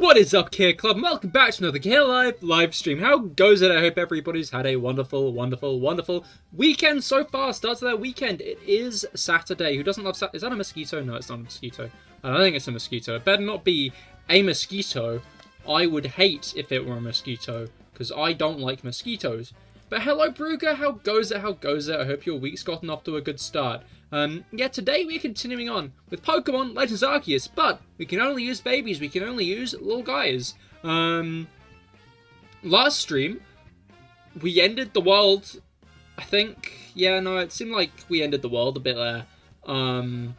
What is up, Cahir Club? Welcome back to another CahirLIVE live stream. How goes it? I hope everybody's had a wonderful, wonderful, wonderful weekend so far. Starts their weekend. It is Saturday. Who doesn't love Saturday? Is that a mosquito? No, it's not a mosquito. I don't think it's a mosquito. It better not be a mosquito. I would hate if it were a mosquito, because I don't like mosquitoes. But hello, Brugger. How goes it? How goes it? I hope your week's gotten off to a good start. Yeah, today we're continuing on with Pokemon Legends Arceus, but we can only use babies, we can only use little guys. Last stream, we ended the world, I think. Yeah, no, it seemed like we ended the world a bit there. And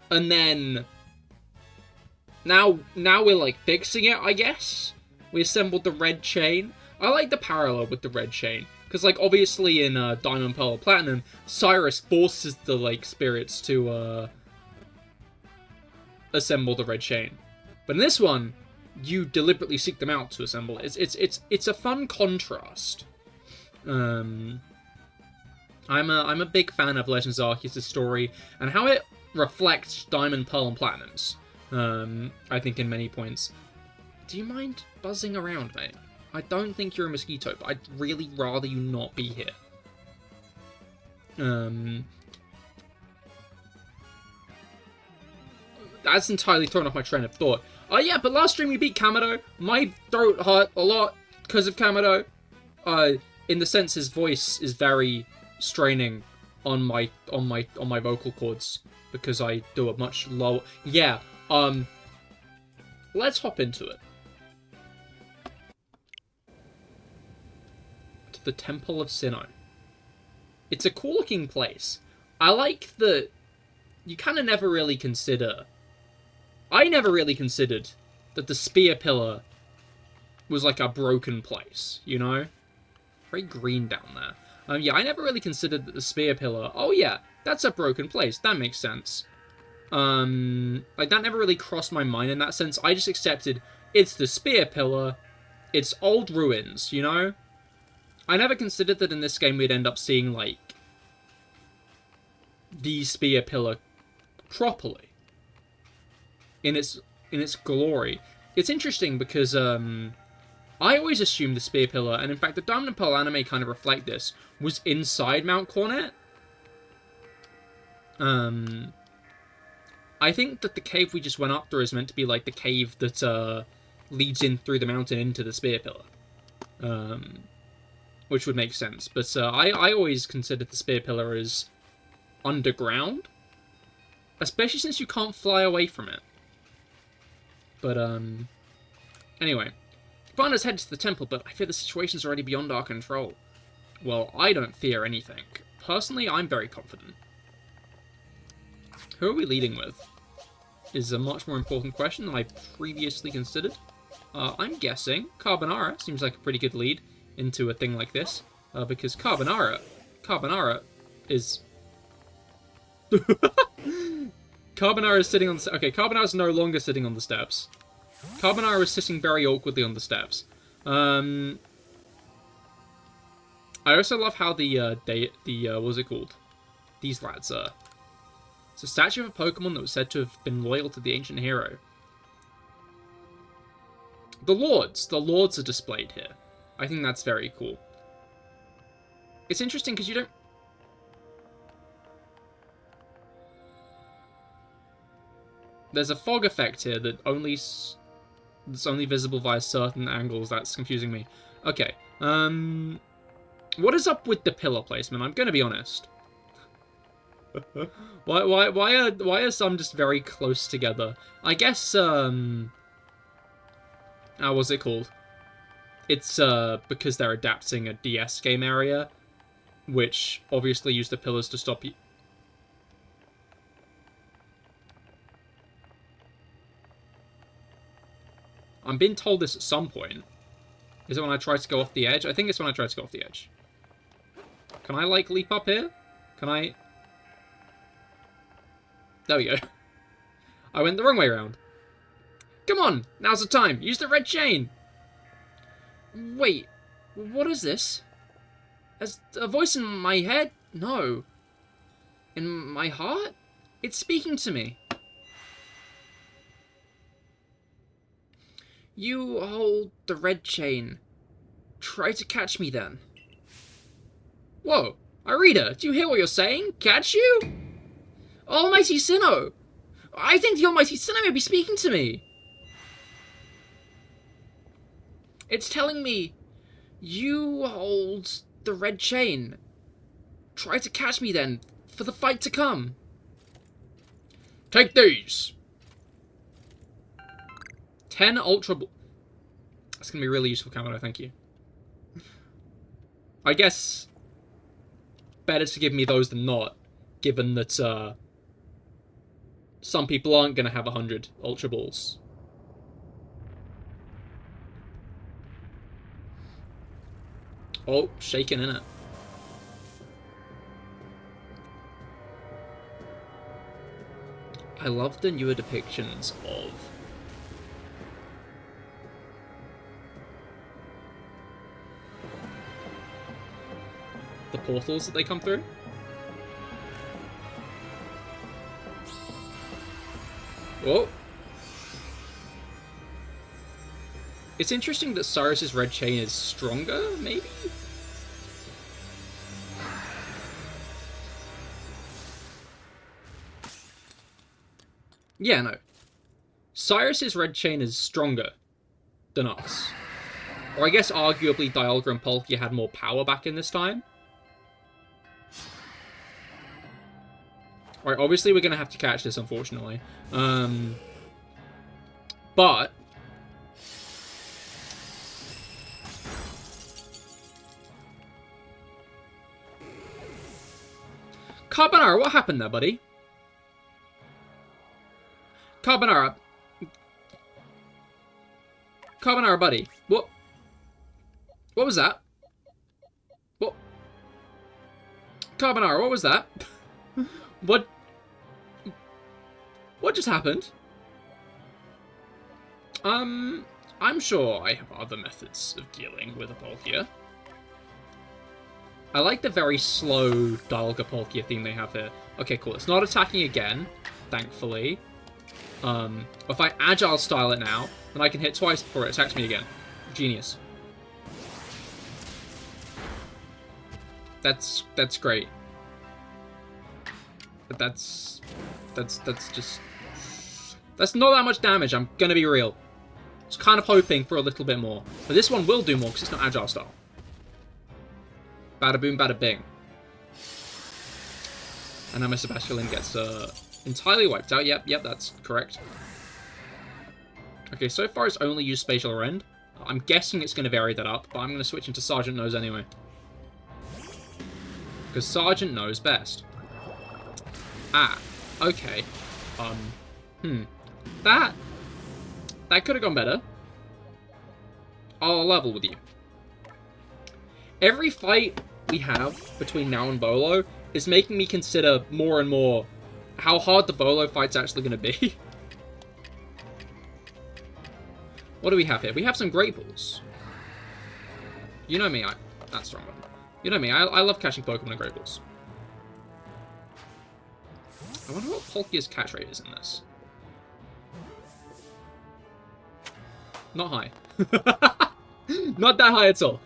then, now we're, like, fixing it, I guess. We assembled the red chain. I like the parallel with the red chain. Because, like, obviously in Diamond, Pearl, Platinum, Cyrus forces the, like, spirits to, assemble the red chain. But in this one, you deliberately seek them out to assemble it. It's a fun contrast. I'm a big fan of Legends Arceus' story, and how it reflects Diamond, Pearl, and Platinum's. I think in many points. Do you mind buzzing around, mate? I don't think you're a mosquito, but I'd really rather you not be here. That's entirely thrown off my train of thought. Oh yeah, but last stream we beat Kamado. My throat hurt a lot because of Kamado. In the sense his voice is very straining on my vocal cords because I do a much lower. Yeah. Let's hop into it. The Temple of Sinnoh. It's a cool looking place. I like that you kind of never really consider. I never really considered that the Spear Pillar was like a broken place, you know? Very green down there. Yeah, I never really considered that the Spear Pillar, oh yeah, that's a broken place. That makes sense. Like that never really crossed my mind in that sense. I just accepted it's the Spear Pillar, it's old ruins, you know? I never considered that in this game we'd end up seeing, like, the Spear Pillar properly. In its glory. It's interesting because, I always assumed the Spear Pillar, and in fact the Diamond and Pearl anime kind of reflect this, was inside Mount Cornet. I think that the cave we just went up through is meant to be, like, the cave that, leads in through the mountain into the Spear Pillar. Which would make sense. But I always considered the Spear Pillar as underground. Especially since you can't fly away from it. But, anyway. Commander's headed to the temple, but I fear the situation's already beyond our control. Well, I don't fear anything. Personally, I'm very confident. Who are we leading with? Is a much more important question than I previously considered. I'm guessing Carbonara seems like a pretty good lead into a thing like this, because Carbonara is... Carbonara is sitting on the... Okay, Carbonara's no longer sitting on the steps. Carbonara is sitting very awkwardly on the steps. I also love how what was it called? These lads are... It's a statue of a Pokemon that was said to have been loyal to the ancient hero. The Lords are displayed here. I think that's very cool. It's interesting because you don't... There's a fog effect here that that's only visible via certain angles. That's confusing me. Okay. What is up with the pillar placement? I'm going to be honest. Why are some just very close together? I guess, what's it called? It's because they're adapting a DS game area, which obviously use the pillars to stop you. I'm being told this at some point. Is it when I try to go off the edge? I think it's when I try to go off the edge. Can I, like, leap up here? Can I... There we go. I went the wrong way around. Come on! Now's the time! Use the red chain! Wait, what is this? Has a voice in my head? No. In my heart? It's speaking to me. You hold the red chain. Try to catch me then. Whoa, Irida, do you hear what you're saying? Catch you? Almighty Sinnoh! I think the Almighty Sinnoh may be speaking to me. It's telling me, you hold the red chain. Try to catch me then, for the fight to come. Take these! 10 Ultra... That's going to be really useful, Kamado, thank you. I guess... better to give me those than not, given that, some people aren't going to have 100 Ultra Balls. Oh, shaking in it. I love the newer depictions of the portals that they come through. Whoa. It's interesting that Cyrus's red chain is stronger, maybe? Yeah, no. Cyrus's red chain is stronger than us. Or I guess arguably Dialga and Palkia had more power back in this time. Right, obviously we're going to have to catch this, unfortunately. But... Carbonara, what happened there, buddy? Carbonara, buddy. What was that? What? Carbonara, what was that? What just happened? I'm sure I have other methods of dealing with a Palkia. I like the very slow Dialga Palkia theme they have here. Okay, cool. It's not attacking again, thankfully. If I Agile style it now, then I can hit twice before it attacks me again. Genius. That's great. But that's just... That's not that much damage, I'm gonna be real. I was kind of hoping for a little bit more. But this one will do more, because it's not Agile style. Bada boom, bada bing. And now my Sebastian gets entirely wiped out. Yep, that's correct. Okay, so far it's only used Spatial Rend. I'm guessing it's going to vary that up, but I'm going to switch into Sergeant Knows anyway. Because Sergeant knows best. Ah, okay. That could have gone better. I'll level with you. Every fight we have between now and Bolo is making me consider more and more how hard the Bolo fight's actually going to be. What do we have here? We have some Great Balls. You know me, that's wrong button. You know me, I love catching Pokemon and Great Balls. I wonder what Palkia's catch rate is in this. Not high. Not that high at all.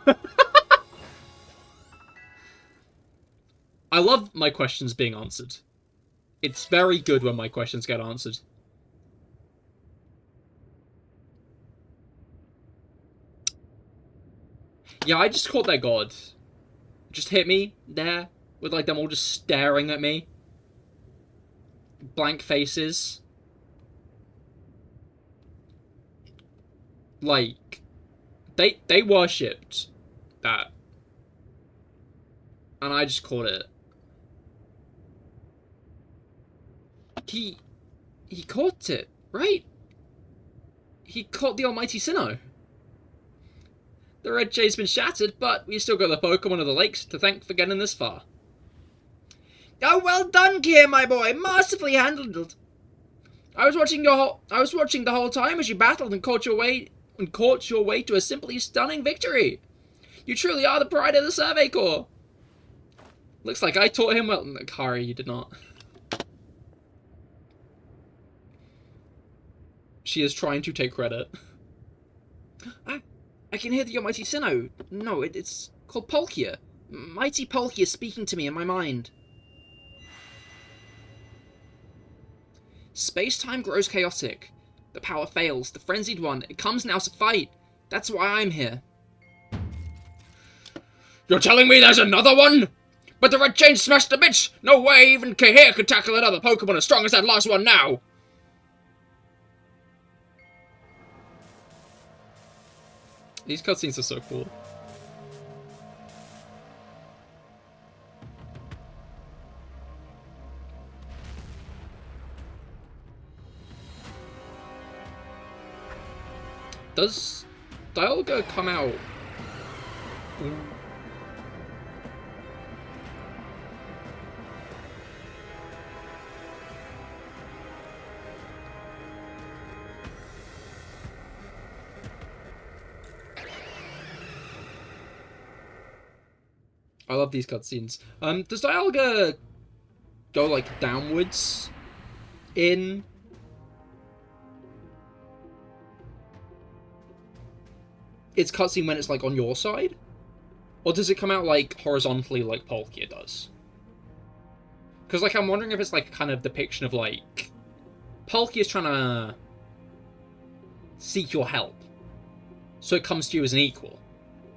I love my questions being answered. It's very good when my questions get answered. Yeah, I just caught their god. Just hit me there, with like them all just staring at me. Blank faces. Like, they worshipped that. And I just caught it. He caught it, right? He caught the almighty Sinnoh. The red chain's been shattered, but we still got the Pokemon of the Lakes to thank for getting this far. Oh, well done, Cahir, my boy. Masterfully handled. I was watching the whole time as you battled and caught your way to a simply stunning victory. You truly are the pride of the Survey Corps. Looks like I taught him well. Kari, you did not. She is trying to take credit. I can hear the almighty Sinnoh. No, it's called Palkia. Mighty Palkia speaking to me in my mind. Space-time grows chaotic. The power fails. The frenzied one. It comes now to fight. That's why I'm here. You're telling me there's another one? But the red chain smashed the bitch! No way even Cahir could tackle another Pokemon as strong as that last one now! These cutscenes are so cool. Does Dialga come out? I love these cutscenes. Does Dialga go, like, downwards in its cutscene when it's, like, on your side? Or does it come out, like, horizontally like Palkia does? Because, like, I'm wondering if it's, like, kind of depiction of, like, Palkia's trying to seek your help, so it comes to you as an equal.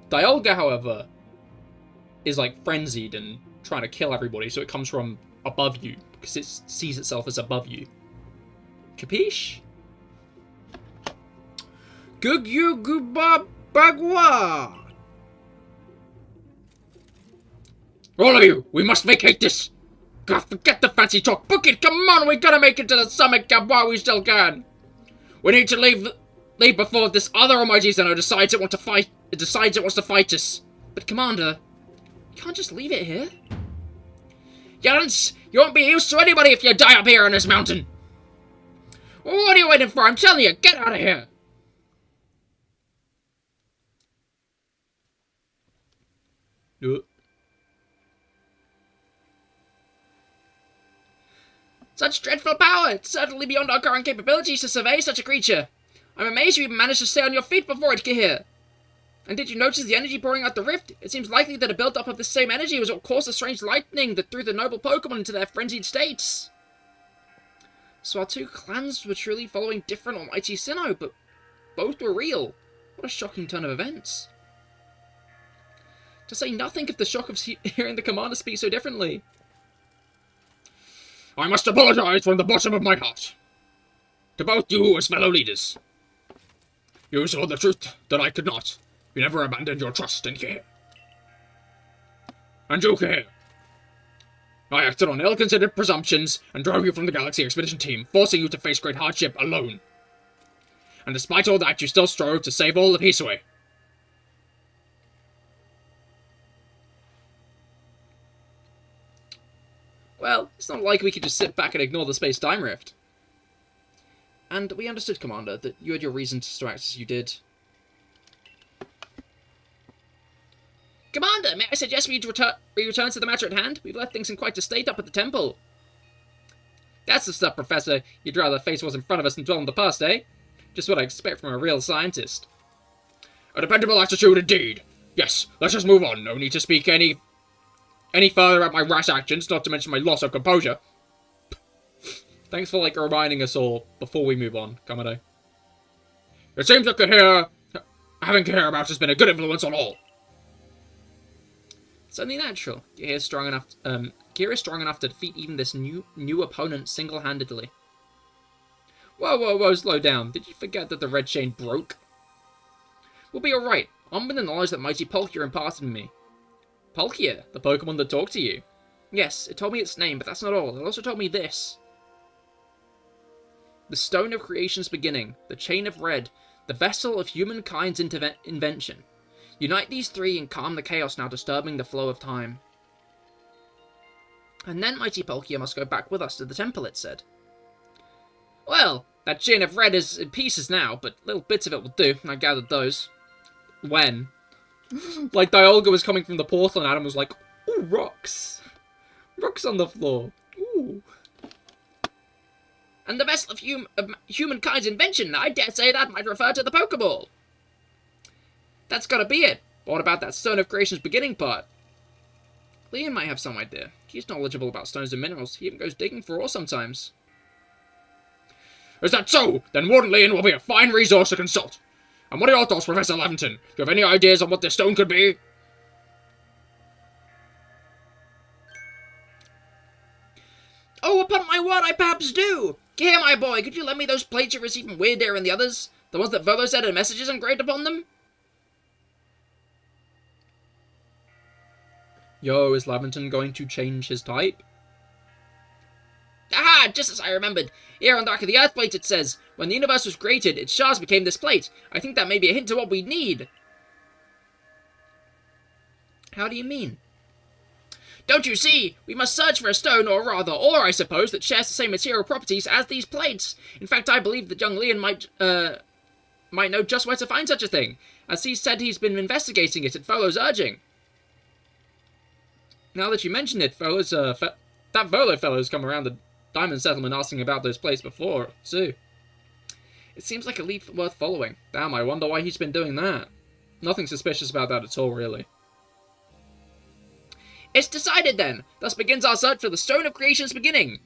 Dialga, however, is, like, frenzied and trying to kill everybody, so it comes from above you, because it sees itself as above you. Capiche? Gugyu Guba Bagua! All of you, we must vacate this! God, forget the fancy talk, book it, come on, we gotta make it to the summit camp while we still can! We need to leave before this other almighty Sinnoh decides it wants to fight us. But Commander, you can't just leave it here. Yunts, you won't be used to anybody if you die up here on this mountain. What are you waiting for? I'm telling you, get out of here. Such dreadful power! It's certainly beyond our current capabilities to survey such a creature. I'm amazed you even managed to stay on your feet before it, Cahir. And did you notice the energy pouring out the rift? It seems likely that a build-up of this same energy was what caused the strange lightning that threw the noble Pokemon into their frenzied states. So our two clans were truly following different almighty Sinnoh, but both were real. What a shocking turn of events. To say nothing of the shock of hearing the commander speak so differently. I must apologize from the bottom of my heart to both you as fellow leaders. You saw the truth that I could not. You never abandoned your trust in Cahir. And you, Cahir. I acted on ill-considered presumptions and drove you from the Galaxy Expedition team, forcing you to face great hardship alone. And despite all that, you still strove to save all of Hisui. Well, it's not like we could just sit back and ignore the space-time rift. And we understood, Commander, that you had your reasons to act as you did. Commander, may I suggest we return to the matter at hand? We've left things in quite a state up at the temple. That's the stuff, Professor. You'd rather face what's in front of us than dwell on the past, eh? Just what I expect from a real scientist. A dependable attitude indeed. Yes, let's just move on. No need to speak any further about my rash actions, not to mention my loss of composure. Thanks for, reminding us all before we move on, Commodore. It seems that having Cahir about has been a good influence on all. It's only natural. Cahir is strong enough to defeat even this new opponent single-handedly. Whoa, slow down. Did you forget that the red chain broke? We'll be alright. I'm with the knowledge that mighty Palkia imparted in me. Palkia, the Pokemon that talked to you. Yes, it told me its name, but that's not all. It also told me this. The Stone of Creation's beginning, the Chain of Red, the vessel of humankind's invention. Unite these three and calm the chaos now disturbing the flow of time. And then mighty Palkia must go back with us to the temple, it said. Well, that Chain of Red is in pieces now, but little bits of it will do, and I gathered those. When? Dialga was coming from the portal and Adam was like, ooh, rocks. Rocks on the floor. Ooh. And the vessel of humankind's invention, I dare say that might refer to the Pokeball. That's gotta be it. But what about that Stone of Creation's beginning part? Leon might have some idea. He's knowledgeable about stones and minerals. He even goes digging for ore sometimes. Is that so? Then Warden Leon will be a fine resource to consult. And what are your thoughts, Professor Lavington? Do you have any ideas on what this stone could be? Oh, upon my word, I perhaps do! Cahir, my boy, could you lend me those plates you received from Weird Ear and the others? The ones that Volo said had messages engraved upon them? Yo, is Lavington going to change his type? Aha! Just as I remembered. Here on the back of the Earth plate it says, when the universe was created, its shards became this plate. I think that may be a hint to what we need. How do you mean? Don't you see? We must search for a stone, or rather ore, I suppose, that shares the same material properties as these plates. In fact, I believe that young Leon might know just where to find such a thing, as he said he's been investigating it at Volo's urging. Now that you mention it, fellas, that Volo fellow's come around the Diamond Settlement asking about those plates before, too. It seems like a lead worth following. Damn, I wonder why he's been doing that. Nothing suspicious about that at all, really. It's decided, then! Thus begins our search for the Stone of Creation's beginning.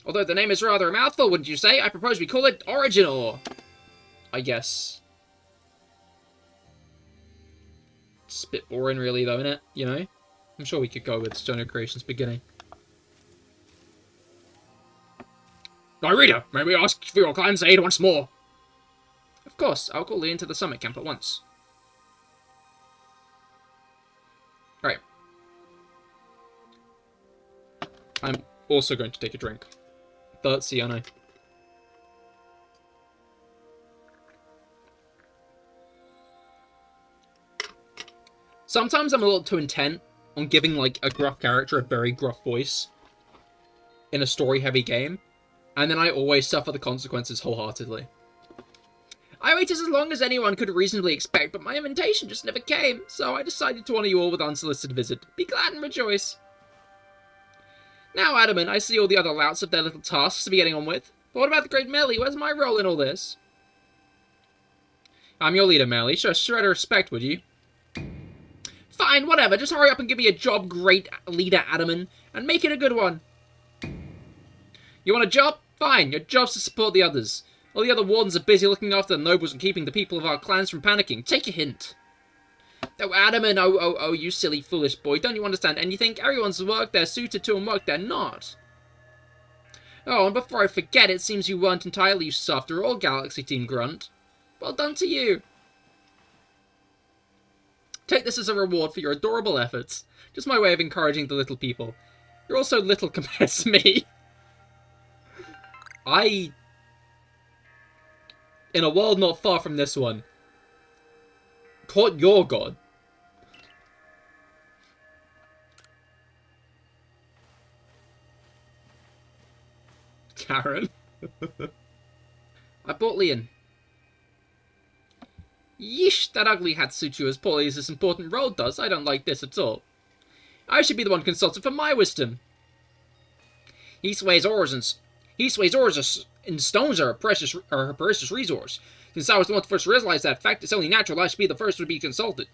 Although the name is rather a mouthful, wouldn't you say? I propose we call it Origin Ore. I guess. It's a bit boring, really, though, innit? You know? I'm sure we could go with Stone of Creation's beginning. Reader, may we ask for your clan's aid once more? Of course, I'll call Leon to the summit camp at once. Right. I'm also going to take a drink. Thirsty, I know. Sometimes I'm a little too intent on giving, like, a gruff character a very gruff voice in a story-heavy game, and then I always suffer the consequences wholeheartedly. I waited as long as anyone could reasonably expect, but my invitation just never came, so I decided to honour you all with an unsolicited visit. Be glad and rejoice. Now, Adamant, I see all the other louts have their little tasks to be getting on with. But what about the great Melly? Where's my role in all this? I'm your leader, Melly. Show a shred of respect, would you? Fine, whatever. Just hurry up and give me a job, great leader Adamant, and make it a good one. You want a job? Fine. Your job's to support the others. All the other wardens are busy looking after the nobles and keeping the people of our clans from panicking. Take a hint. Oh, Adamant, oh, you silly, foolish boy. Don't you understand anything? Everyone's work they're suited to and work they're not. Oh, and before I forget, it seems you weren't entirely useless after all, Galaxy Team Grunt. Well done to you. Take this as a reward for your adorable efforts. Just my way of encouraging the little people. You're all so little compared to me. In a world not far from this one, caught your god. Karen. I bought Leon. Yeesh, that ugly hat suits you as poorly as this important role does. I don't like this at all. I should be the one consulted for my wisdom. He sways ores and stones are a precious resource. Since I was the one to first realize that fact, it's only natural I should be the first to be consulted.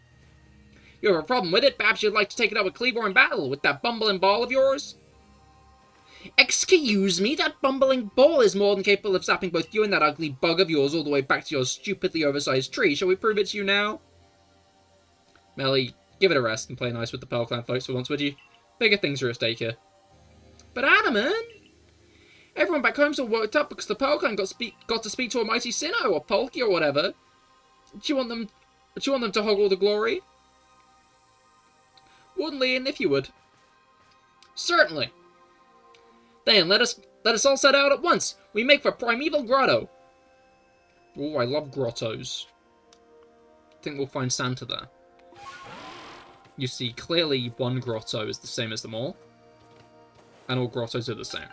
You have a problem with it? Perhaps you'd like to take it up with Cleavor in battle, with that bumbling ball of yours? Excuse me, that bumbling ball is more than capable of zapping both you and that ugly bug of yours all the way back to your stupidly oversized tree. Shall we prove it to you now? Melly, give it a rest and play nice with the Pearl Clan folks for once, would you? Bigger things are at stake here. But Adamant! Everyone back home's all worked up because the Pearl Clan got to speak to a mighty Sinnoh or Polky or whatever. Do you want them to hog all the glory? Warden Leon, if you would. Certainly. Then let us all set out at once. We make for Primeval Grotto. Oh, I love grottos. I think we'll find Santa there. You see, clearly one grotto is the same as them all. And all grottos are the same.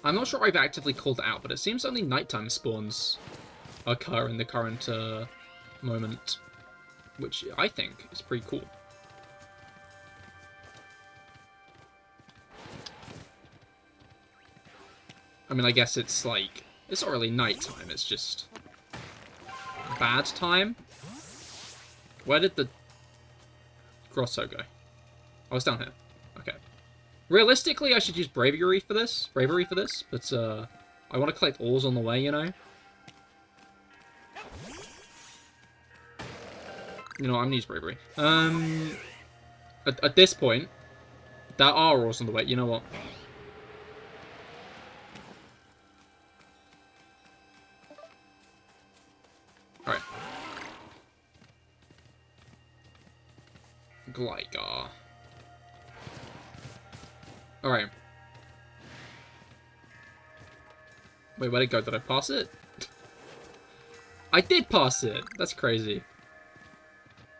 I'm not sure I've actively called it out, but it seems only nighttime spawns occur in the current moment, which I think is pretty cool. I mean, I guess it's like It's not really nighttime, it's just bad time. Where did the Grotto go? Oh, it's down here. Okay. Realistically, I should use bravery for this, but I want to collect ores on the way, you know? You know, I'm gonna use bravery. At this point, there are ores on the way, you know what? Alright. Gligar. Alright. Wait, where'd it go? Did I pass it? I did pass it! That's crazy.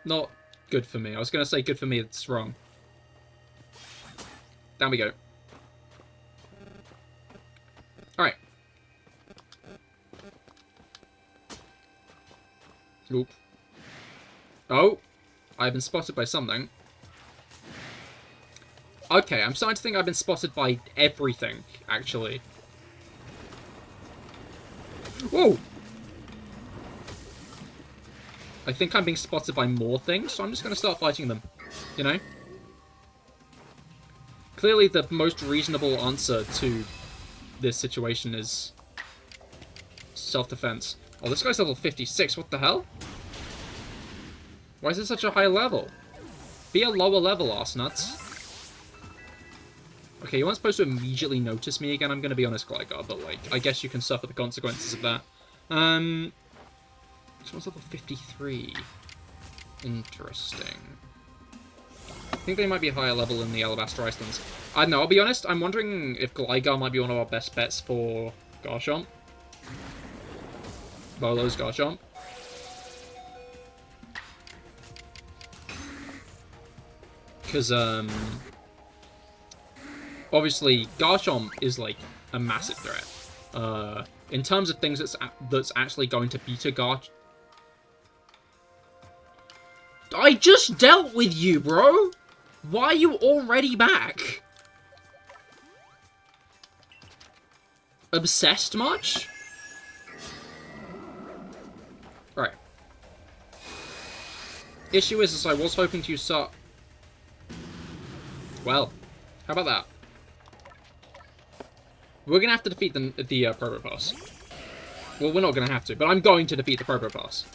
Not good for me. I was going to say good for me, it's wrong. Down we go. Alright. Oop. Oh! I've been spotted by something. Okay, I'm starting to think I've been spotted by everything, actually. Whoa! I think I'm being spotted by more things, so I'm just going to start fighting them. You know? Clearly the most reasonable answer to this situation is self-defense. Oh, this guy's level 56, what the hell? Why is it such a high level? Be a lower level, arse nuts. Okay, you weren't supposed to immediately notice me again, I'm going to be honest, Gligar, but, like, I guess you can suffer the consequences of that. This one's level 53. Interesting. I think they might be higher level in the Alabaster Icelands. I don't know, I'll be honest, I'm wondering if Gligar might be one of our best bets for Garchomp. Bolo's Garchomp. Because, obviously, Garchomp is, like, a massive threat. In terms of things that's actually going to beat a Garchomp... I just dealt with you, bro! Why are you already back? Obsessed much? Right. Issue is I was hoping to start... Well, how about that? We're gonna have to defeat the Probopass. Well, we're not gonna have to, but I'm going to defeat the Probopass.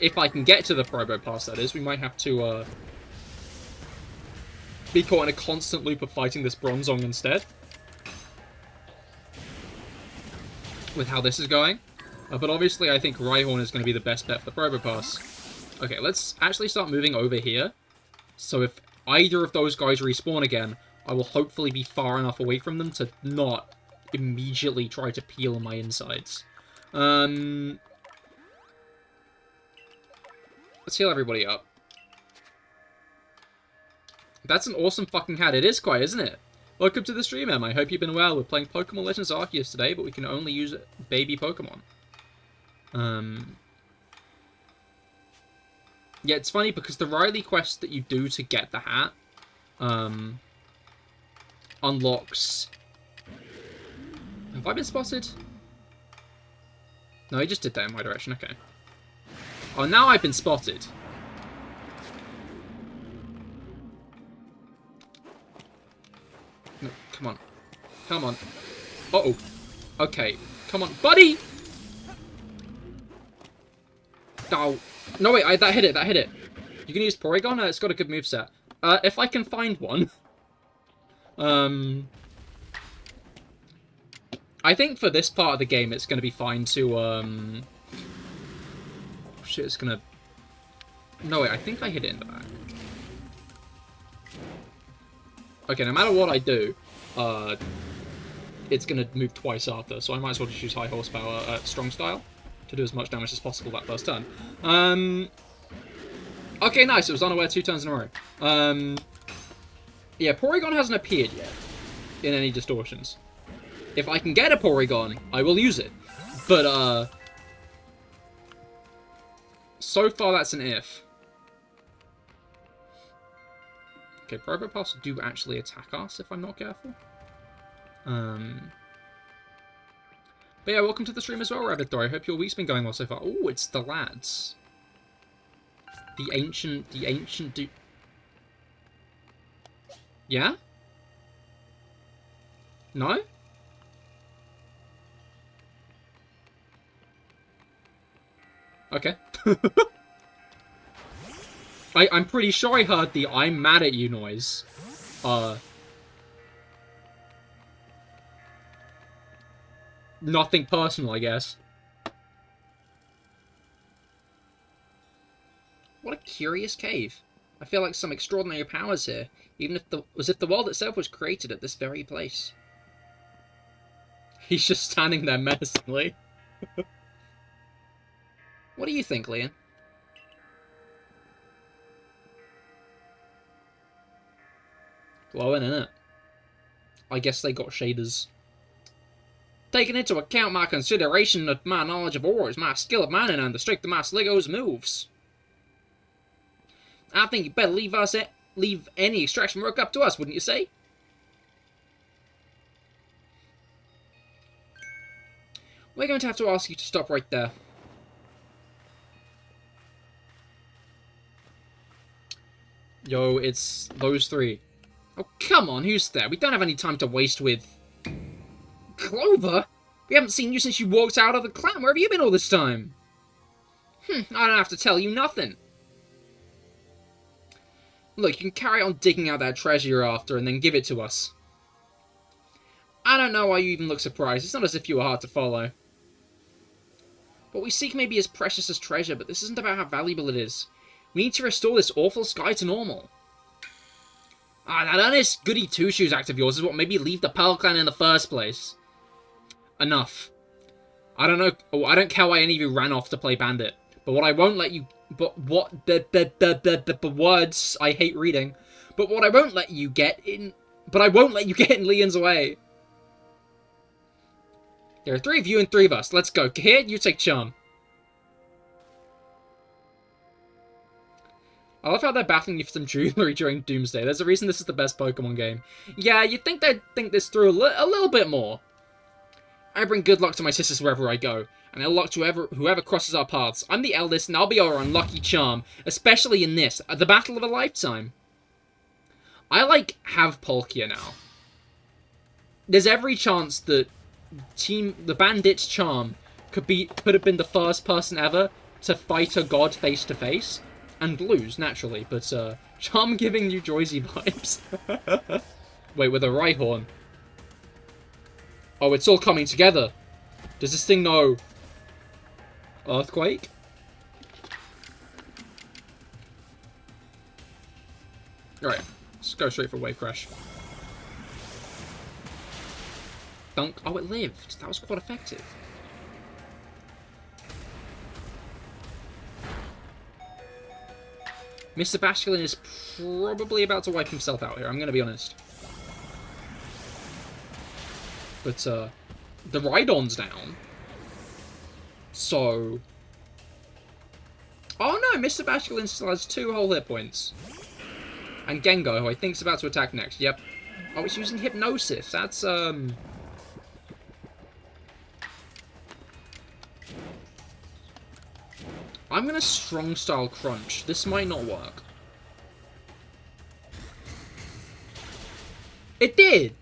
If I can get to the Probopass, that is, we might have to be caught in a constant loop of fighting this Bronzong instead. With how this is going. But obviously I think Rhyhorn is going to be the best bet for the Probopass. Okay, let's actually start moving over here. So if either of those guys respawn again, I will hopefully be far enough away from them to not immediately try to peel my insides. Let's heal everybody up. That's an awesome fucking hat. It is quite, isn't it? Welcome to the stream, Em. I hope you've been well. We're playing Pokemon Legends Arceus today, but we can only use baby Pokemon. Yeah, it's funny because the Riley quest that you do to get the hat unlocks... Have I been spotted? No, he just did that in my direction. Okay. Oh, now I've been spotted. No, come on. Come on. Uh-oh. Okay. Come on. Buddy! Oh. No, wait. That hit it. That hit it. You can use Porygon? It's got a good moveset. If I can find one. I think for this part of the game, it's going to be fine to, shit, it's going to... No, wait, I think I hit it in the back. Okay, no matter what I do, it's going to move twice after, so I might as well just use high horsepower strong style to do as much damage as possible that first turn. Okay, nice, it was unaware 2 turns in a row. Yeah, Porygon hasn't appeared yet in any distortions. If I can get a Porygon, I will use it. But, so far that's an if. Okay, Probopass do actually attack us if I'm not careful. But yeah, welcome to the stream as well, Rabbit. I hope your week's been going well so far. Oh, it's the lads. The ancient Yeah? No? Okay. I'm pretty sure I heard the "I'm mad at you" noise. Nothing personal, I guess. What a curious cave. I feel like some extraordinary powers here, even if as if the world itself was created at this very place. He's just standing there menacingly. What do you think, Leon? Glowing, innit? I guess they got shaders. Taking into account my consideration of my knowledge of ores, my skill at mining, and the strength of my Sligo's moves, I think you better leave any extraction work up to us, wouldn't you say? We're going to have to ask you to stop right there. Yo, it's those three. Oh, come on, who's there? We don't have any time to waste with... Clover? We haven't seen you since you walked out of the clan. Where have you been all this time? I don't have to tell you nothing. Look, you can carry on digging out that treasure you're after and then give it to us. I don't know why you even look surprised. It's not as if you were hard to follow. What we seek may be as precious as treasure, but this isn't about how valuable it is. We need to restore this awful sky to normal. That honest goody two-shoes act of yours is what made me leave the Pearl Clan in the first place. Enough. I don't know. Oh, I don't care why any of you ran off to play Bandit. But what I won't let you... But what... The words I hate reading. But what I won't let you get in... But I won't let you get in Leon's way. There are 3 of you and 3 of us. Let's go. Cahir, you take Charm. I love how they're battling you for some jewelry during Doomsday. There's a reason this is the best Pokemon game. Yeah, you'd think they'd think this through a little bit more. I bring good luck to my sisters wherever I go, and ill luck to whoever crosses our paths. I'm the eldest, and I'll be our unlucky charm, especially in this, the battle of a lifetime. I, have Palkia now. There's every chance that the Bandit's charm could have been the first person ever to fight a god face to face. And lose, naturally, but, Charm giving you Joyzy vibes. Wait, with a Rhyhorn. Oh, it's all coming together. Does this thing know... Earthquake? Alright, let's go straight for Wave Crash. Dunk. Oh, it lived. That was quite effective. Mr. Basculin is probably about to wipe himself out here, I'm going to be honest. But, the Rhydon's down. So... Oh no, Mr. Basculin still has 2 whole hit points. And Gengar, who I think is about to attack next. Yep. Oh, it's using Hypnosis. That's, I'm gonna Strong Style Crunch. This might not work. It did!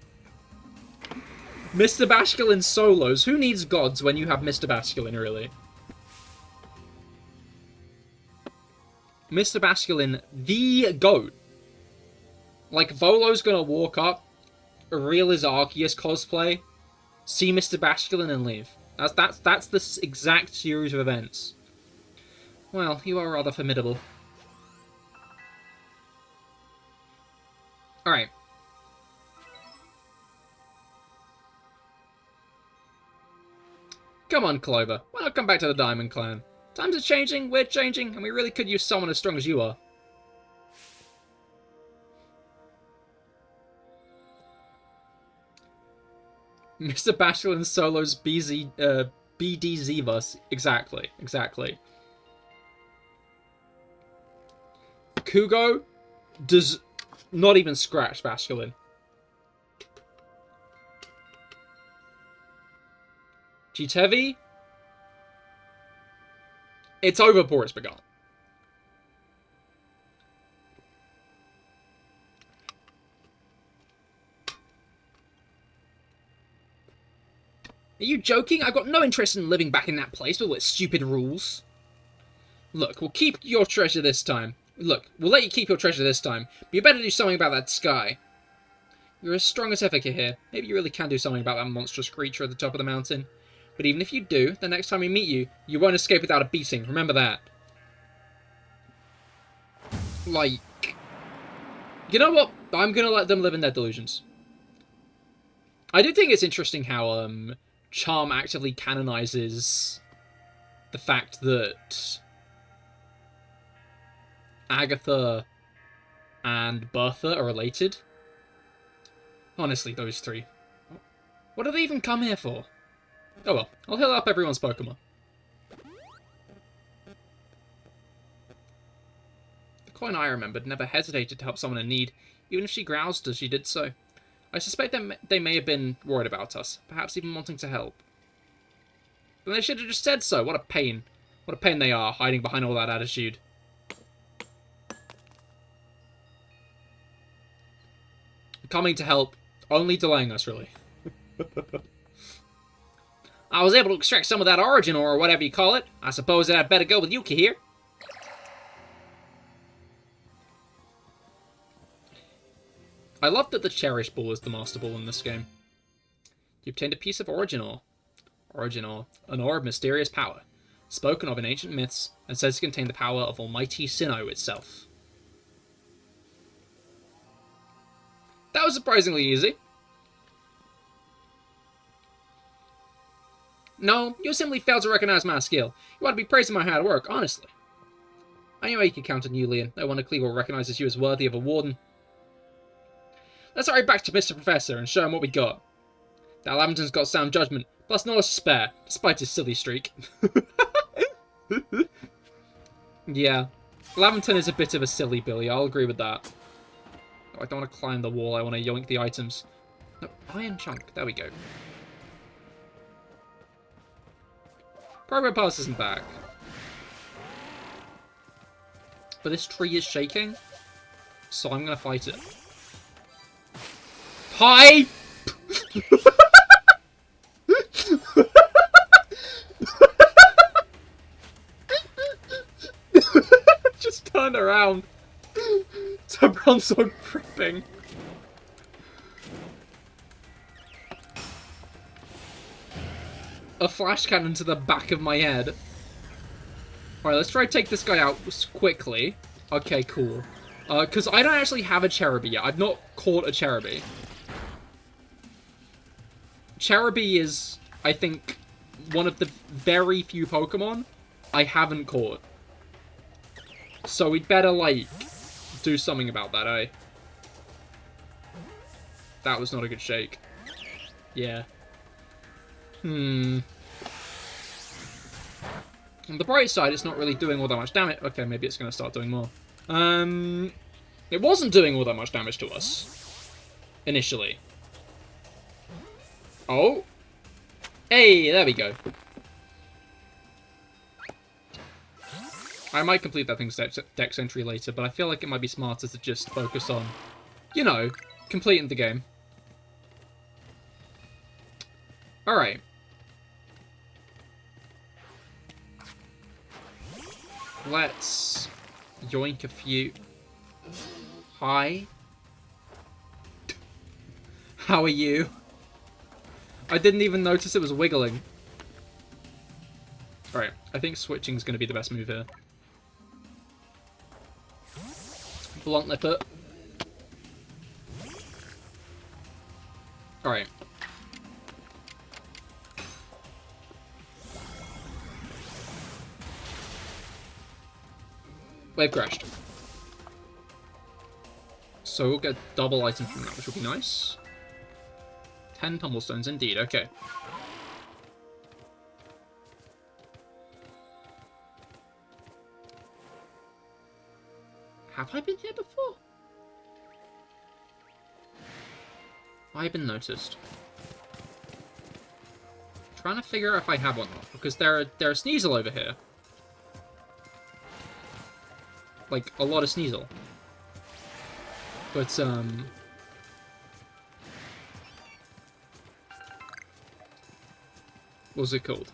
Mr. Basculin solos. Who needs gods when you have Mr. Basculin, really? Mr. Basculin, the GOAT. Volo's gonna walk up, reel his Arceus cosplay, see Mr. Basculin and leave. That's the exact series of events. Well, you are rather formidable. Alright. Come on, Clover. Why not come back to the Diamond Clan? Times are changing, we're changing, and we really could use someone as strong as you are. Mr. Basculin solos BDZ bus. Exactly. Kugo does not even scratch Basculin. Cheat heavy. It's over before it's begun. Are you joking? I've got no interest in living back in that place with its stupid rules. Look, we'll keep your treasure this time. Look, we'll let you keep your treasure this time, but you better do something about that sky. You're as strong as ever, Cahir. Maybe you really can do something about that monstrous creature at the top of the mountain. But even if you do, the next time we meet you, you won't escape without a beating. Remember that. Like... You know what? I'm gonna let them live in their delusions. I do think it's interesting how, Charm actively canonizes the fact that Agatha and Bertha are related. Honestly, those three. What do they even come here for? Oh well, I'll heal up everyone's Pokemon. The coin I remembered never hesitated to help someone in need, even if she groused as she did so. I suspect they may have been worried about us, perhaps even wanting to help. But they should have just said so. What a pain. What a pain they are, hiding behind all that attitude. Coming to help, only delaying us, really. I was able to extract some of that origin ore, or whatever you call it. I suppose that I'd better go with you, Cahir. I love that the Cherish Ball is the Master Ball in this game. You obtained a piece of origin ore. Origin ore, an ore of mysterious power, spoken of in ancient myths, and says to contain the power of almighty Sinnoh itself. That was surprisingly easy. No, you simply failed to recognize my skill. You ought to be praising my hard work, honestly. I knew I could count on you, Leon. No one at Cleveland recognizes you as worthy of a warden. Let's hurry back to Mr. Professor and show him what we got. That Laventon's got sound judgment, plus knowledge to spare, despite his silly streak. Yeah, Laventon is a bit of a silly Billy, I'll agree with that. Oh, I don't want to climb the wall, I want to yoink the items. No, iron chunk, there we go. Progress pass isn't back. But this tree is shaking, so I'm going to fight it. Hi! Just turn around. So everyone's so prepping. A flash cannon to the back of my head. Alright, let's try to take this guy out quickly. Okay, cool. Because I don't actually have a Cherubi yet. I've not caught a Cherubi. Cherubi is, I think, one of the very few Pokemon I haven't caught. So we'd better, like, do something about that, eh? That was not a good shake. Yeah. On the bright side, it's not really doing all that much damage. Okay, maybe it's going to start doing more. It wasn't doing all that much damage to us. Initially. Oh. Hey, there we go. I might complete that thing's dex entry later, but I feel like it might be smarter to just focus on, you know, completing the game. Alright. Let's yoink a few. Hi. How are you? I didn't even notice it was wiggling. Alright, I think switching is going to be the best move here. Blunt Lipper. Alright. Wave crashed. So we'll get double items from that, which will be nice. 10 tumblestones indeed, okay. Have I been here before? I've been noticed. trying to figure out if I have or not, because there are Sneasel over here. Like, a lot of Sneasel. But, what was it called?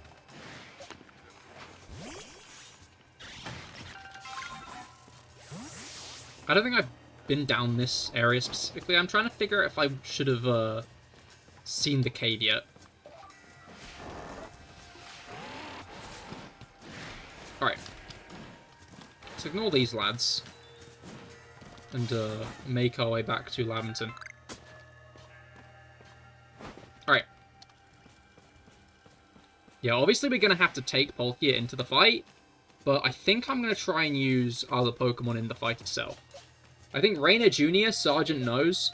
I don't think I've been down this area specifically. I'm trying to figure out if I should have, seen the cave yet. Alright. Let's ignore these lads. And, make our way back to Lavington. Alright. Yeah, obviously we're going to have to take Palkia into the fight, but I think I'm going to try and use other Pokemon in the fight itself. I think Rainer Jr., Sergeant Nose,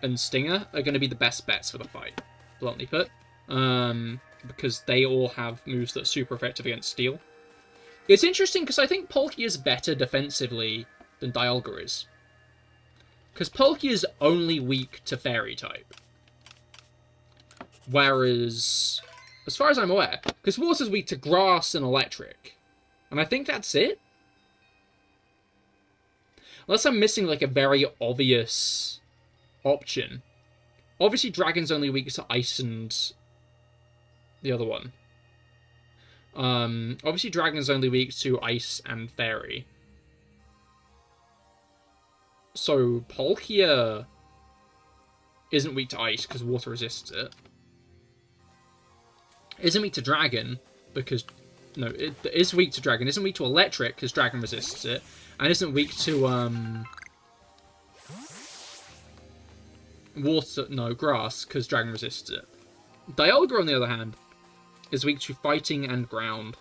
and Stinger are going to be the best bets for the fight, bluntly put. Because they all have moves that are super effective against Steel. It's interesting because I think Palkia is better defensively than Dialga is. Because Palkia is only weak to Fairy type. Whereas, as far as I'm aware, because Water's weak to Grass and Electric. And I think that's it. Unless I'm missing, like, a very obvious option. Obviously, Dragon's only weak to Ice and the other one. Obviously, Dragon's only weak to Ice and Fairy. So, Palkia isn't weak to Ice because Water resists it. Isn't weak to Dragon because... No, it is weak to Dragon. Isn't weak to Electric because Dragon resists it. And isn't weak to, Water... No, Grass because Dragon resists it. Dialga, on the other hand, is weak to Fighting and Ground.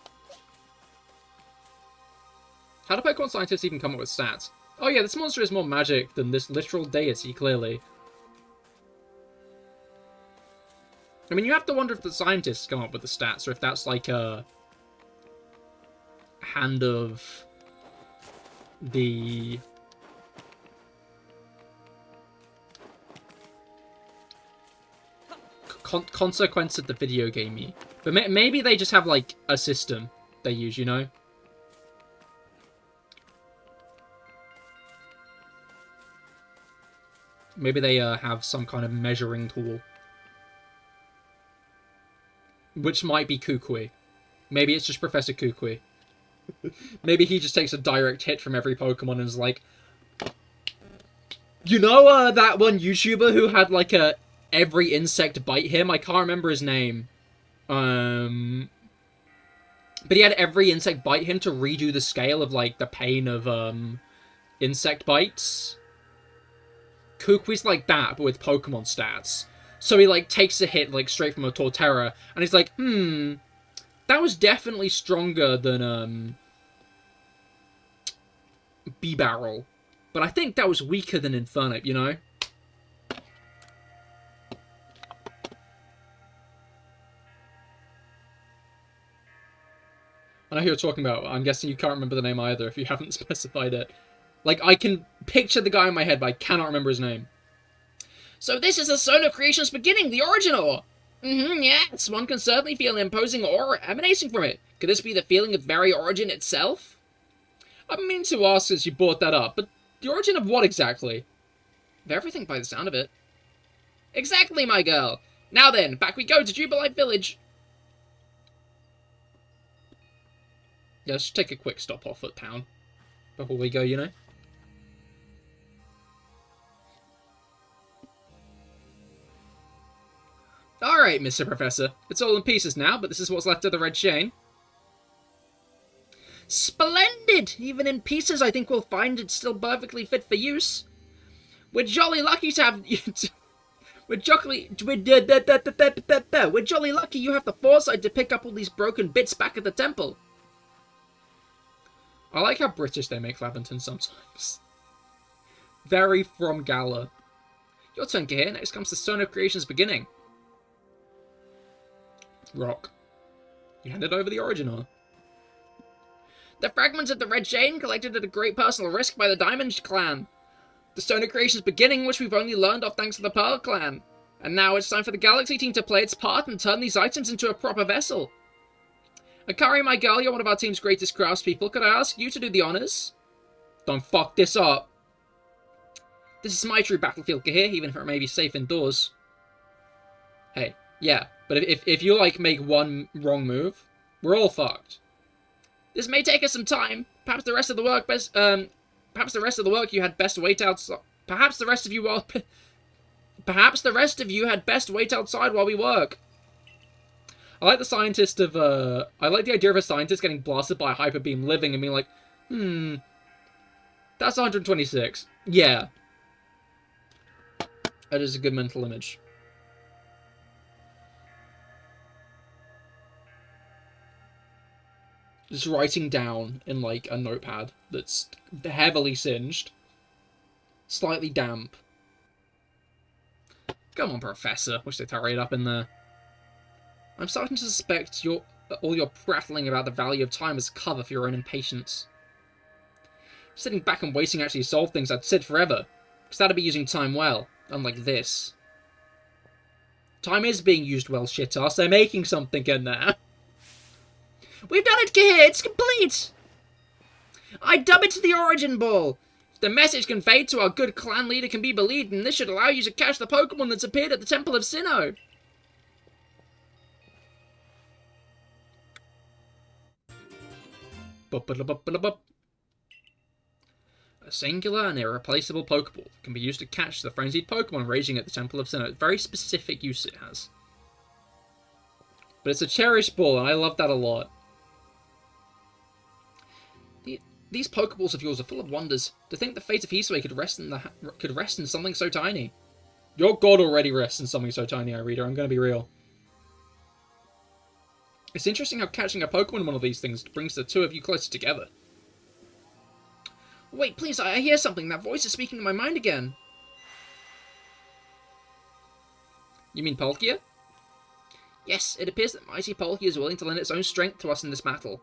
How do Pokemon scientists even come up with stats? Oh yeah, this monster is more magic than this literal deity, clearly. I mean, you have to wonder if the scientists come up with the stats, or if that's like a hand of the... consequence of the video gamey. But maybe they just have, like, a system they use, you know? Maybe they have some kind of measuring tool. Which might be Kukui. Maybe it's just Professor Kukui. Maybe he just takes a direct hit from every Pokemon and is like... You know that one YouTuber who had, like, every insect bite him? I can't remember his name. But he had every insect bite him to redo the scale of, like, the pain of, insect bites. Kukui's like that, but with Pokemon stats. So he, like, takes a hit, like, straight from a Torterra, and he's like, that was definitely stronger than, B-Barrel. But I think that was weaker than Infernape, you know? I know who you're talking about. I'm guessing you can't remember the name either if you haven't specified it. Like, I can picture the guy in my head, but I cannot remember his name. So this is the Zone of Creation's beginning, the origin ore! Yes, one can certainly feel an imposing aura emanating from it. Could this be the feeling of very origin itself? I've been meaning to ask since you brought that up, but the origin of what exactly? Of everything by the sound of it. Exactly, my girl! Now then, back we go to Jubilite Village! Yeah, let's just take a quick stop off at town before we go, you know? Alright, Mr. Professor. It's all in pieces now, but this is what's left of the Red Chain. Splendid! Even in pieces, I think we'll find it still perfectly fit for use. We're jolly lucky to have... We're jolly lucky you have the foresight to pick up all these broken bits back at the temple. I like how British they make Lavington sometimes. Very from Gala. Your turn, Cahir. Next comes the Stone of Creation's beginning. Rock. You handed over the origin ore. The fragments of the Red Chain collected at a great personal risk by the Diamond Clan. The Stone of Creation's beginning, which we've only learned of thanks to the Pearl Clan. And now it's time for the Galaxy team to play its part and turn these items into a proper vessel. Akari, my girl, you're one of our team's greatest craftspeople. Could I ask you to do the honors? Don't fuck this up. This is my true battlefield, Cahir, even if it may be safe indoors. Hey, yeah, but if you, like, make one wrong move, we're all fucked. This may take us some time. Perhaps the rest of the work perhaps the rest of the work you had best wait outside. Perhaps the rest of you had best wait outside while we work. I like the idea of a scientist getting blasted by a hyper beam living and being like, that's 126. Yeah. That is a good mental image. Just writing down in, like, a notepad that's heavily singed. Slightly damp. Come on, Professor. Wish they'd hurry it up in there. I'm starting to suspect all your prattling about the value of time is cover for your own impatience. Sitting back and waiting to actually solve things, I'd sit forever. Because that'd be using time well. Unlike this. Time is being used well, shitass. They're making something in there. We've done it, Cahir! It's complete! I dub it to the Origin Ball! If the message conveyed to our good clan leader can be believed, and this should allow you to catch the Pokemon that's appeared at the Temple of Sinnoh. A singular and irreplaceable Pokeball can be used to catch the frenzied Pokemon raging at the Temple of Sinnoh. Very specific use it has. But it's a cherished ball, and I love that a lot. These Pokeballs of yours are full of wonders. To think the fate of Hisui could rest in something so tiny. Your god already rests in something so tiny, reader. I'm going to be real. It's interesting how catching a Pokemon in one of these things brings the two of you closer together. Wait, please, I hear something. That voice is speaking in my mind again. You mean Palkia? Yes, it appears that mighty Palkia is willing to lend its own strength to us in this battle.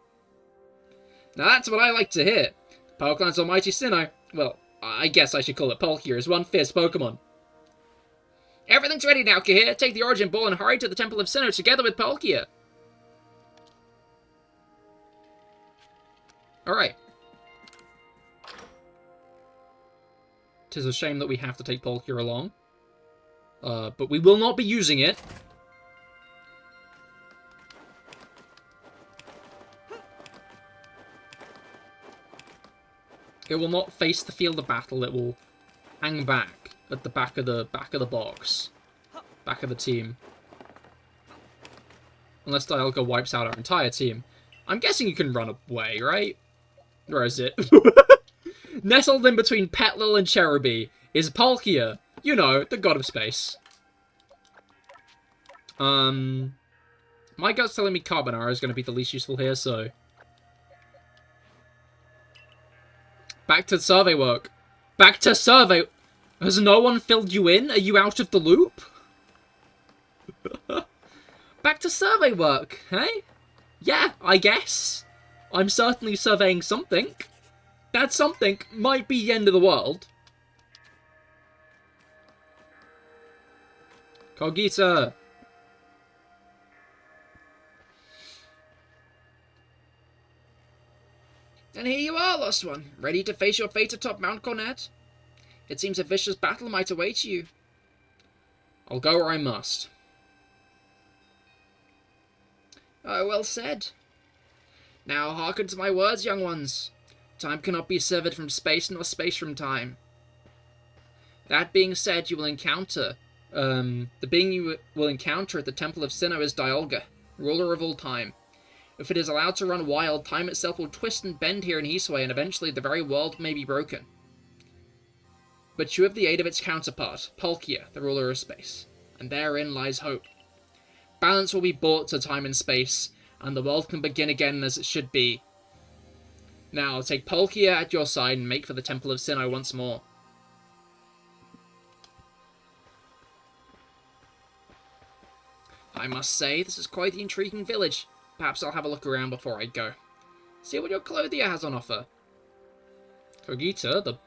Now that's what I like to hear. PokeClan's almighty Sinnoh, well, I guess I should call it Palkia, is one fierce Pokemon. Everything's ready now, Cahir. Take the Origin Ball and hurry to the Temple of Sinnoh together with Palkia. Alright. 'Tis a shame that we have to take Palkia along. But we will not be using it. It will not face the field of battle. It will hang back at the back of the box, back of the team. Unless Dialga wipes out our entire team. I'm guessing you can run away, right? Where is it? Nestled in between Petlil and Cherubi is Palkia. You know, the god of space. My gut's telling me Carbonara is going to be the least useful here, so... Back to survey work. Back to survey... Has no one filled you in? Are you out of the loop? Back to survey work, hey? Yeah, I guess. I'm certainly surveying something. That something might be the end of the world. Kogita. And here you are, Lost One, ready to face your fate atop Mount Cornet. It seems a vicious battle might await you. I'll go where I must. Oh, well said. Now hearken to my words, young ones. Time cannot be severed from space, nor space from time. That being said, you will encounter... the being you will encounter at the Temple of Sinnoh is Dialga, ruler of all time. If it is allowed to run wild, time itself will twist and bend here in Hisui, and eventually the very world may be broken. But you have the aid of its counterpart, Palkia, the ruler of space. And therein lies hope. Balance will be brought to time and space, and the world can begin again as it should be. Now, take Palkia at your side and make for the Temple of Sinnoh once more. I must say, this is quite the intriguing village. Perhaps I'll have a look around before I go. See what your clothier has on offer. Kogita, the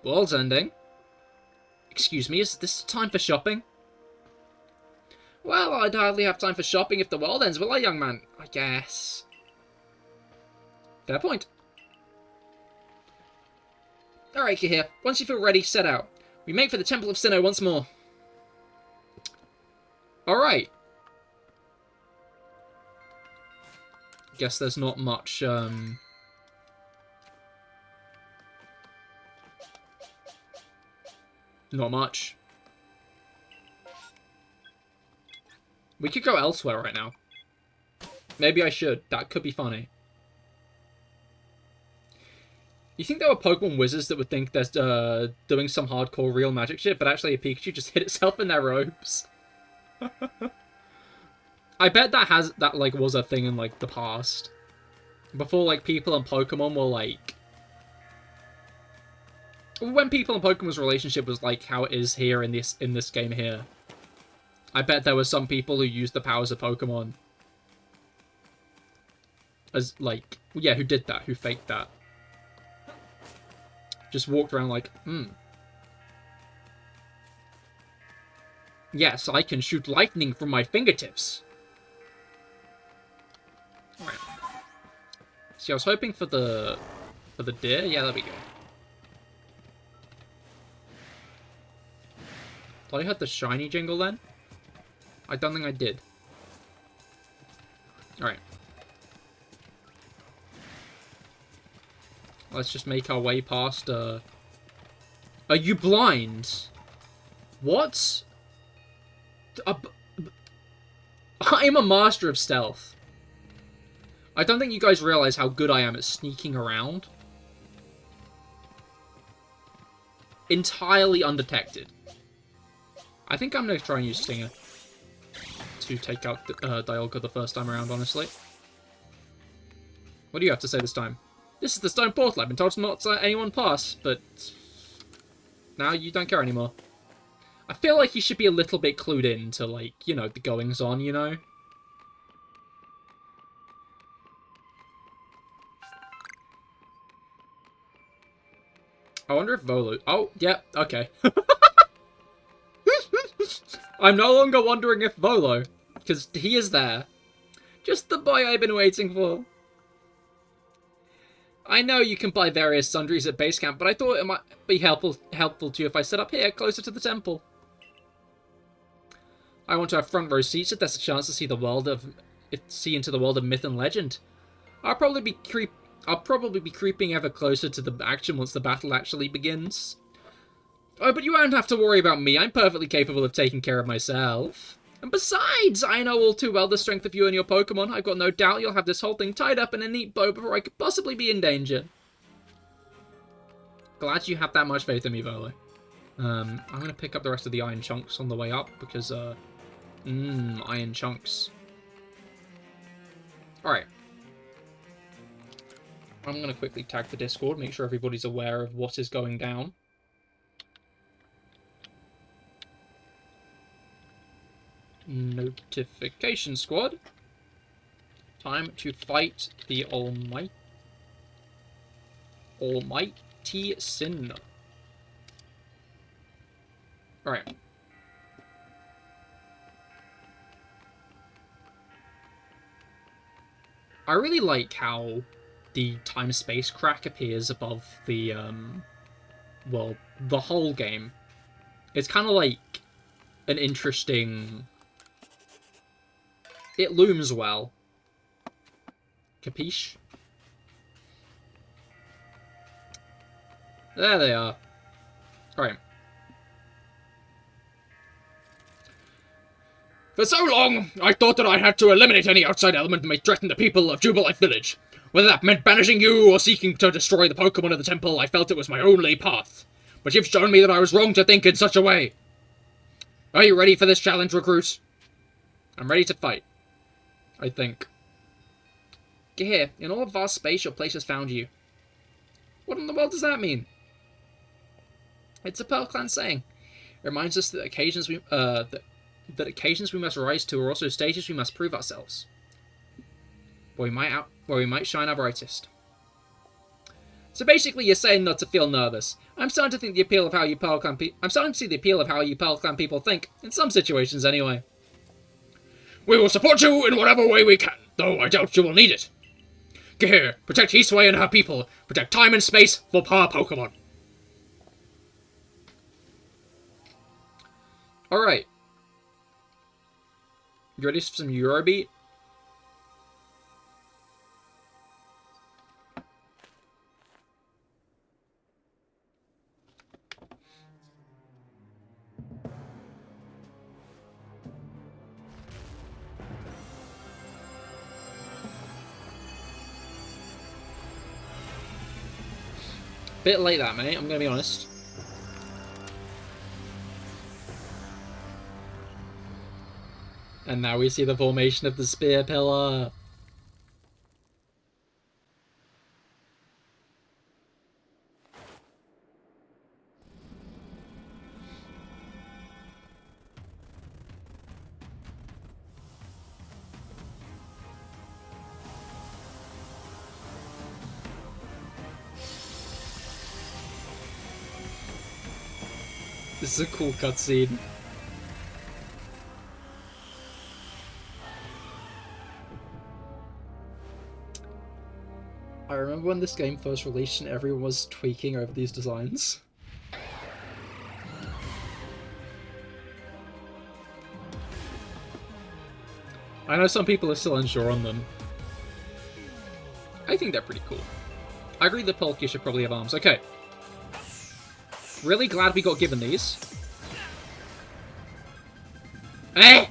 world's ending. Excuse me, is this time for shopping? Well, I'd hardly have time for shopping if the world ends, will I, young man? I guess. Fair point. Alright, Cahir. Once you feel ready, set out. We make for the Temple of Sinnoh once more. Alright. Guess there's not much, Not much. We could go elsewhere right now. Maybe I should. That could be funny. You think there were Pokemon wizards that would think they're doing some hardcore real magic shit, but actually a Pikachu just hit itself in their robes? I bet that like was a thing in like the past. Before like people and Pokemon were like, when people and Pokemon's relationship was like how it is here in this game here. I bet there were some people who used the powers of Pokemon as like, yeah, who did that, who faked that. Just walked around like, yes, I can shoot lightning from my fingertips. Alright. See, I was hoping for the deer. Yeah, there we go. Did I heard the shiny jingle then? I don't think I did. Alright. Let's just make our way past, Are you blind? What? I'm a master of stealth. I don't think you guys realize how good I am at sneaking around. Entirely undetected. I think I'm going to try and use Stinger to take out Dialga the first time around, honestly. What do you have to say this time? This is the stone portal. I've been told to not let anyone pass, but now you don't care anymore. I feel like you should be a little bit clued in to, like, you know, the goings-on, you know? I wonder if Volu... Oh, yeah, okay. I'm no longer wondering if Volo, because he is there. Just the boy I've been waiting for. I know you can buy various sundries at base camp, but I thought it might be helpful to you if I set up here, closer to the temple. I want to have front row seats if there's a chance to see into the world of myth and legend. I'll probably be creeping ever closer to the action once the battle actually begins. Oh, but you won't have to worry about me. I'm perfectly capable of taking care of myself. And besides, I know all too well the strength of you and your Pokemon. I've got no doubt you'll have this whole thing tied up in a neat bow before I could possibly be in danger. Glad you have that much faith in me, Volo. I'm going to pick up the rest of the iron chunks on the way up, because, iron chunks. Alright. I'm going to quickly tag the Discord, make sure everybody's aware of what is going down. Notification squad. Time to fight the almighty sin. Alright. I really like how the time-space crack appears above the, well, the whole game. It's kind of like an interesting... It looms well. Capiche? There they are. Alright. For so long, I thought that I had to eliminate any outside element that may threaten the people of Jubilife Village. Whether that meant banishing you or seeking to destroy the Pokemon of the temple, I felt it was my only path. But you've shown me that I was wrong to think in such a way. Are you ready for this challenge, recruit? I'm ready to fight. I think. Cahir, in all of vast space, your place has found you. What in the world does that mean? It's a Pearl Clan saying. It reminds us that occasions we must rise to are also stages we must prove ourselves. Where we might shine our brightest. So basically, you're saying not to feel nervous. I'm starting to think the appeal of how you Pearl Clan I'm starting to see the appeal of how you Pearl Clan people think in some situations, anyway. We will support you in whatever way we can, though I doubt you will need it. Cahir, protect Eastway and her people. Protect time and space for power Pokemon. Alright. You ready for some Eurobeat? Bit late that, mate, I'm gonna be honest. And now we see the formation of the spear pillar. This is a cool cutscene. I remember when this game first released and everyone was tweaking over these designs. I know some people are still unsure on them. I think they're pretty cool. I agree that Polka should probably have arms. Okay. Really glad we got given these. Eh!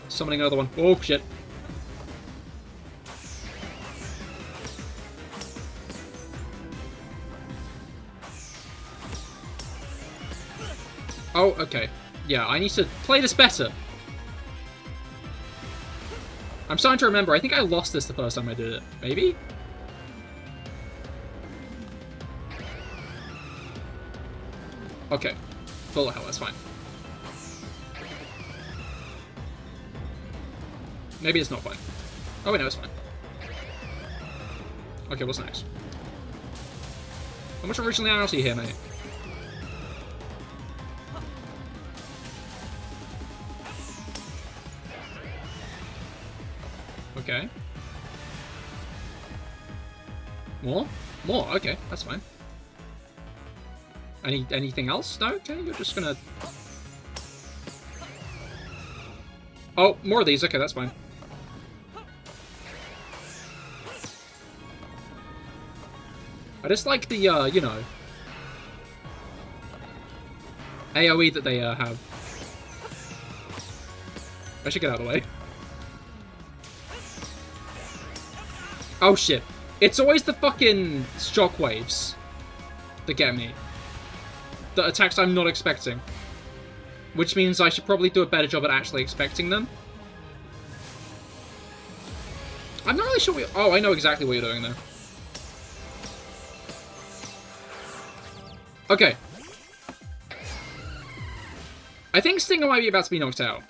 Summoning another one. Oh, shit. Oh, okay. Yeah, I need to play this better. I'm starting to remember. I think I lost this the first time I did it. Maybe? Okay. Bullet hell, that's fine. Maybe it's not fine. Oh, wait, no, it's fine. Okay, what's next? How much originality here, mate? Okay. More? More, okay, that's fine. Anything else? No? Okay, you're just gonna... Oh, more of these, okay, that's fine. I just like the, you know... AoE that they, have. I should get out of the way. Oh shit. It's always the fucking shockwaves that get me. The attacks I'm not expecting. Which means I should probably do a better job at actually expecting them. I'm not really sure what... Oh, I know exactly what you're doing there. Okay. I think Stinger might be about to be knocked out.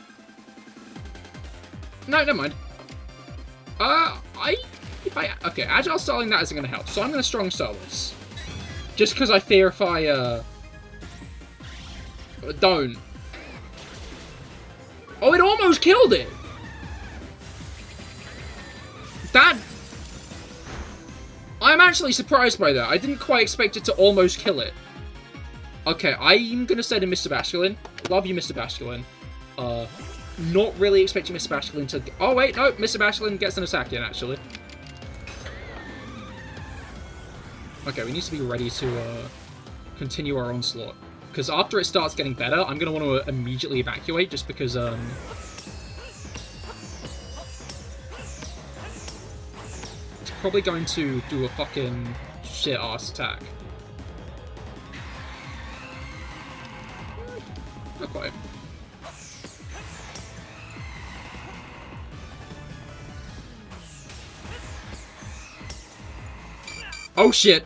No, never mind. Okay, Agile Styling that isn't going to help, so I'm going to Strong Style this. Just because I fear if I, don't. Oh, it almost killed it! That... I'm actually surprised by that. I didn't quite expect it to almost kill it. Okay, I'm going to say to Mr. Basculin. Love you, Mr. Basculin. Not really expecting Mr. Basculin to... Oh, wait, no, Mr. Basculin gets an attack in, actually. Okay, we need to be ready to continue our onslaught. Because after it starts getting better, I'm going to want to immediately evacuate, just because, it's probably going to do a fucking shit-ass attack. Not quite. Oh shit!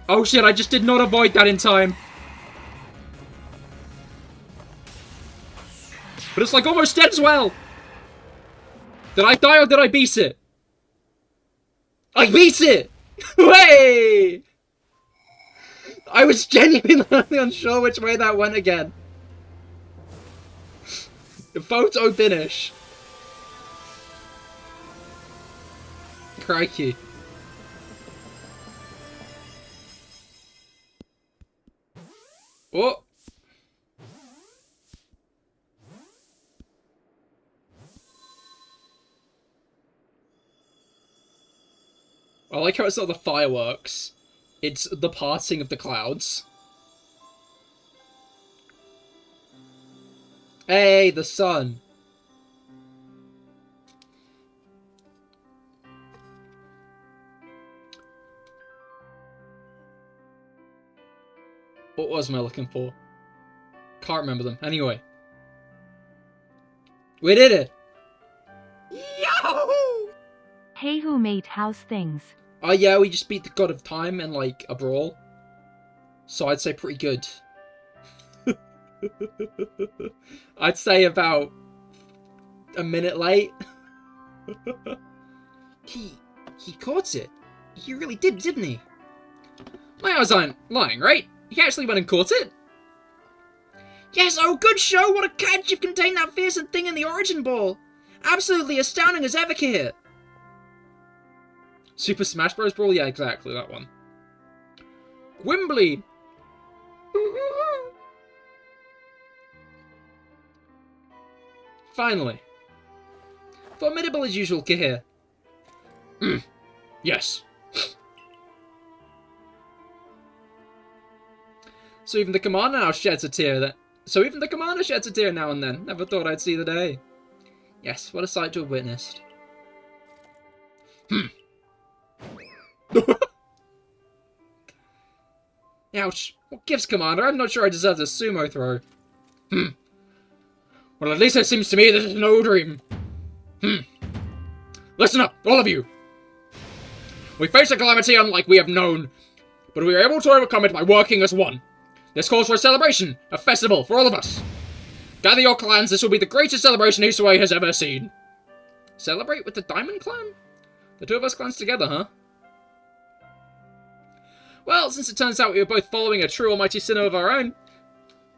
Oh shit, I just did not avoid that in time! But it's like almost dead as well! Did I die or did I beat it? I beat it! Way! I was genuinely unsure which way that went again. Photo finish. Crikey. Oh! I like how it's not the fireworks. It's the parting of the clouds. Hey, the sun. What was I looking for? Can't remember them. Anyway. We did it! Yahoo! Hey, who made house things? Oh yeah, we just beat the God of Time in like a brawl. So I'd say pretty good. I'd say about a minute late. He caught it. He really did, didn't he? My eyes aren't lying, right? He actually went and caught it? Yes, oh good show! What a catch! You've contained that fearsome thing in the Origin Ball! Absolutely astounding as ever, Cahir! Super Smash Bros. Brawl? Yeah, exactly, that one. Wimbley! Finally. Formidable as usual, Cahir. Yes. So even the commander now sheds a tear now and then. Never thought I'd see the day. Yes, what a sight to have witnessed. Ouch. What gives, Commander? I'm not sure I deserve this sumo throw. Well, at least it seems to me this is no dream. Listen up, all of you. We faced a calamity unlike we have known, but we were able to overcome it by working as one. This calls for a celebration, a festival for all of us. Gather your clans, this will be the greatest celebration Hisui has ever seen. Celebrate with the Diamond Clan? The two of us clans together, huh? Well, since it turns out we were both following a true almighty sinner of our own,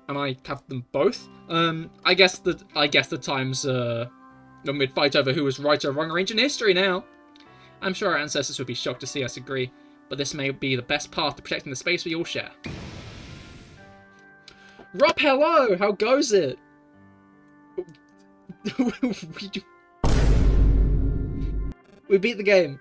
and I have them both, I guess the times when we'd fight over who was right or wrong are ancient history now. I'm sure our ancestors would be shocked to see us agree, but this may be the best path to protecting the space we all share. Rob, hello! How goes it? We beat the game.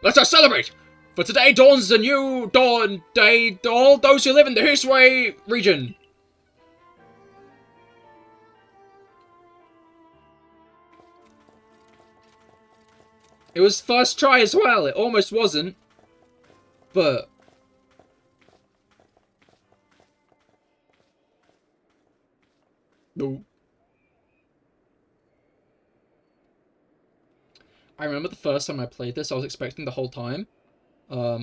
Let us celebrate! For today dawns the new dawn day to all those who live in the Hisui region. It was first try as well. It almost wasn't. But... no. I remember the first time I played this, I was expecting the whole time. For,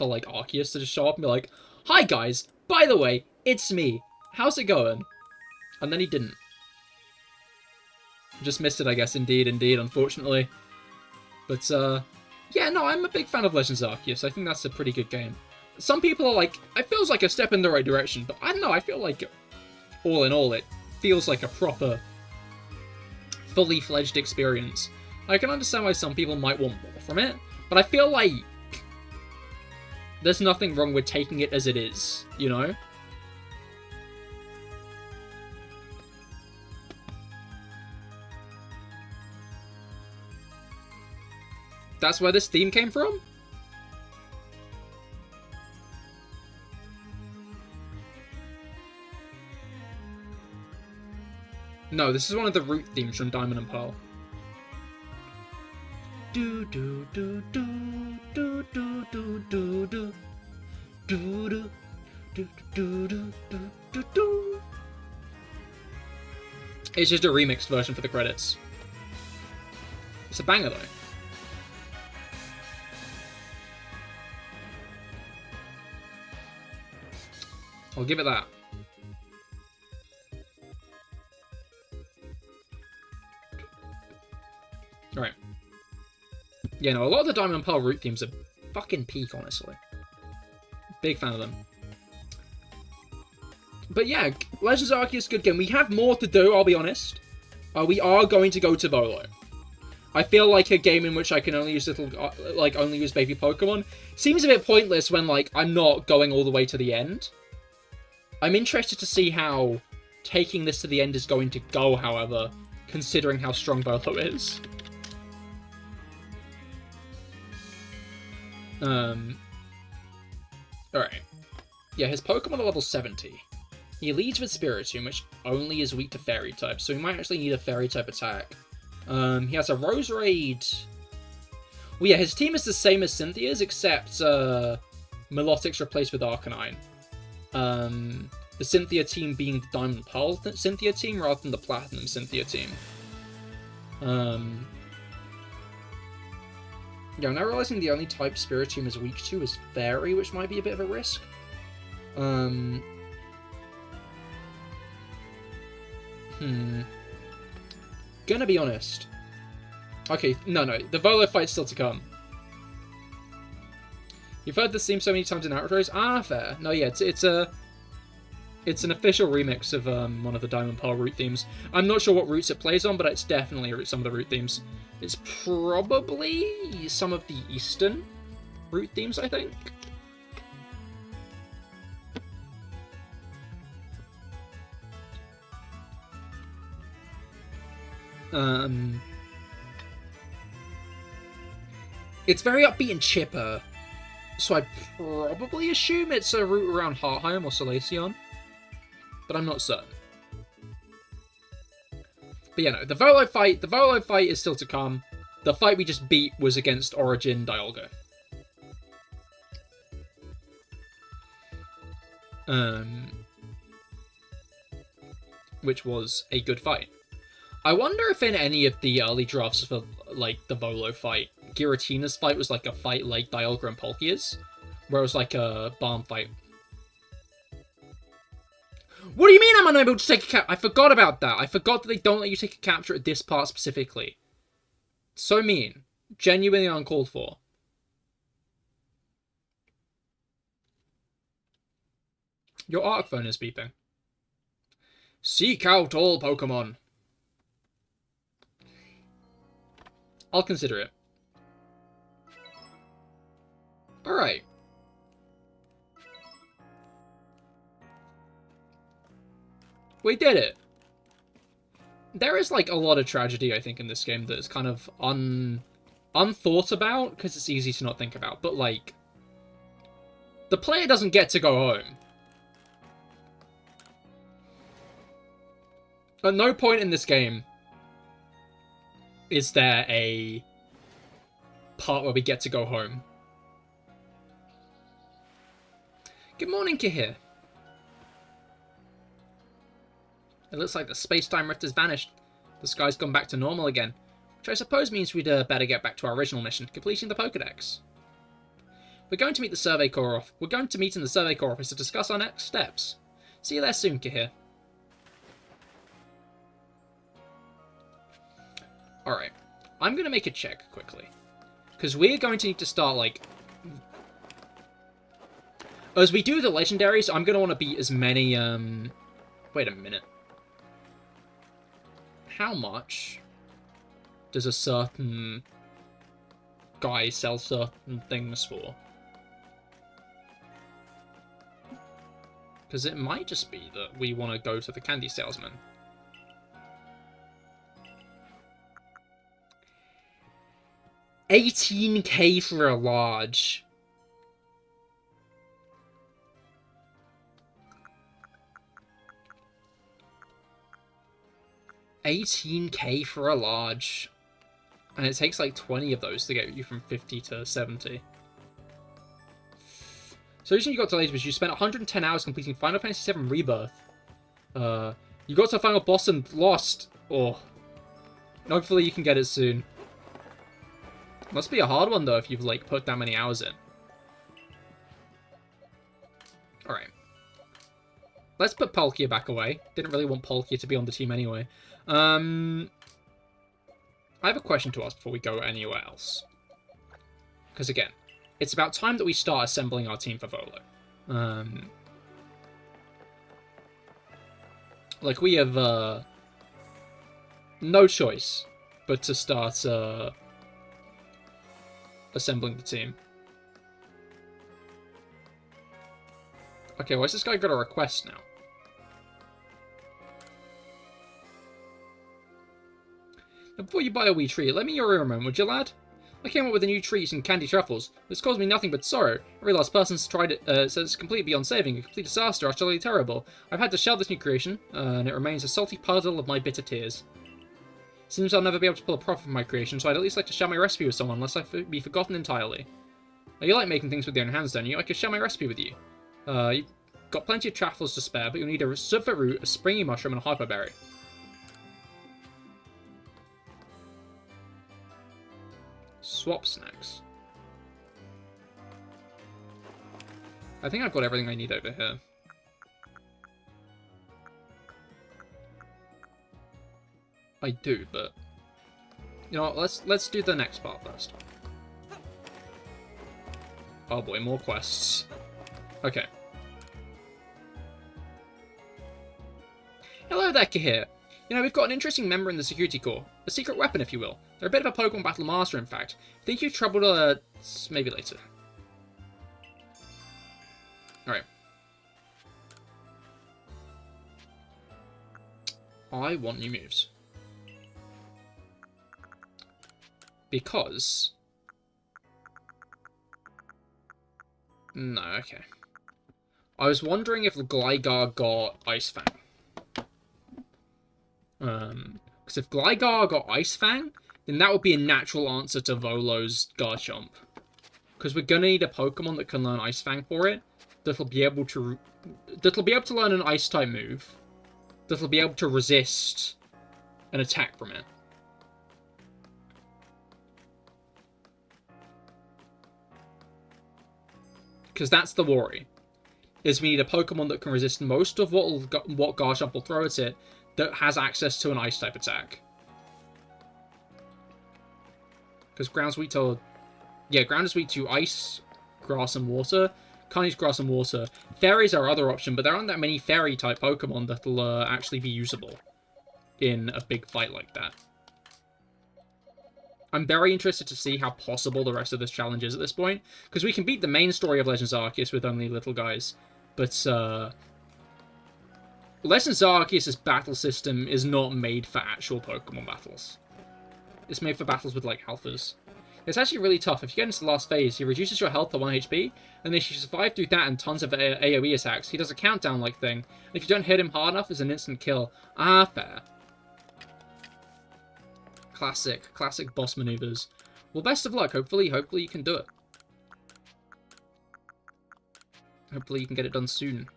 like, Arceus to just show up and be like, "Hi, guys! By the way, it's me. How's it going?" And then he didn't. Just missed it, I guess, indeed, unfortunately. But, yeah, no, I'm a big fan of Legends Arceus. I think that's a pretty good game. Some people are like, it feels like a step in the right direction, but I don't know, I feel like, all in all, it feels like a proper, fully fledged experience. I can understand why some people might want more from it, but I feel like there's nothing wrong with taking it as it is, you know? That's where this theme came from? No, this is one of the root themes from Diamond and Pearl. Do do do do do do do do do do do do do do do do. It's just a remixed version for the credits. It's a banger though. I'll give it that. Alright. Yeah, no, a lot of the Diamond and Pearl route themes are fucking peak, honestly. Big fan of them. But yeah, Legends Arceus, good game. We have more to do, I'll be honest. We are going to go to Volo. I feel like a game in which I can only use only use baby Pokemon seems a bit pointless when, like, I'm not going all the way to the end. I'm interested to see how taking this to the end is going to go, however, considering how strong Volo is. Alright. Yeah, his Pokemon are level 70. He leads with Spiritomb, which only is weak to Fairy type, so he might actually need a Fairy type attack. He has a Roserade. Well, yeah, his team is the same as Cynthia's, except Milotic's replaced with Arcanine. The Cynthia team being the Diamond and Pearl Cynthia team rather than the Platinum Cynthia team. Yeah, I'm now realizing the only type Spiritomb is weak to is Fairy, which might be a bit of a risk. Gonna be honest. Okay, no, the Volo fight's still to come. You've heard this theme so many times in outros. Ah, fair. No, yeah, it's an official remix of one of the Diamond Pearl route themes. I'm not sure what routes it plays on, but it's definitely some of the route themes. It's probably some of the Eastern route themes, I think. It's very upbeat and chipper, so I probably assume it's a route around Heartheim or Solaceon, but I'm not certain. But yeah, no, the Volo fight is still to come. The fight we just beat was against Origin Dialga. Which was a good fight. I wonder if in any of the early drafts for, like, the Volo fight, Giratina's fight was like a fight like Dialga and Palkia's, where it was like a barn fight. What do you mean I'm unable to take a capture? I forgot about that. I forgot that they don't let you take a capture at this part specifically. So mean. Genuinely uncalled for. Your ARC phone is beeping. Seek out all Pokemon. I'll consider it. Alright. We did it. There is, like, a lot of tragedy, I think, in this game that is kind of unthought about, because it's easy to not think about. But, like, the player doesn't get to go home. At no point in this game is there a part where we get to go home. Good morning, Cahir. It looks like the space-time rift has vanished. The sky's gone back to normal again, which I suppose means we'd better get back to our original mission, completing the Pokédex. We're going to meet in the Survey Corps office to discuss our next steps. See you there soon, Cahir. Alright, I'm going to make a check quickly. Because we're going to need to start, like... As we do the legendaries, I'm going to want to beat as many, Wait a minute. How much does a certain guy sell certain things for? Because it might just be that we want to go to the candy salesman. $18K for a large. $18K for a large. And it takes like 20 of those to get you from 50 to 70. So the reason you got delayed was you spent 110 hours completing Final Fantasy VII Rebirth. You got to the final boss and lost. Oh. Hopefully you can get it soon. Must be a hard one, though, if you've, like, put that many hours in. Alright. Let's put Palkia back away. Didn't really want Palkia to be on the team anyway. I have a question to ask before we go anywhere else. Because again, it's about time that we start assembling our team for Volo. Like, we have no choice but to start assembling the team. Okay, why's this guy got a request now? Now, before you buy a wee treat, let me your ear a moment, would you, lad? I came up with a new treat and candy truffles. It's caused me nothing but sorrow. Every last person's tried it, says it's completely beyond saving. A complete disaster, utterly terrible. I've had to shell this new creation, and it remains a salty puddle of my bitter tears. Seems I'll never be able to pull a profit from my creation, so I'd at least like to share my recipe with someone, lest I be forgotten entirely. Now, you like making things with your own hands, don't you? I could share my recipe with you. You've got plenty of truffles to spare, but you'll need a subvert root, a springy mushroom, and a hyperberry. Swap snacks. I think I've got everything I need over here. I do, but you know what, let's do the next part first. Oh boy, more quests. Okay. Hello there, Cahir. You know, we've got an interesting member in the security corps. A secret weapon, if you will. They're a bit of a Pokemon battle master, in fact. Think you've troubled, maybe later. Alright. I want new moves. Because... No, okay. I was wondering if Gligar got Ice Fang. Because if Gligar got Ice Fang, then that would be a natural answer to Volo's Garchomp. Because we're gonna need a Pokemon that can learn Ice Fang for it, that'll be able to learn an Ice type move, that'll be able to resist an attack from it. Because that's the worry. Is we need a Pokemon that can resist most of what Garchomp will throw at it, that has access to an Ice type attack. Because ground's weak to... Yeah, ground is weak to Ice, Grass, and Water. Can't use Grass and Water. Fairies are our other option, but there aren't that many Fairy type Pokemon that'll actually be usable in a big fight like that. I'm very interested to see how possible the rest of this challenge is at this point, because we can beat the main story of Legends Arceus with only little guys, but Legends Arceus' battle system is not made for actual Pokemon battles. It's made for battles with, like, alphas. It's actually really tough. If you get into the last phase, he reduces your health to 1 HP, and if you survive through that and tons of AoE attacks, he does a countdown-like thing, and if you don't hit him hard enough, it's an instant kill. Ah, fair. Classic boss maneuvers. Well, best of luck. Hopefully you can do it. Hopefully you can get it done soon.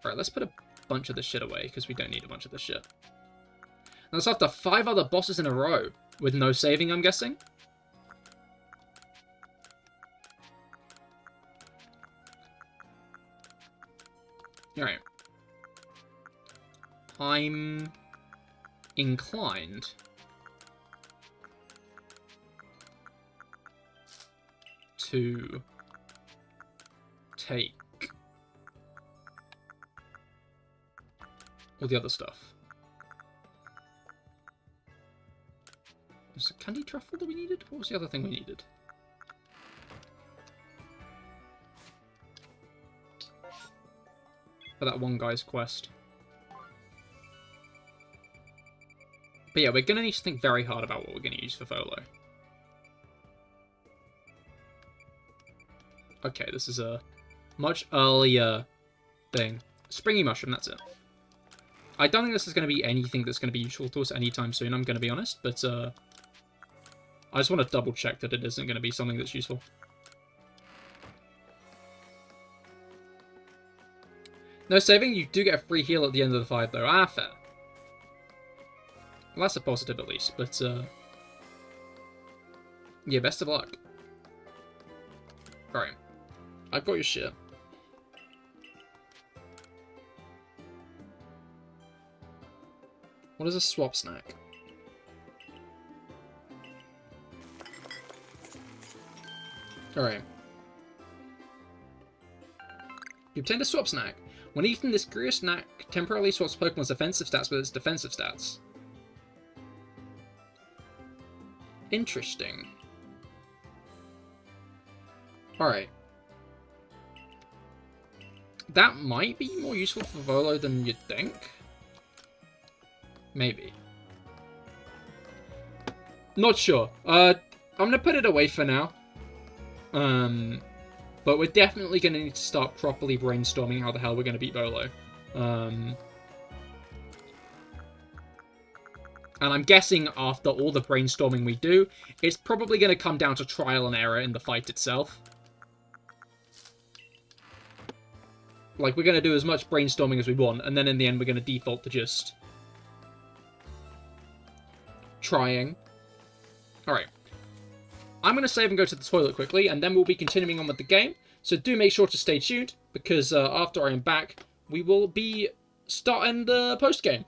Alright, let's put a bunch of this shit away, because we don't need a bunch of this shit. And that's after 5 other bosses in a row, with no saving, I'm guessing? Alright. I'm inclined to take all the other stuff. Was it candy truffle that we needed? What was the other thing we needed? For that one guy's quest. But yeah, we're going to need to think very hard about what we're going to use for Volo. Okay, this is a much earlier thing. Springy Mushroom, that's it. I don't think this is going to be anything that's going to be useful to us anytime soon, I'm going to be honest, but I just want to double check that it isn't going to be something that's useful. No saving, you do get a free heal at the end of the fight though. Ah, fair. Well, that's a positive at least, but yeah, best of luck. Alright. I've got your shit. What is a swap snack? Alright. You obtained a swap snack. When eaten, this curious snack temporarily swaps Pokemon's offensive stats with its defensive stats. Interesting. Alright. That might be more useful for Volo than you'd think. Maybe. Not sure. I'm gonna put it away for now. But we're definitely gonna need to start properly brainstorming how the hell we're gonna beat Volo. And I'm guessing after all the brainstorming we do, it's probably gonna come down to trial and error in the fight itself. Like, we're gonna do as much brainstorming as we want, and then in the end we're gonna default to just trying. Alright. I'm going to save and go to the toilet quickly, and then we'll be continuing on with the game. So do make sure to stay tuned, because after I am back, we will be starting the post-game.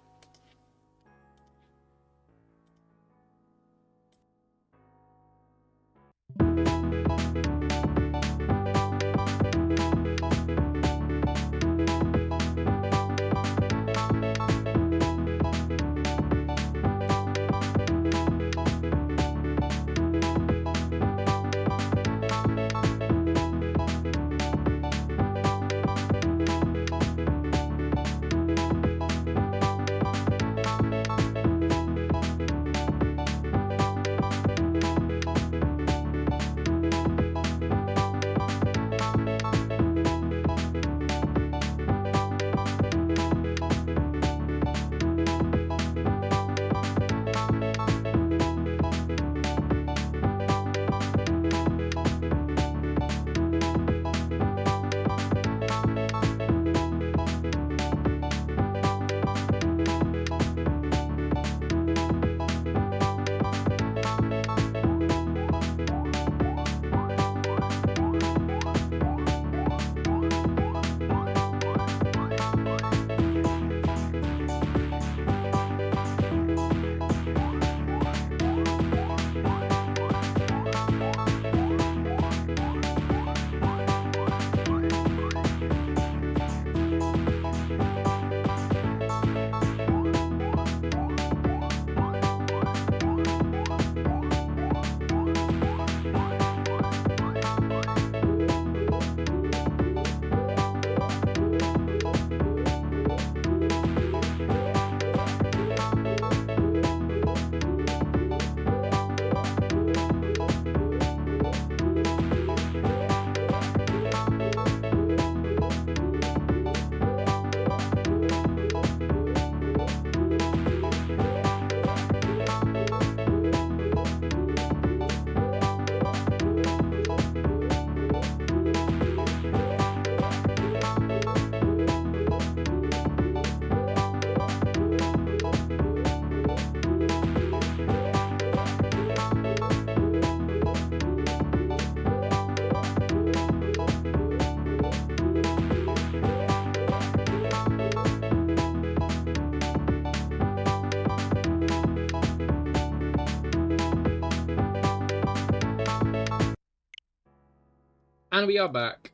And we are back.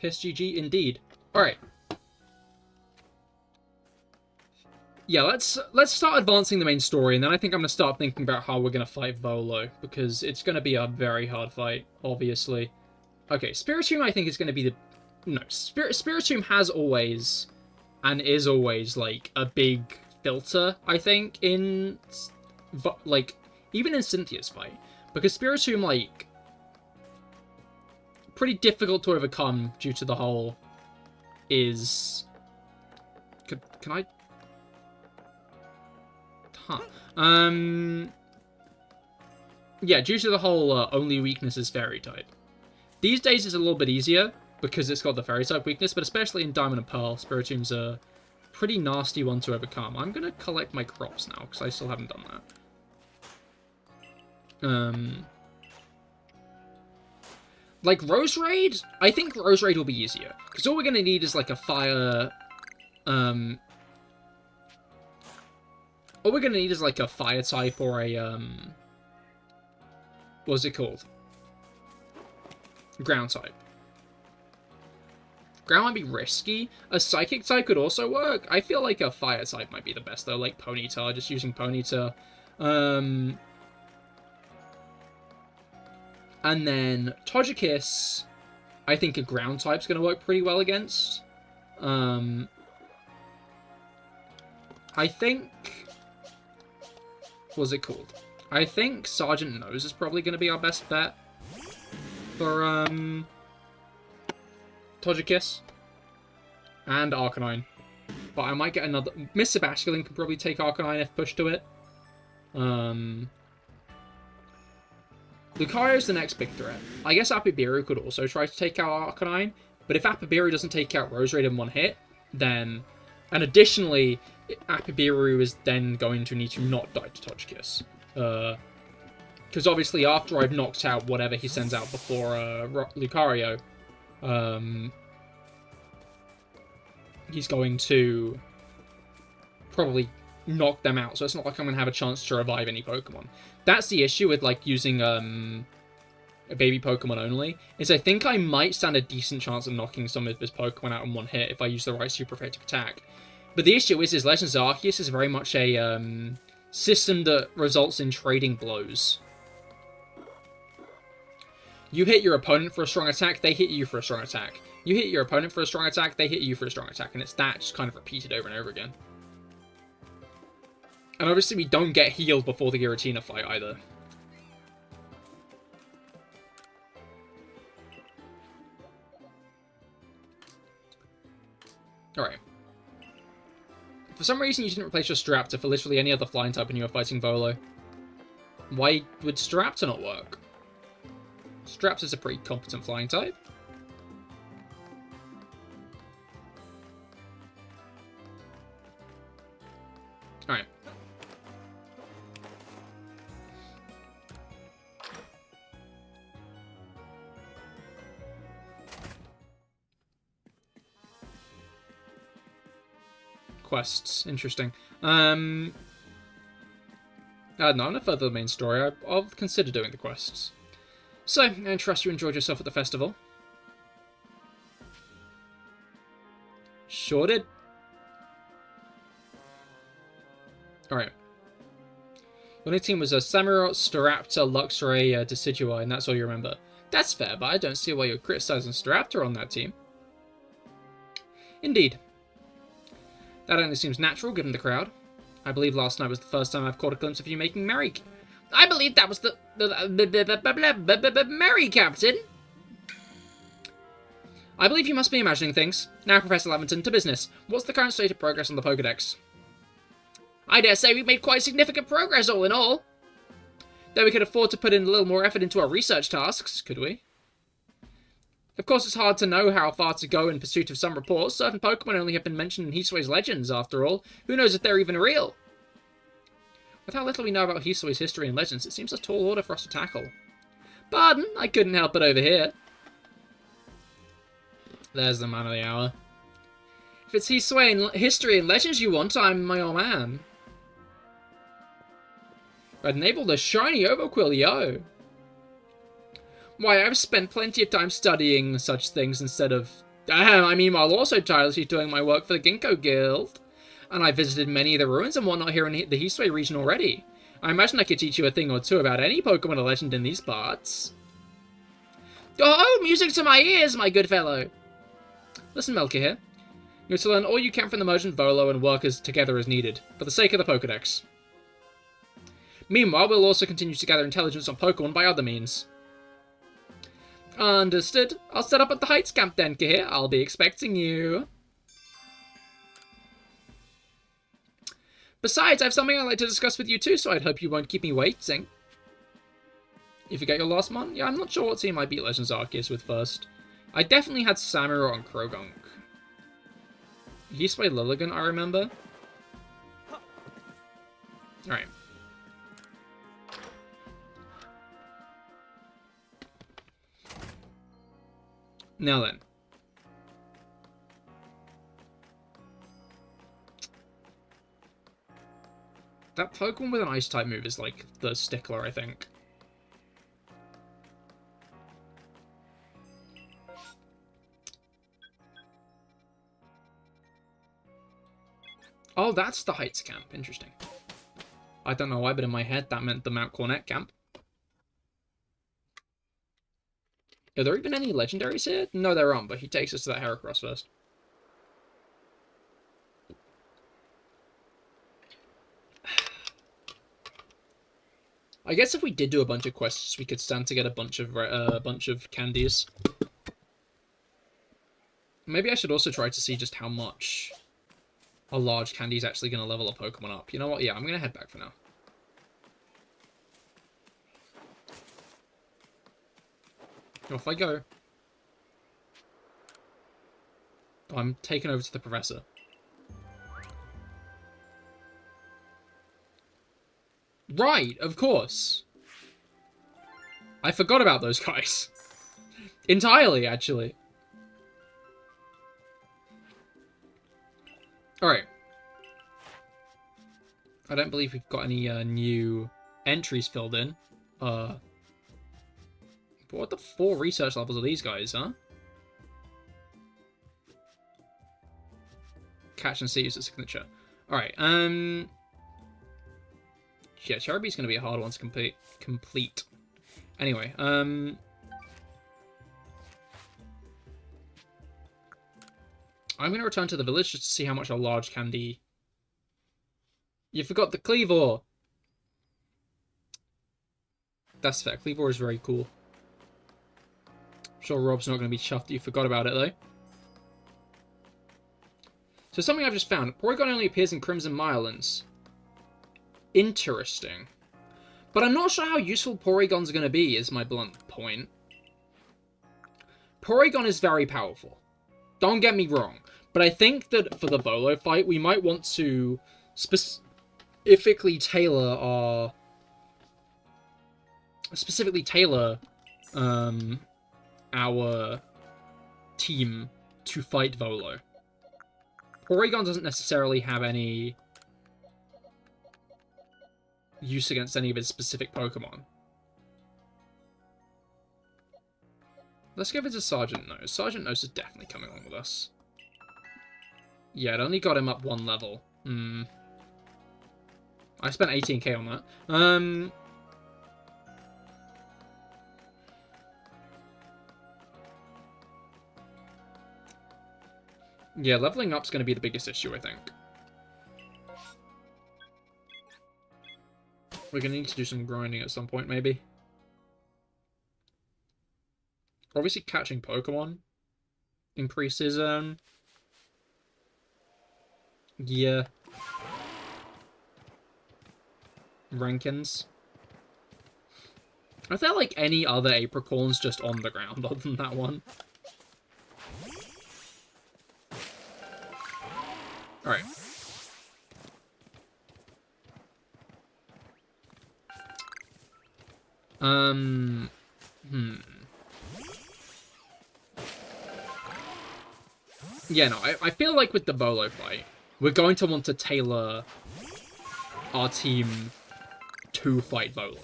Piss GG indeed. Alright. Yeah, let's start advancing the main story, and then I think I'm going to start thinking about how we're going to fight Volo, because it's going to be a very hard fight, obviously. Okay, Spiritomb I think is going to be the... No, Spiritomb has always, and is always, like, a big filter, I think, in, like, even in Cynthia's fight. Because Spiritomb, like, pretty difficult to overcome due to the whole is... Can I... Huh. Yeah, due to the whole only weakness is fairy type. These days it's a little bit easier because it's got the fairy type weakness, but especially in Diamond and Pearl, Spiritomb's a pretty nasty one to overcome. I'm going to collect my crops now because I still haven't done that. Like Rose Raid? I think Rose Raid will be easier. Because all we're going to need is like a fire... all we're going to need is like a fire type or a... what's it called? Ground type. Ground might be risky. A Psychic type could also work. I feel like a Fire type might be the best, though. Like Ponyta, just using Ponyta. And then Togekiss, I think a Ground type's going to work pretty well against. I think... What's it called? I think Sergeant Nose is probably going to be our best bet for Togekiss and Arcanine. But I might get another... Mr. Basculin could probably take Arcanine if pushed to it. Lucario's the next big threat. I guess Apibiru could also try to take out Arcanine, but if Apibiru doesn't take out Roserade in one hit, then... And additionally, Apibiru is then going to need to not die to Togekiss. Because obviously after I've knocked out whatever he sends out before Lucario, he's going to probably knock them out, so it's not like I'm going to have a chance to revive any Pokemon. That's the issue with like using a baby Pokemon only, is I think I might stand a decent chance of knocking some of his Pokemon out in one hit if I use the right super effective attack. But the issue is Legends Arceus is very much a system that results in trading blows. You hit your opponent for a strong attack, they hit you for a strong attack. You hit your opponent for a strong attack, they hit you for a strong attack, and it's that just kind of repeated over and over again. And obviously we don't get healed before the Giratina fight either. Alright. For some reason you didn't replace your Staraptor for literally any other flying type when you were fighting Volo. Why would Staraptor not work? Staraptor's a pretty competent flying type. Alright. Quests. Interesting. No, I'm not further the main story. I'll consider doing the quests. So, I trust you enjoyed yourself at the festival. Sure did. Alright. Your only team was a Samurott, Staraptor, Luxray, Decidueye, and that's all you remember. That's fair, but I don't see why you're criticizing Staraptor on that team. Indeed. That only seems natural, given the crowd. I believe last night was the first time I've caught a glimpse of you making merry. I believe that was the merry, Captain. I believe you must be imagining things. Now, Professor Laventon, to business. What's the current state of progress on the Pokedex? I dare say we've made quite significant progress, all in all. Though we could afford to put in a little more effort into our research tasks, could we? Of course, it's hard to know how far to go in pursuit of some reports. Certain Pokemon only have been mentioned in Hisui's legends, after all. Who knows if they're even real? With how little we know about Hisui's history and legends, it seems a tall order for us to tackle. Pardon, I couldn't help it over here. There's the man of the hour. If it's Hisui history and legends you want, I'm your man. I'd enabled a shiny Overquill, yo. Why, I've spent plenty of time studying such things instead of... I mean, while also tirelessly doing my work for the Ginkgo Guild. And I visited many of the ruins and whatnot here in the Hisui region already. I imagine I could teach you a thing or two about any Pokemon or legend in these parts. Oh, music to my ears, my good fellow. Listen, Melka here. You're to learn all you can from the merchant Volo and work together as needed, for the sake of the Pokedex. Meanwhile, we'll also continue to gather intelligence on Pokemon by other means. Understood. I'll set up at the Heights camp then, Cahir. I'll be expecting you. Besides, I have something I'd like to discuss with you too, so I'd hope you won't keep me waiting. You forget your last one? Yeah, I'm not sure what team I beat Legends Arceus with first. I definitely had Samurott and Krogunk. Hisui Lilligant, I remember. Alright. Now then. That Pokemon with an Ice-type move is like the stickler, I think. Oh, that's the Heights camp. Interesting. I don't know why, but in my head, that meant the Mount Cornet camp. Are there even any legendaries here? No, there aren't, but he takes us to that Heracross first. I guess if we did do a bunch of quests, we could stand to get a bunch of candies. Maybe I should also try to see just how much a large candy is actually going to level a Pokemon up. You know what? Yeah, I'm going to head back for now. Off I go. I'm taken over to the professor. Right, of course. I forgot about those guys. Entirely, actually. Alright. I don't believe we've got any new entries filled in. But what the 4 research levels are these guys, huh? Catch and see is a signature. Alright, yeah, Cherubi's going to be a hard one to complete. Anyway, I'm going to return to the village just to see how much a large candy... You forgot the Cleavor! That's fair. Cleavor is very cool. I'm sure Rob's not going to be chuffed that you forgot about it, though. So something I've just found. Porygon only appears in Crimson Mirelands. Interesting. But I'm not sure how useful Porygon's going to be, is my blunt point. Porygon is very powerful. Don't get me wrong. But I think that for the Volo fight, we might want to specifically tailor our... our team to fight Volo. Porygon doesn't necessarily have any use against any of its specific Pokemon. Let's give it to Sergeant Nose. Sergeant Nose is definitely coming along with us. Yeah, it only got him up 1 level. I spent 18k on that. Yeah, leveling up's going to be the biggest issue, I think. We're going to need to do some grinding at some point, maybe. Obviously, catching Pokemon increases, yeah. Rankins. Are there, like, any other Apricorns just on the ground other than that one? Alright. Yeah, no, I feel like with the Volo fight, we're going to want to tailor our team to fight Volo.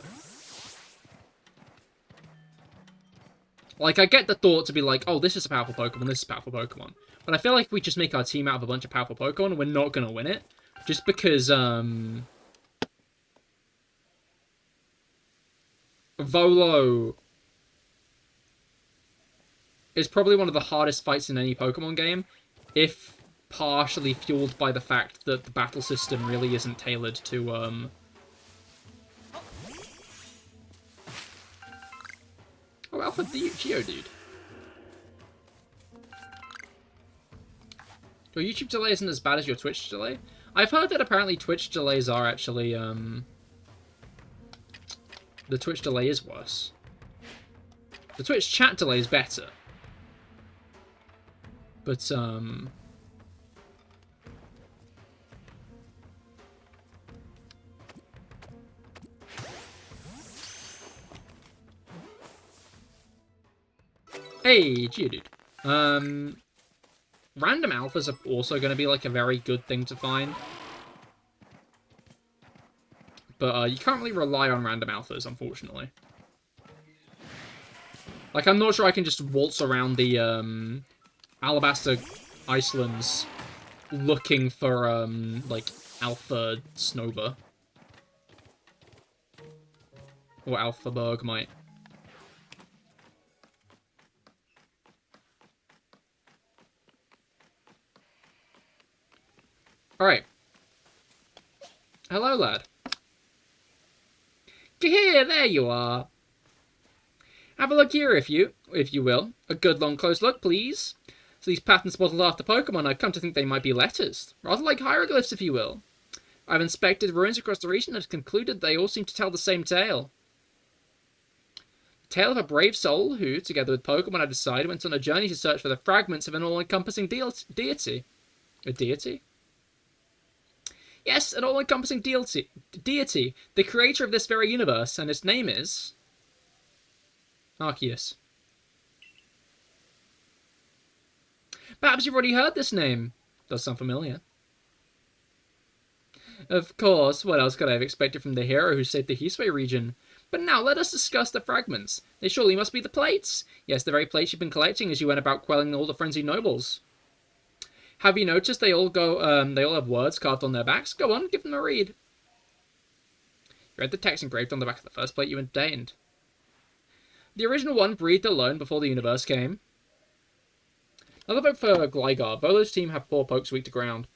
Like, I get the thought to be like, oh, this is a powerful Pokemon, this is a powerful Pokemon. But I feel like if we just make our team out of a bunch of powerful Pokemon, we're not going to win it. Just because, Volo is probably one of the hardest fights in any Pokemon game, if partially fueled by the fact that the battle system really isn't tailored to, Oh, Alpha Geodude. Your YouTube delay isn't as bad as your Twitch delay? I've heard that apparently Twitch delays are actually, the Twitch delay is worse. The Twitch chat delay is better. But, Hey, Geodude. Random alphas are also going to be, like, a very good thing to find. But, you can't really rely on random alphas, unfortunately. Like, I'm not sure I can just waltz around the, Alabaster Icelands looking for, like, Alpha Snova. Or Alpha Bergmite. Alright. Hello, lad. Cahir, there you are. Have a look here, if you will. A good long close look, please. So these patterns modeled after Pokemon, I've come to think they might be letters. Rather like hieroglyphs, if you will. I've inspected ruins across the region and have concluded they all seem to tell the same tale. The tale of a brave soul who, together with Pokemon, I decided, went on a journey to search for the fragments of an all-encompassing deity. A deity? Yes, an all-encompassing deity, the creator of this very universe, and its name is Arceus. Perhaps you've already heard this name. Does sound familiar. Of course, what else could I have expected from the hero who saved the Hisui region? But now let us discuss the fragments. They surely must be the plates. Yes, the very plates you've been collecting as you went about quelling all the frenzied nobles. Have you noticed they all have words carved on their backs? Go on, give them a read. You read the text engraved on the back of the first plate you obtained. The original one breathed alone before the universe came. Another vote for Gligar. Volo's team have poor pokes weak to ground.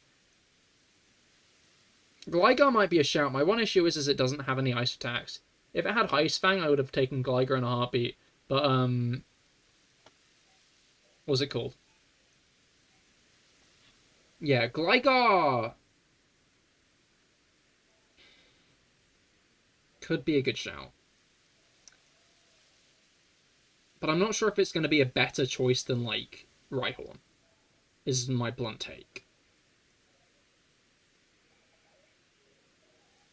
Gligar might be a shout. My one issue is it doesn't have any ice attacks. If it had Ice Fang, I would have taken Gligar in a heartbeat. But, what was it called? Yeah, Gligar could be a good shout. But I'm not sure if it's going to be a better choice than, like, Rhyhorn, is my blunt take.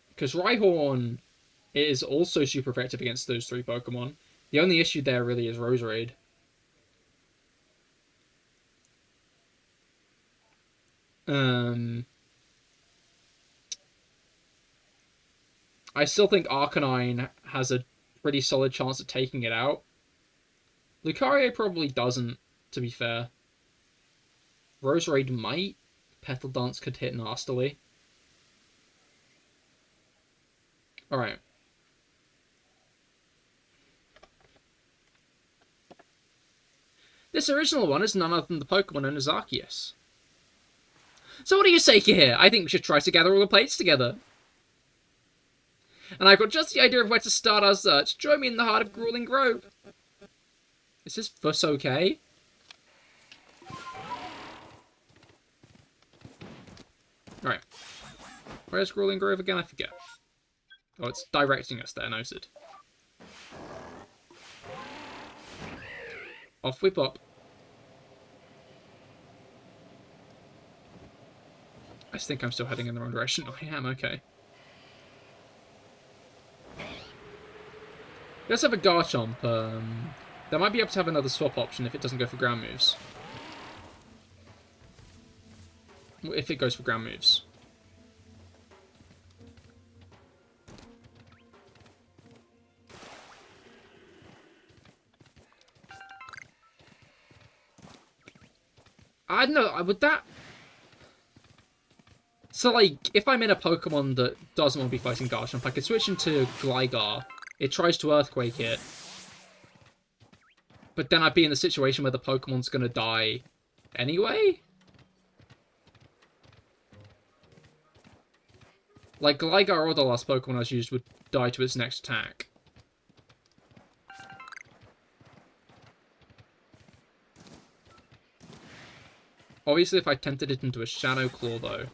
Because Rhyhorn is also super effective against those three Pokemon. The only issue there really is Roserade. I still think Arcanine has a pretty solid chance of taking it out. Lucario probably doesn't, to be fair. Roserade might. Petal Dance could hit nastily. Alright. This original one is none other than the Pokemon known as Arceus. So what do you say, Cahir? I think we should try to gather all the plates together. And I've got just the idea of where to start our search. Join me in the heart of Grueling Grove. Is this fuss okay? Alright. Where's Grueling Grove again? I forget. Oh, it's directing us there, noted. Off we pop. I think I'm still heading in the wrong direction. Oh, I am, okay. Let's have a Garchomp. They might be able to have another swap option if it doesn't go for ground moves. If it goes for ground moves. I don't know, would that... So, like, if I'm in a Pokemon that doesn't want to be fighting Garchomp, I could switch into Gligar. It tries to Earthquake it. But then I'd be in the situation where the Pokemon's going to die anyway? Like, Gligar or the last Pokemon I was used would die to its next attack. Obviously, if I tempted it into a Shadow Claw, though,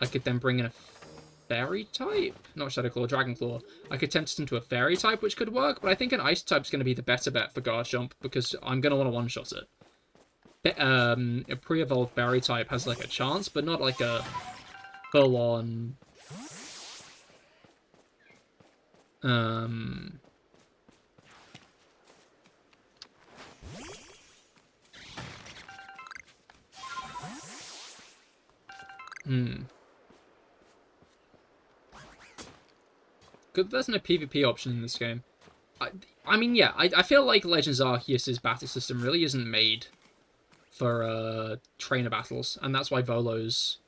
I could then bring in a Fairy type? Not Shadow Claw, Dragon Claw. I could tempt it into a Fairy type, which could work, but I think an Ice type's going to be the better bet for Garchomp, because I'm going to want to one-shot it. A pre-evolved Fairy type has, like, a chance, but not, like, a full-on... Good, there's no PvP option in this game. I mean, yeah, I feel like Legends Arceus' battle system really isn't made for trainer battles, and that's why Volo's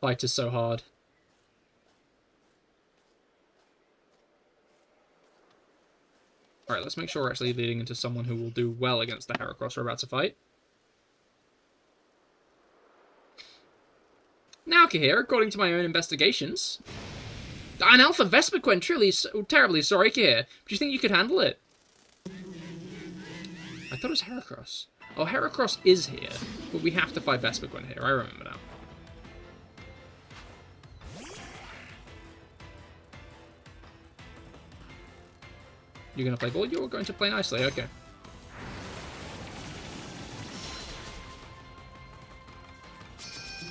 fight is so hard. Alright, let's make sure we're actually leading into someone who will do well against the Heracross we're about to fight. Now, Cahir, according to my own investigations... An Alpha Vespiquen, truly, terribly sorry, Cahir. Do you think you could handle it? I thought it was Heracross. Oh, Heracross is here, but we have to fight Vespiquen here, I remember now. You're going to play ball? You're going to play nicely, okay.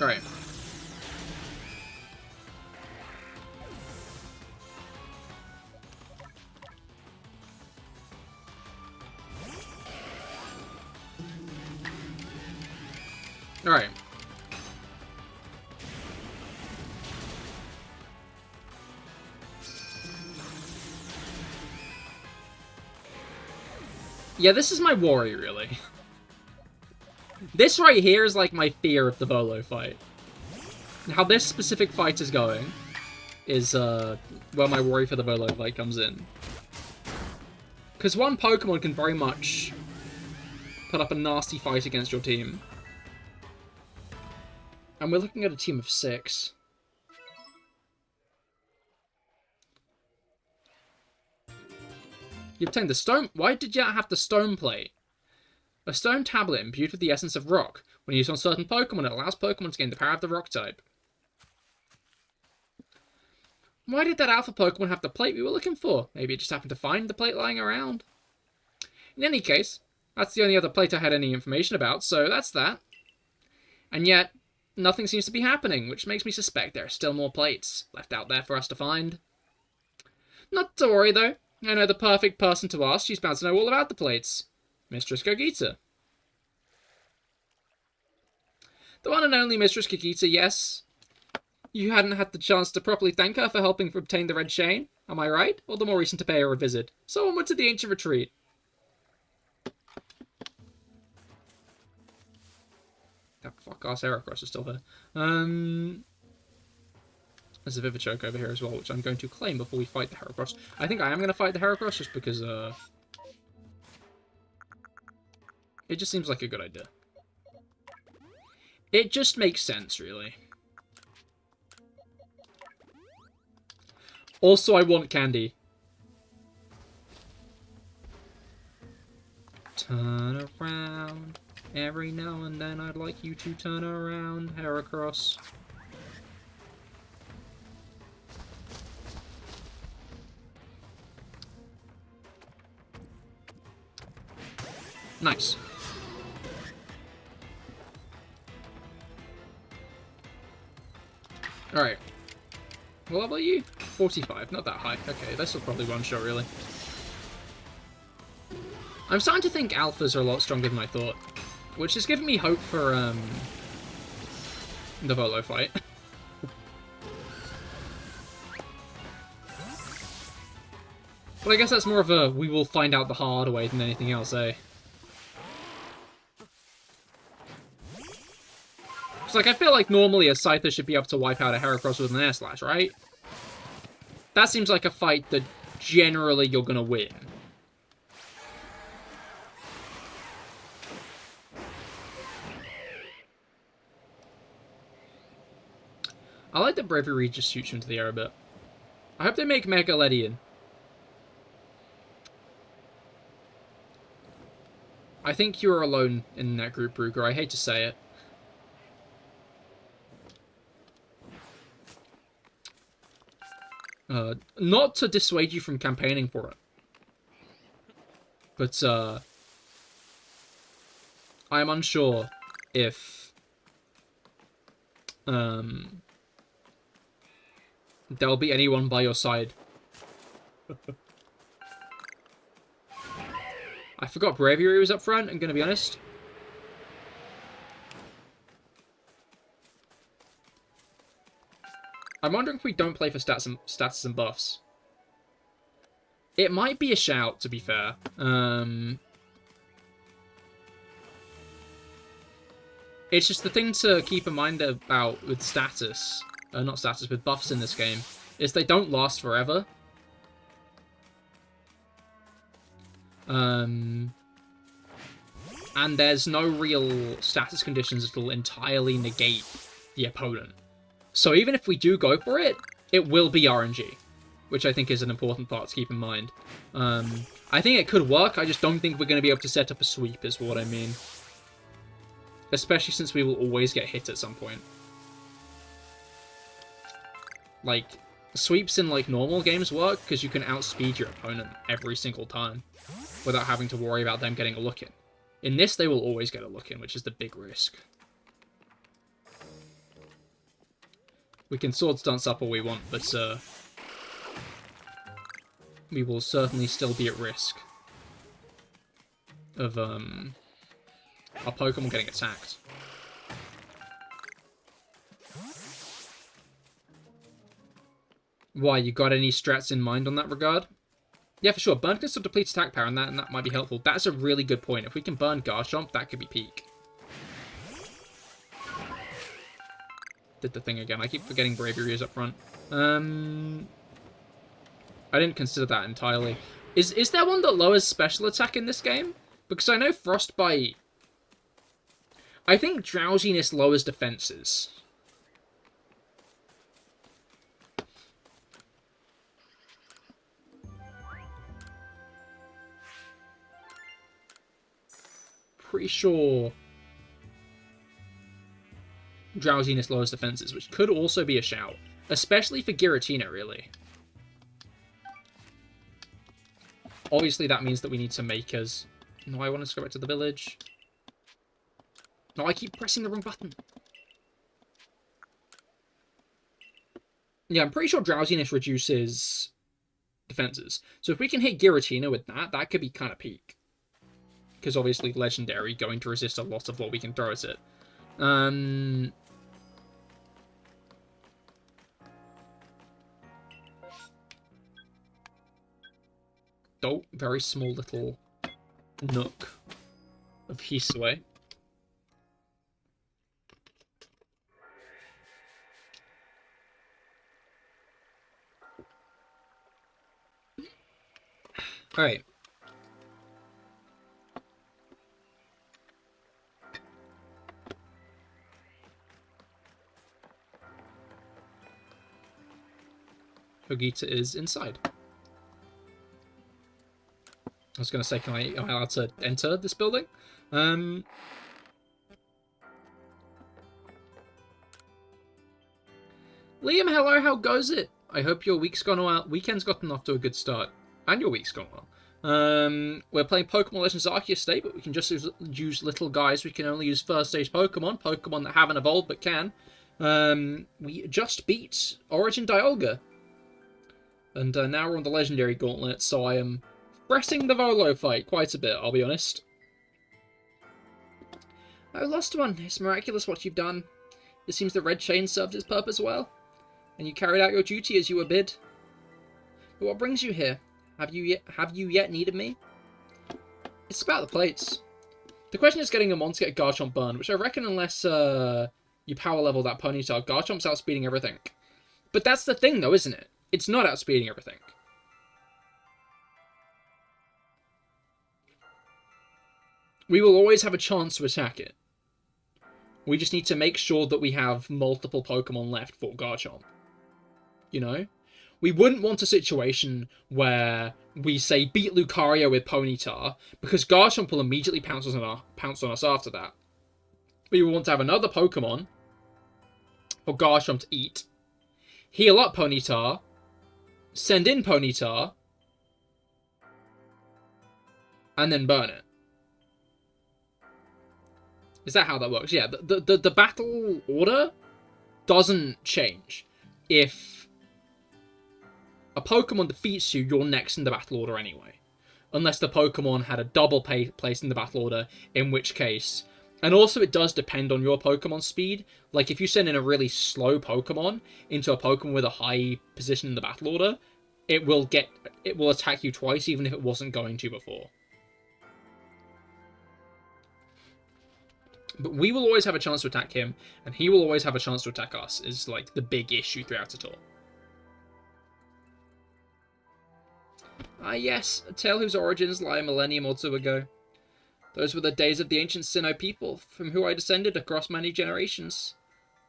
Alright. Alright. Yeah, this is my worry, really. This right here is like my fear of the Volo fight. How this specific fight is going is where my worry for the Volo fight comes in. Because one Pokemon can very much put up a nasty fight against your team. And we're looking at a team of 6. You obtained the stone... Why did you have the stone plate? A stone tablet imbued with the essence of rock. When used on certain Pokemon, it allows Pokemon to gain the power of the rock type. Why did that alpha Pokemon have the plate we were looking for? Maybe it just happened to find the plate lying around. In any case, that's the only other plate I had any information about, so that's that. And yet, nothing seems to be happening, which makes me suspect there are still more plates left out there for us to find. Not to worry, though. I know the perfect person to ask. She's bound to know all about the plates. Mistress Gogeta. The one and only Mistress Gogeta, yes. You hadn't had the chance to properly thank her for helping obtain the Red Chain, am I right? Or the more recent to pay her a visit. So onward to the ancient retreat. That fuck-ass Heracross is still here. There's a Vivichoke over here as well, which I'm going to claim before we fight the Heracross. I think I am going to fight the Heracross just because, it just seems like a good idea. It just makes sense, really. Also, I want candy. Turn around. Every now and then I'd like you to turn around, Heracross. Nice. Alright. What level are you? 45, not that high. Okay, this will probably one-shot, really. I'm starting to think alphas are a lot stronger than I thought. Which is giving me hope for, the Volo fight. But I guess that's more of a we will find out the hard way than anything else, eh? It's like, I feel like normally a Scyther should be able to wipe out a Heracross with an Air Slash, right? That seems like a fight that generally you're gonna win. I like that Bravery just shoots you into the air a bit. I hope they make Mega Ledian. I think you're alone in that group, Ruger. I hate to say it. Not to dissuade you from campaigning for it. But, I'm unsure if, there'll be anyone by your side. I forgot Bravery was up front, I'm gonna be honest. I'm wondering if we don't play for status and buffs. It might be a shout, to be fair. It's just the thing to keep in mind about with status, not status, with buffs in this game, is they don't last forever. And there's no real status conditions that will entirely negate the opponent. So even if we do go for it, it will be RNG, which I think is an important part to keep in mind. I think it could work, I just don't think we're going to be able to set up a sweep, is what I mean. Especially since we will always get hit at some point. Like, sweeps in, like, normal games work because you can outspeed your opponent every single time without having to worry about them getting a look in. In this, they will always get a look in, which is the big risk. We can sword stance up all we want, but, we will certainly still be at risk of, our Pokemon getting attacked. Why, you got any strats in mind on that regard? Yeah, for sure. Burn can still deplete attack power, and that might be helpful. That's a really good point. If we can burn Garchomp, that could be peak. Did the thing again. I keep forgetting Bravery is up front. I didn't consider that entirely. Is there one that lowers special attack in this game? Because I know Frostbite... I think Drowsiness lowers defenses. Pretty sure Drowsiness lowers defenses, which could also be a shout. Especially for Giratina, really. Obviously, that means that we need to make us... No, I want us to go back to the village. No, I keep pressing the wrong button. Yeah, I'm pretty sure Drowsiness reduces defenses. So if we can hit Giratina with that, that could be kind of peak. Because obviously Legendary going to resist a lot of what we can throw at it. Oh, very small little nook of Hisui. Alright. Hogita is inside. I was going to say, am I allowed to enter this building? Liam, hello, how goes it? I hope your weekend's gotten off to a good start. And your week's gone well. We're playing Pokemon Legends Arceus today, but we can just use little guys. We can only use first stage Pokemon that haven't evolved but can. We just beat Origin Dialga. And now we're on the Legendary Gauntlet, so I am pressing the Volo fight quite a bit, I'll be honest. Oh, Lost One, it's miraculous what you've done. It seems the red chain served its purpose well, and you carried out your duty as you were bid. But what brings you here? Have you yet needed me? It's about the plates. The question is getting a mon to get Garchomp burned, which I reckon unless you power level that Ponyta, Garchomp's outspeeding everything. But that's the thing though, isn't it? It's not outspeeding everything. We will always have a chance to attack it. We just need to make sure that we have multiple Pokemon left for Garchomp. You know? We wouldn't want a situation where we, say, beat Lucario with Ponyta, because Garchomp will immediately pounce on us after that. We want to have another Pokemon for Garchomp to eat, heal up Ponyta, send in Ponyta, and then burn it. Is that how that works? Yeah, the battle order doesn't change. If a Pokemon defeats you, you're next in the battle order anyway. Unless the Pokemon had a double place in the battle order, in which case... And also it does depend on your Pokemon speed. Like, if you send in a really slow Pokemon into a Pokemon with a high position in the battle order, it will attack you twice, even if it wasn't going to before. But we will always have a chance to attack him, and he will always have a chance to attack us, is like the big issue throughout it all. Ah yes, a tale whose origins lie a millennium or two ago. Those were the days of the ancient Sinnoh people, from who I descended across many generations.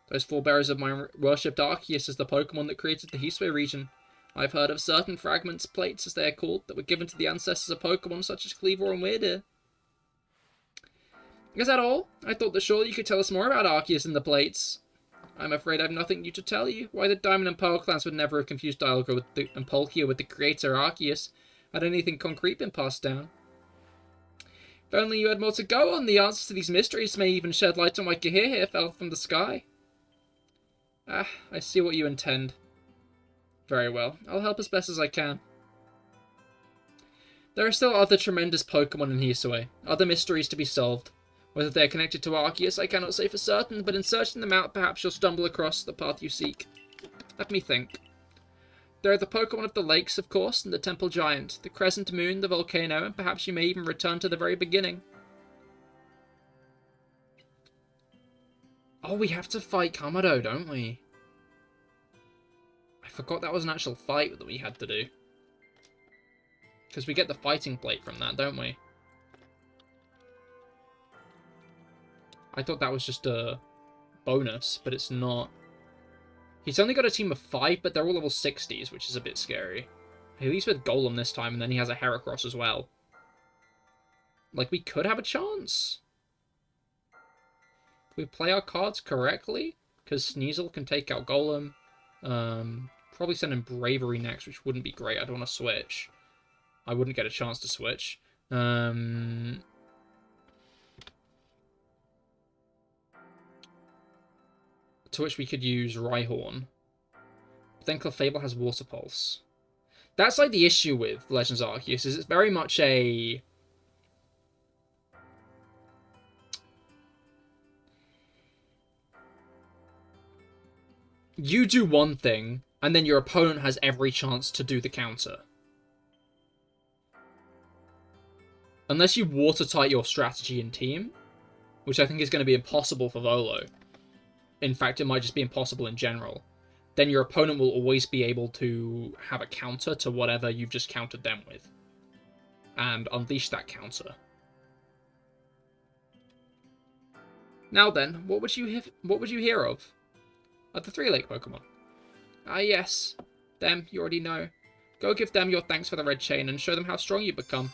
Those forebearers of my worshipped Arceus as the Pokemon that created the Hisui region. I've heard of certain fragments, plates as they are called, that were given to the ancestors of Pokemon such as Cleavor and Weirdeer. Is that all? I thought that surely you could tell us more about Arceus and the plates. I'm afraid I've nothing new to tell you. Why the Diamond and Pearl clans would never have confused Dialga and Palkia with the creator Arceus, had anything concrete been passed down. If only you had more to go on, the answers to these mysteries may even shed light on why Cahir here fell from the sky. Ah, I see what you intend. Very well, I'll help as best as I can. There are still other tremendous Pokemon in Hisui, other mysteries to be solved. Whether they are connected to Arceus, I cannot say for certain, but in searching them out, perhaps you'll stumble across the path you seek. Let me think. There are the Pokemon of the lakes, of course, and the Temple Giant, the Crescent Moon, the volcano, and perhaps you may even return to the very beginning. Oh, we have to fight Kamado, don't we? I forgot that was an actual fight that we had to do. Because we get the fighting plate from that, don't we? I thought that was just a bonus, but it's not. He's only got a team of 5, but they're all level 60s, which is a bit scary. He leaves with Golem this time, and then he has a Heracross as well. Like, we could have a chance. If we play our cards correctly, because Sneasel can take out Golem. Probably send in Bravery next, which wouldn't be great. I don't want to switch. I wouldn't get a chance to switch. To which we could use Rhyhorn. But then Clefable has Water Pulse. That's like the issue with Legends Arceus, is it's very much a... You do one thing, and then your opponent has every chance to do the counter. Unless you watertight your strategy and team, which I think is going to be impossible for Volo. In fact, it might just be impossible in general. Then your opponent will always be able to have a counter to whatever you've just countered them with. And unleash that counter. Now then, what would you hear of? Of the 3-Lake Pokemon. Ah yes, them, you already know. Go give them your thanks for the red chain and show them how strong you become.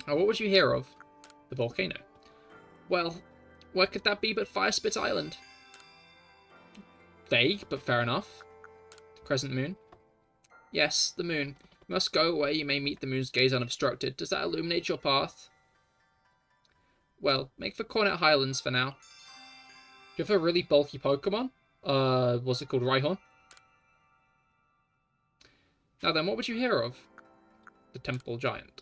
Now what would you hear of? The volcano. Well, where could that be but Firespit Island? Vague, but fair enough. The Crescent Moon. Yes, the moon. You must go where you may meet the moon's gaze unobstructed. Does that illuminate your path? Well, make for Cornet Highlands for now. Do you have a really bulky Pokemon? What's it called? Rhyhorn? Now then, what would you hear of? The Temple Giant.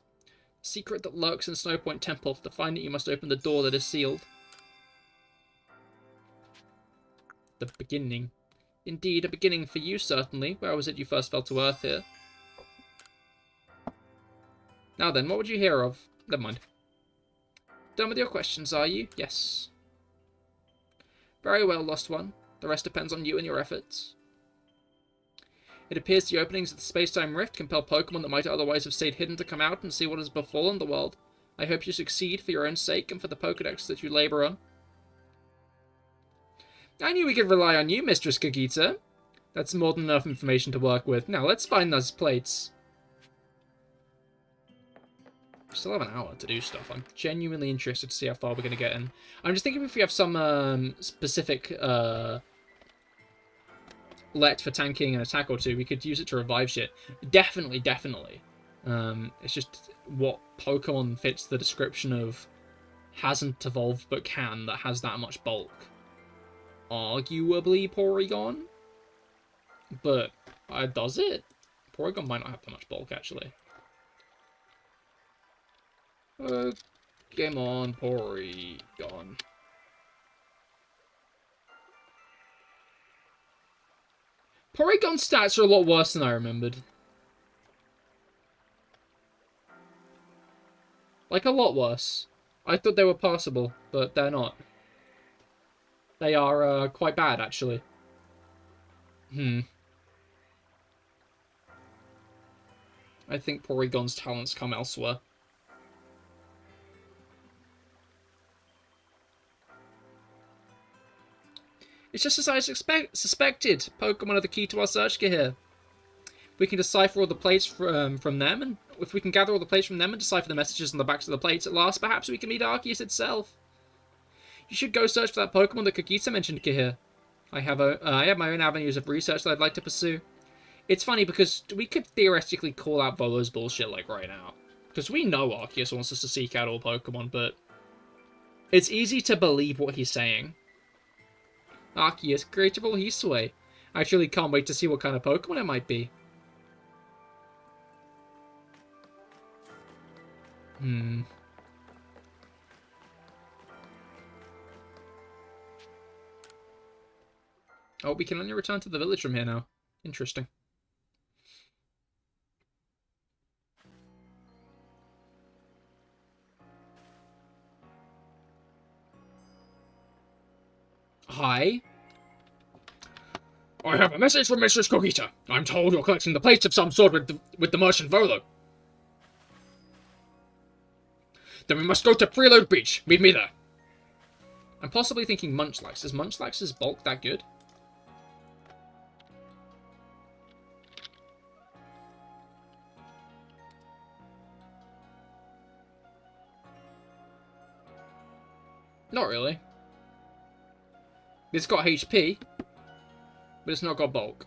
Secret that lurks in Snowpoint Temple. To find it, you must open the door that is sealed. The beginning. Indeed, a beginning for you, certainly. Where was it you first fell to earth here? Now then, what would you hear of? Never mind. Done with your questions, are you? Yes. Very well, Lost One. The rest depends on you and your efforts. It appears the openings of the space-time rift compel Pokemon that might otherwise have stayed hidden to come out and see what has befallen the world. I hope you succeed for your own sake and for the Pokedex that you labor on. I knew we could rely on you, Mistress Kagita. That's more than enough information to work with. Now, let's find those plates. We still have an hour to do stuff. I'm genuinely interested to see how far we're going to get in. I'm just thinking if we have some specific let for tanking an attack or two, we could use it to revive shit. Definitely, definitely. It's just what Pokemon fits the description of hasn't evolved but can, that has that much bulk. Arguably Porygon? But, does it? Porygon might not have that much bulk, actually. Game on, Porygon. Porygon stats are a lot worse than I remembered. Like, a lot worse. I thought they were passable, but they're not. They are quite bad, actually. I think Porygon's talents come elsewhere. It's just as I suspected. Pokemon are the key to our search, Cahir. We can decipher all the plates from them, and if we can gather all the plates from them and decipher the messages on the backs of the plates at last, perhaps we can meet Arceus itself. You should go search for that Pokemon that Kagita mentioned, Cahir. I have my own avenues of research that I'd like to pursue. It's funny because we could theoretically call out Volo's bullshit like right now. Because we know Arceus wants us to seek out all Pokemon, but it's easy to believe what he's saying. Arceus, creator of all Hisui. I truly can't wait to see what kind of Pokemon it might be. Oh, we can only return to the village from here now. Interesting. Hi. I have a message from Mistress Kogita. I'm told you're collecting the plates of some sort with the merchant Volo. Then we must go to Preload Beach. Meet me there. I'm possibly thinking Munchlax. Is Munchlax's bulk that good? Not really. It's got HP, but it's not got bulk.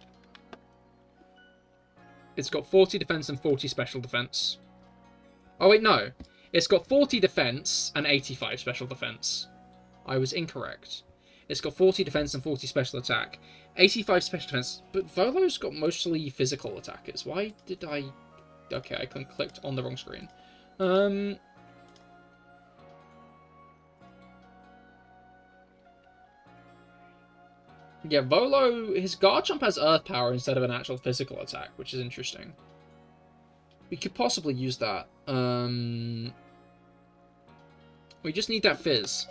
It's got 40 defense and 40 special defense. Oh wait, no. It's got 40 defense and 85 special defense. I was incorrect. It's got 40 defense and 40 special attack. 85 special defense, but Volo's got mostly physical attackers. Why did I... Okay, I clicked on the wrong screen. Yeah, Volo, his guard jump has earth power instead of an actual physical attack, which is interesting. We could possibly use that. We just need that fizz.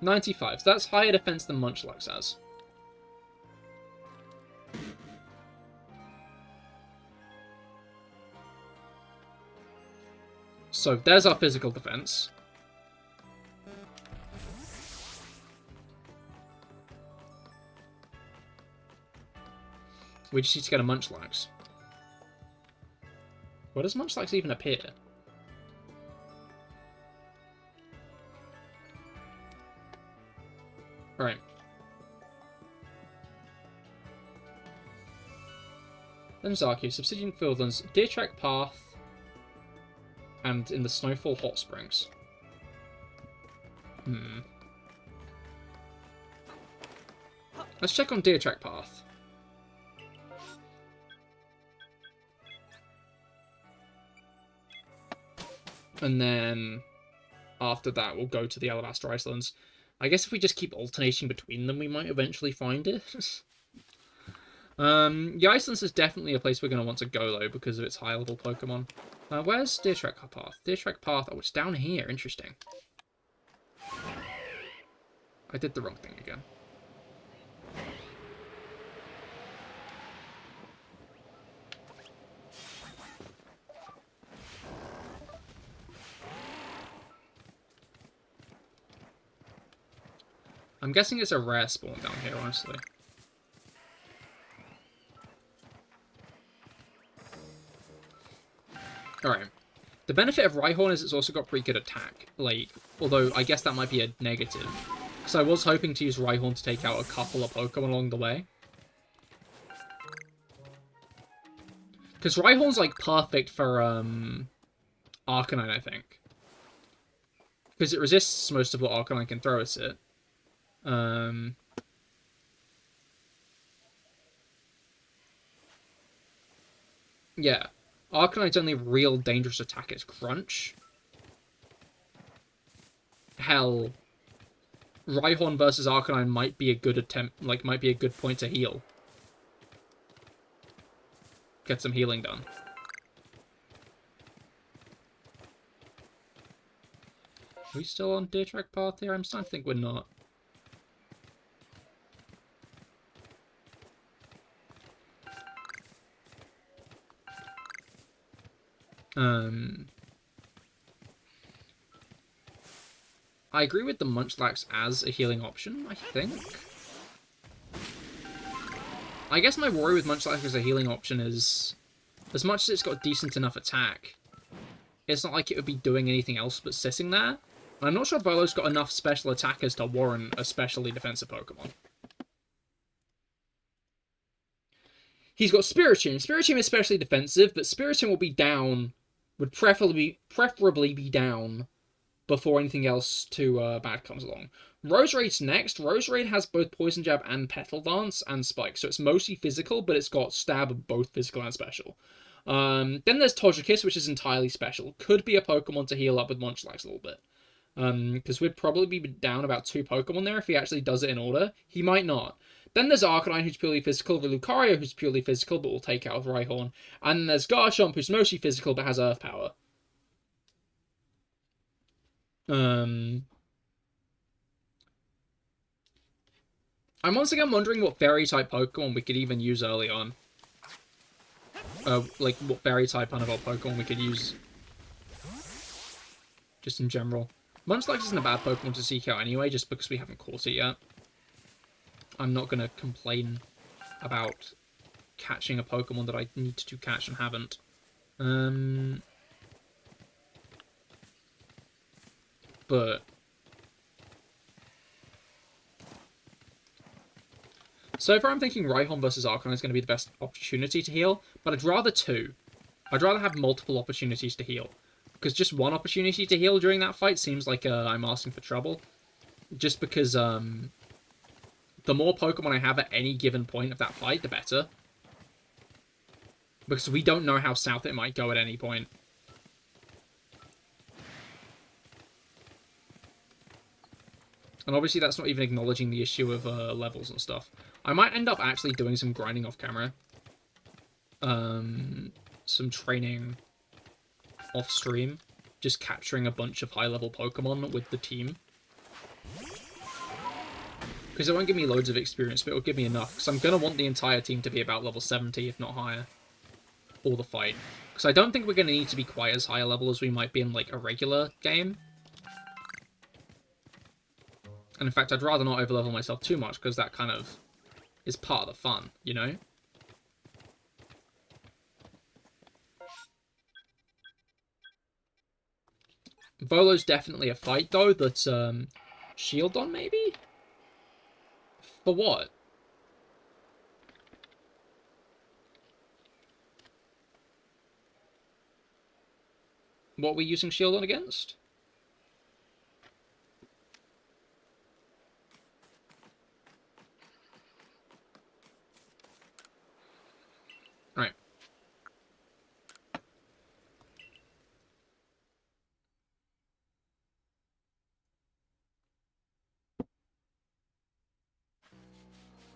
$95. So that's higher defense than Munchlax has. So there's our physical defense. We just need to get a Munchlax. Where does Munchlax even appear? Right. Then Arceus, Obsidian Fieldlands, Deer Track Path, and in the Snowfall Hot Springs. Let's check on Deer Track Path. And then after that, we'll go to the Alabaster Icelands. I guess if we just keep alternating between them, we might eventually find it. The Icelands is definitely a place we're going to want to go, though, because of its high-level Pokemon. Where's Deer Track Path? Deer Track Path, oh, it's down here. Interesting. I did the wrong thing again. I'm guessing it's a rare spawn down here, honestly. Alright. The benefit of Rhyhorn is it's also got pretty good attack. Like, although I guess that might be a negative. So I was hoping to use Rhyhorn to take out a couple of Pokemon along the way. Because Rhyhorn's, like, perfect for, Arcanine, I think. Because it resists most of what Arcanine can throw at it. Yeah. Arcanine's only real dangerous attack is Crunch. Hell, Rhyhorn versus Arcanine might be a good attempt, like, might be a good point to heal. Get some healing done. Are we still on deer track path here? I'm starting to think we're not. I agree with the Munchlax as a healing option, I think. I guess my worry with Munchlax as a healing option is, as much as it's got decent enough attack, it's not like it would be doing anything else but sitting there. And I'm not sure Volo's got enough special attackers to warrant a specially defensive Pokemon. He's got Spiritomb. Spiritomb is specially defensive, but Spiritomb will be down, would preferably be down before anything else too bad comes along. Roserade's next. Roserade has both Poison Jab and Petal Dance and Spike, so it's mostly physical, but it's got Stab of both physical and special. Then there's Togekiss, which is entirely special. Could be a Pokemon to heal up with Munchlax a little bit. Because we'd probably be down about 2 Pokemon there if he actually does it in order. He might not. Then there's Arcanine, who's purely physical, the Lucario, who's purely physical, but will take out with Rhyhorn. And then there's Garchomp, who's mostly physical, but has Earth Power. I'm once again wondering what Fairy-type Pokemon we could even use early on. Like, what Fairy-type Undeveloped Pokemon we could use. Just in general. Munchlax isn't a bad Pokemon to seek out anyway, just because we haven't caught it yet. I'm not going to complain about catching a Pokemon that I need to catch and haven't. But so far I'm thinking Rhyhorn versus Arcanine is going to be the best opportunity to heal, but I'd rather 2. I'd rather have multiple opportunities to heal. Because just one opportunity to heal during that fight seems like I'm asking for trouble. Just because the more Pokemon I have at any given point of that fight, the better. Because we don't know how south it might go at any point. And obviously that's not even acknowledging the issue of levels and stuff. I might end up actually doing some grinding off camera. Some training off stream. Just capturing a bunch of high level Pokemon with the team. Because it won't give me loads of experience, but it'll give me enough. Because I'm going to want the entire team to be about level 70, if not higher. All the fight. Because I don't think we're going to need to be quite as high a level as we might be in like a regular game. And in fact, I'd rather not overlevel myself too much, because that kind of is part of the fun, you know? Volo's definitely a fight, though, that's Shieldon, maybe? For what? What are we using Shieldon against? Right.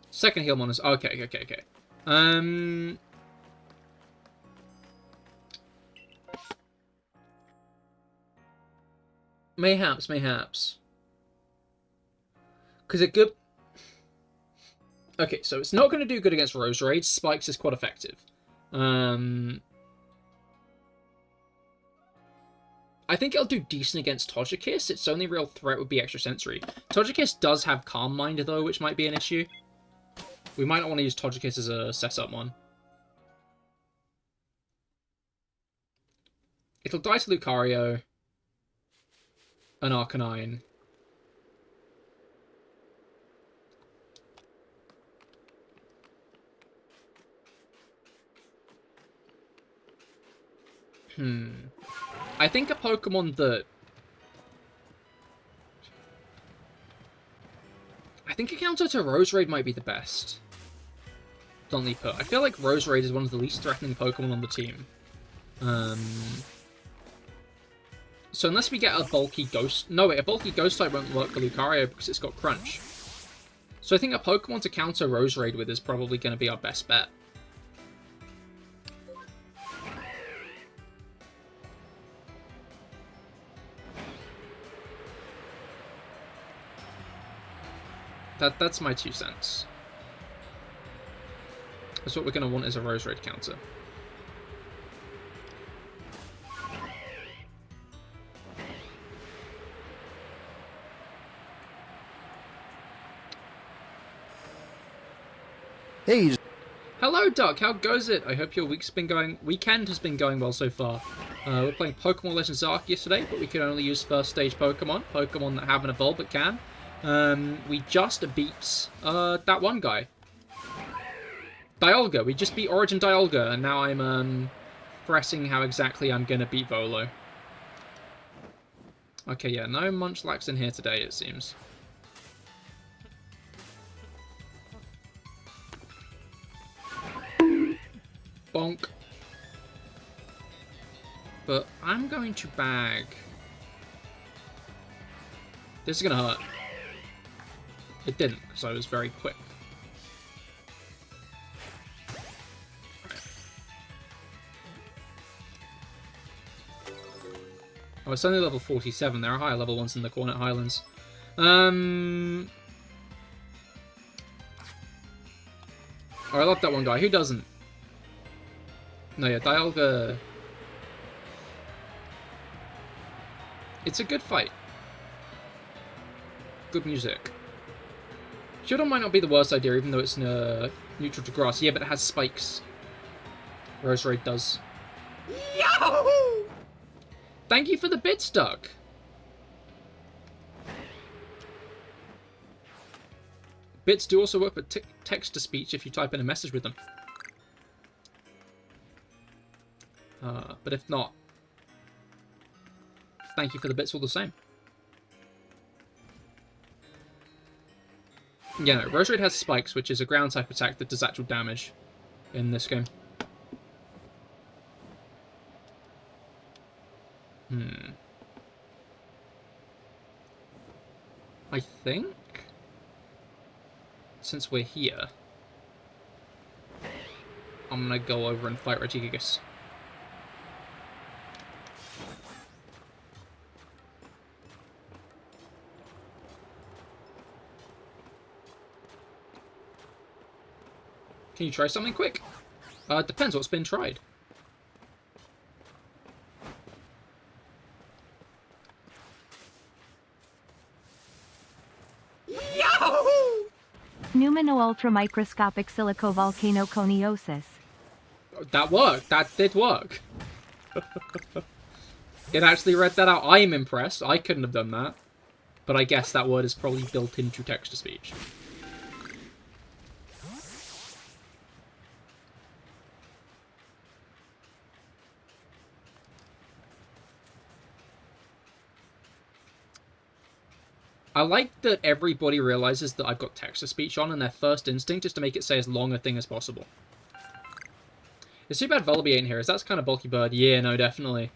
Second heal monitors. Okay. Mayhaps. Because it could... Okay, so it's not going to do good against Roserade. Spikes is quite effective. I think it'll do decent against Togekiss. Its only real threat would be Extrasensory. Togekiss does have Calm Mind, though, which might be an issue. We might not want to use Togekiss as a setup one. It'll die to Lucario. An Arcanine. I think a Pokemon that... I think a counter to Roserade might be the best. Bluntly put. I feel like Roserade is one of the least threatening Pokemon on the team. So unless we get a bulky ghost... No, wait, a bulky ghost type won't work for Lucario because it's got crunch. So I think a Pokemon to counter Roserade with is probably going to be our best bet. That's my 2 cents. That's what we're going to want is a Roserade counter. Hey. Hello, Duck. How goes it? I hope your weekend has been going well so far. We're playing Pokemon Legends Arceus today, but we can only use first stage Pokemon that haven't evolved but can. We just beat that one guy, Dialga. We just beat Origin Dialga, and now I'm pressing how exactly I'm gonna beat Volo. Okay, yeah, no Munchlax in here today, it seems. Bonk. But I'm going to bag. This is gonna hurt. It didn't, because I was very quick. Oh, it's only level 47. There are higher level ones in the Cornet Highlands. Oh, I love that one guy. Who doesn't? No, yeah, Dialga... It's a good fight. Good music. Shieldon might not be the worst idea, even though it's neutral to grass. Yeah, but it has spikes. Roserade does. Yahoo! Thank you for the bits, Duck. Bits do also work with text-to-speech if you type in a message with them. But if not, thank you for the bits all the same. Yeah, no, Roserade has spikes, which is a ground type attack that does actual damage in this game. I think, since we're here, I'm gonna go over and fight Regigigas. Can you try something quick? Depends what's been tried. Yahoo! Numino-ultramicroscopic silicovolcanoconiosis. That worked. That did work. It actually read that out. I am impressed. I couldn't have done that. But I guess that word is probably built into text-to-speech. I like that everybody realizes that I've got text-to-speech on, and their first instinct is to make it say as long a thing as possible. It's too bad Volibee ain't here, as that's kind of bulky bird. Yeah, no, definitely.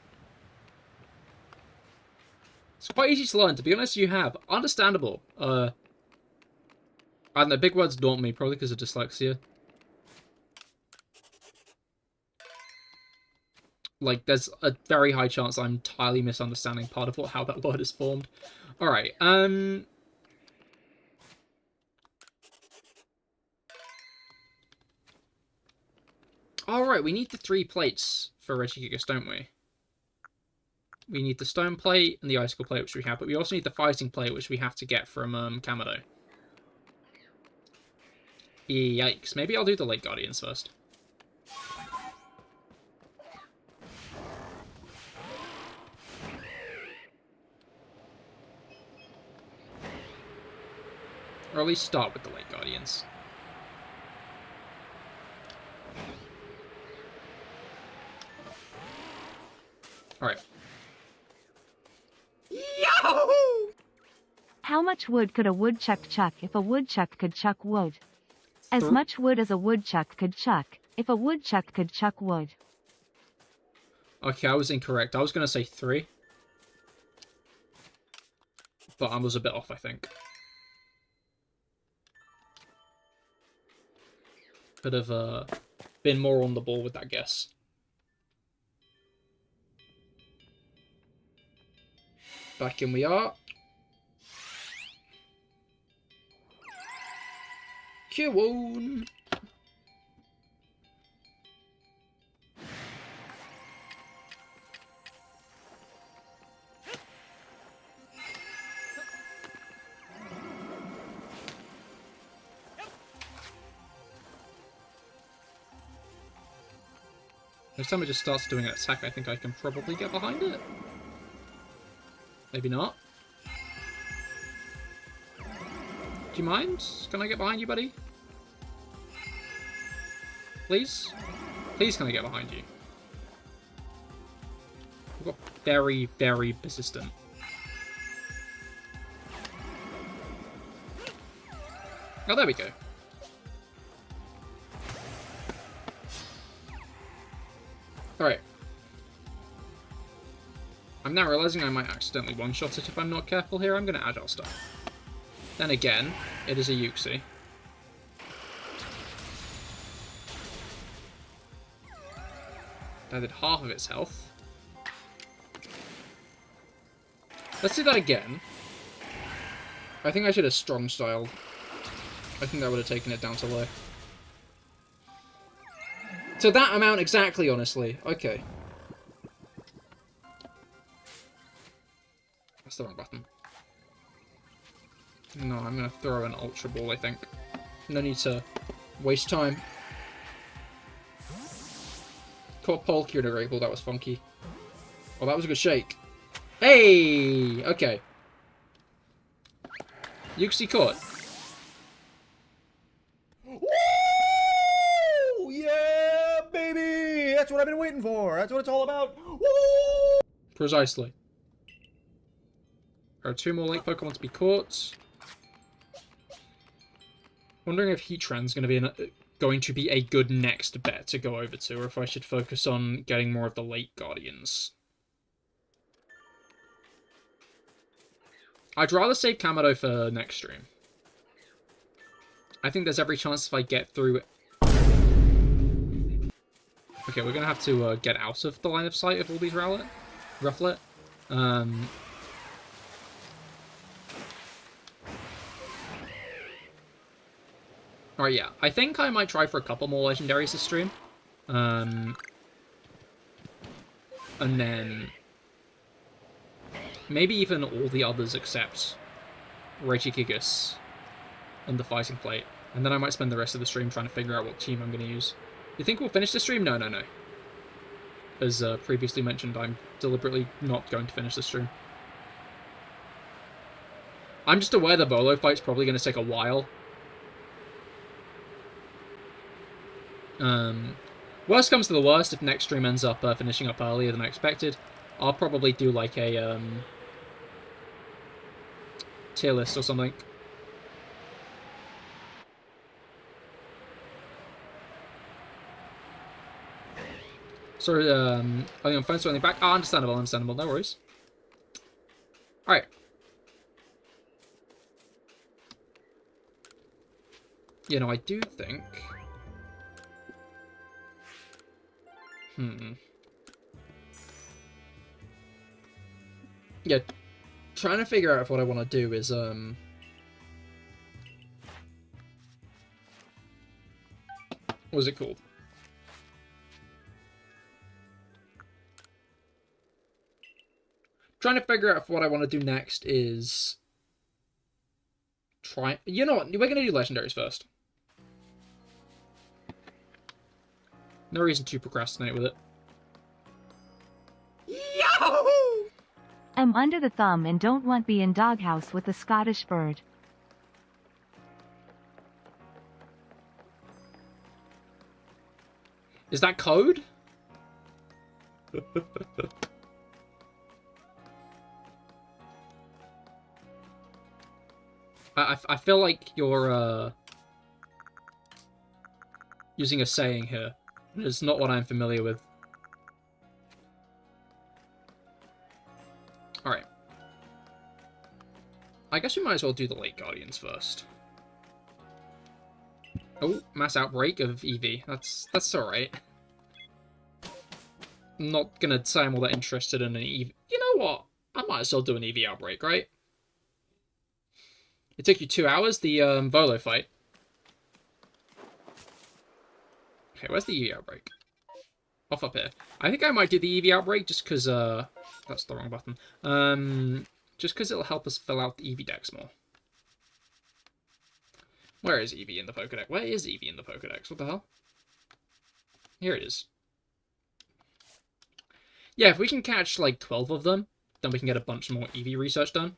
It's quite easy to learn, to be honest. You have. Understandable. I don't know, big words daunt me, probably because of dyslexia. Like, there's a very high chance I'm entirely misunderstanding part of how that word is formed. Alright, Alright, we need the 3 plates for Regigigas, don't we? We need the stone plate and the icicle plate, which we have, but we also need the fighting plate, which we have to get from, Kamado. Yikes. Maybe I'll do the Lake Guardians first. Or at least start with the Lake Guardians. Alright. Yahoo! How much wood could a woodchuck chuck if a woodchuck could chuck wood? As much wood as a woodchuck could chuck, if a woodchuck could chuck wood. Okay, I was incorrect. I was going to say 3. but I was a bit off, I think. Could have been more on the ball with that guess. Back in we are. Q1. Next time it just starts doing an attack, I think I can probably get behind it. Maybe not. Do you mind? Can I get behind you, buddy? Please? Please can I get behind you? We've got very, very persistent. Oh, there we go. Alright. I'm now realizing I might accidentally one-shot it if I'm not careful here. I'm going to agile stuff. Then again, it is a Yuxi. That did half of its health. Let's do that again. I think I should have strong styled. I think that would have taken it down to low. So that amount exactly, honestly. Okay. That's the wrong button. No, I'm going to throw an Ultra Ball, I think. No need to waste time. Caught Polky in a Great Ball, that was funky. Oh, that was a good shake. Hey! Okay. Yuxi caught. Woo! Yeah, baby! That's what I've been waiting for. That's what it's all about. Woo! Precisely. There are 2 more late Pokemon to be caught. Wondering if Heatran's going to be a good next bet to go over to, or if I should focus on getting more of the late Guardians. I'd rather save Kamado for next stream. I think there's every chance if I get through... Okay, we're going to have to get out of the line of sight of all these Rufflet. Alright, yeah. I think I might try for a couple more legendaries this stream. And then... maybe even all the others except Regigigas and the Fighting Plate. And then I might spend the rest of the stream trying to figure out what team I'm going to use. You think we'll finish the stream? No, no, no. As previously mentioned, I'm deliberately not going to finish the stream. I'm just aware the Volo fight's probably going to take a while. Worst comes to the worst, if next stream ends up finishing up earlier than I expected, I'll probably do like a tier list or something. Sorry, are you on phone swirling back? Ah, understandable, understandable, no worries. Alright. You know, I do think... Yeah, trying to figure out if what I want to do is, what was it called? Trying to figure out if what I want to do next is... You know what, we're going to do legendaries first. No reason to procrastinate with it. Yahoo! I'm under the thumb and don't want be in doghouse with the Scottish bird. Is that code? I feel like you're using a saying here. It's not what I'm familiar with. Alright. I guess we might as well do the Lake Guardians first. Oh, mass outbreak of EV. That's alright. I'm not gonna say I'm all that interested in an EV. You know what? I might as well do an EV outbreak, right? It took you 2 hours, the Volo fight. Okay, where's the EV outbreak? Off up here. I think I might do the EV outbreak just because, that's the wrong button. Just because it'll help us fill out the EV decks more. Where is EV in the Pokedex? Where is EV in the Pokedex? What the hell? Here it is. Yeah, if we can catch, like, 12 of them, then we can get a bunch more EV research done.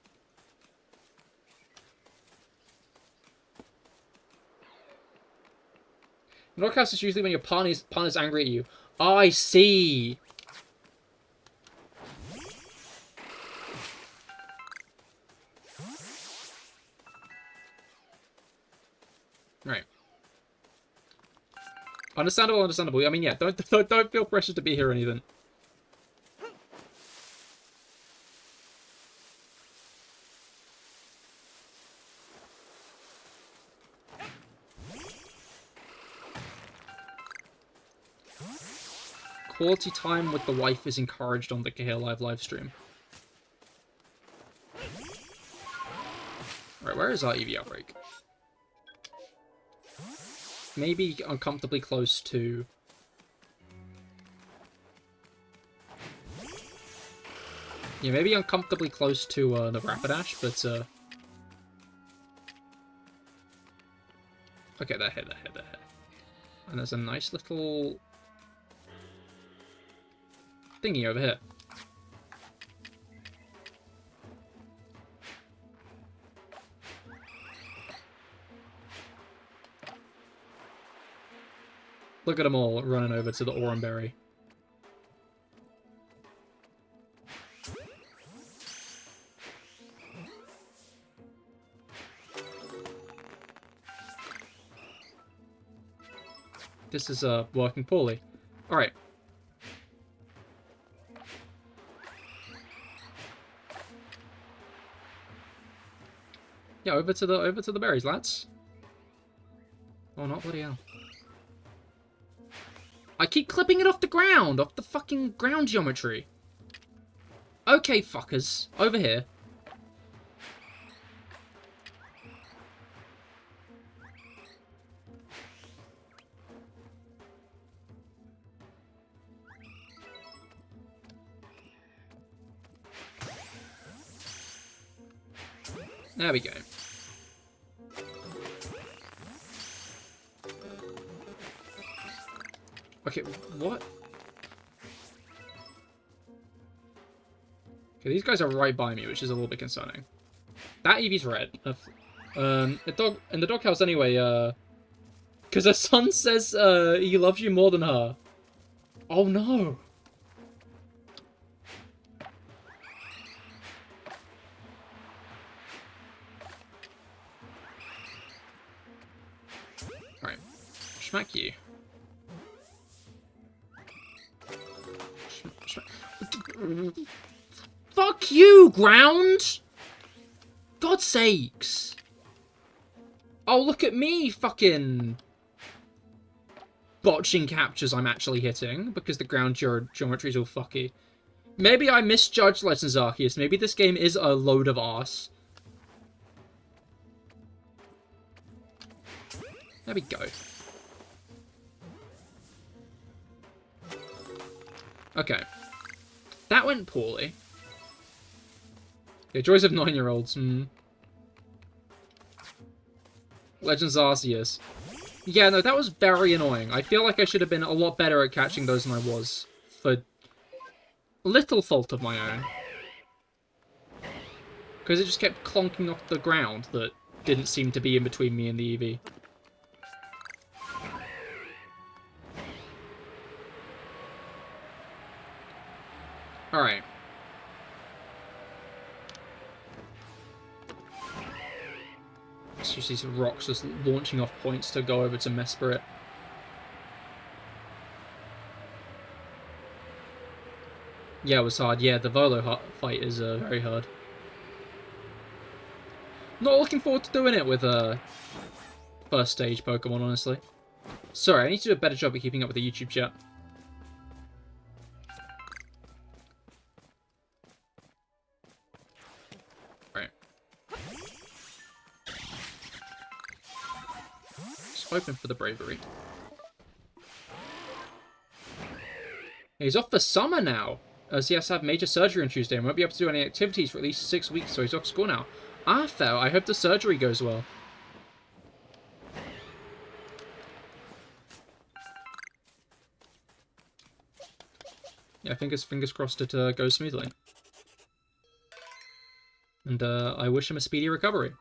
Knockouts is usually when your partner's angry at you. Oh, I see. Right. Understandable, understandable. I mean, yeah, don't feel pressured to be here or anything. Quality time with the wife is encouraged on the CahirLIVE livestream. Right, where is our EV outbreak? Maybe uncomfortably close to... Yeah, maybe uncomfortably close to the Rapidash, but... Okay, they're here. And there's a nice little... thingy over here. Look at them all running over to the Oranberry. This is working poorly. All right. Yeah, over to the berries, lads. Oh, not bloody hell. I keep clipping it off the ground, off the fucking ground geometry. Okay, fuckers. Over here. There we go. Okay, what? Okay, these guys are right by me, which is a little bit concerning. That Eevee's red. In the doghouse anyway, because her son says he loves you more than her. Oh no. Alright. Smack you. Fuck you, ground! God's sakes. Oh, look at me fucking botching captures I'm actually hitting because the ground geometry is all fucky. Maybe I misjudged Legends Arceus. Maybe this game is a load of arse. There we go. Okay. That went poorly. Yeah, joys of 9-year-olds. Legends Arceus. Yeah, no, that was very annoying. I feel like I should have been a lot better at catching those than I was. For little fault of my own. Because it just kept clonking off the ground that didn't seem to be in between me and the Eevee. Alright. It's just these rocks just launching off points to go over to Mesprit. Yeah, it was hard. Yeah, the Volo fight is very hard. Not looking forward to doing it with first stage Pokemon, honestly. Sorry, I need to do a better job of keeping up with the YouTube chat. Right. Just hoping for the bravery. He's off for summer now, as he has to have major surgery on Tuesday and won't be able to do any activities for at least 6 weeks, so he's off school now. Ah, fair. I hope the surgery goes well. Yeah, fingers crossed it goes smoothly. And I wish him a speedy recovery.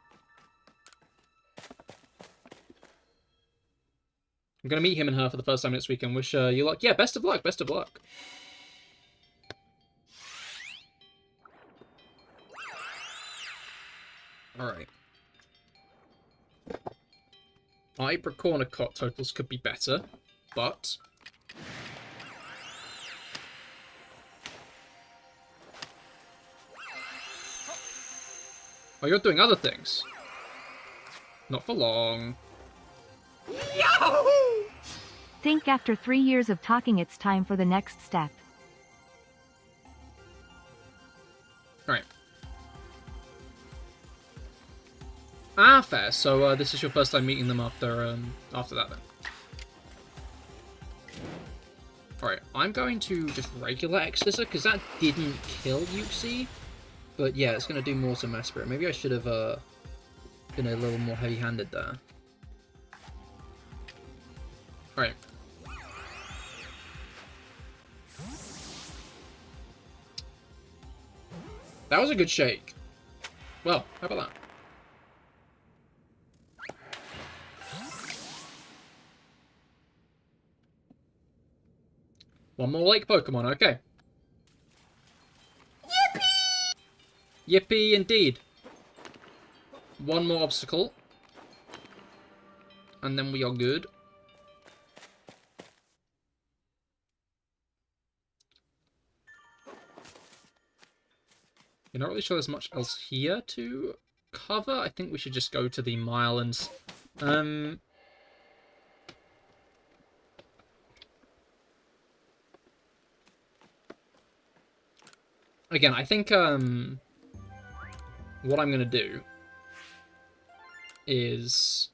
I'm going to meet him and her for the first time next week and wish you luck. Yeah, best of luck, best of luck. Alright. Ibracornicot totals could be better, but... Oh, you're doing other things. Not for long. Think after 3 years of talking it's time for the next step. Alright. Ah, fair. So, this is your first time meeting them after that, then. Alright, I'm going to just regular Explicit, because that didn't kill Yuxi. But yeah, it's going to do more to Mesprit. Maybe I should have been a little more heavy-handed there. Alright. That was a good shake. Well, how about that? One more lake Pokemon, okay. Yippee! Yippee indeed. One more obstacle. And then we are good. You're not really sure there's much else here to cover. I think we should just go to the Islands. Again, I think what I'm going to do is...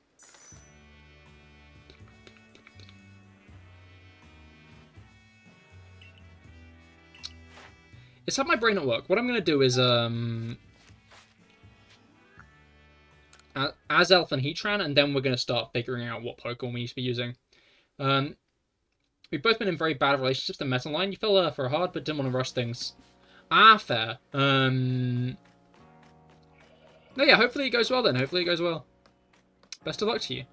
It's had my brain at work. What I'm going to do is, Azelf and Heatran, and then we're going to start figuring out what Pokemon we need to be using. We've both been in very bad relationships in Metal Line. You fell for hard, but didn't want to rush things. Ah, fair. No, yeah, hopefully it goes well then. Hopefully it goes well. Best of luck to you.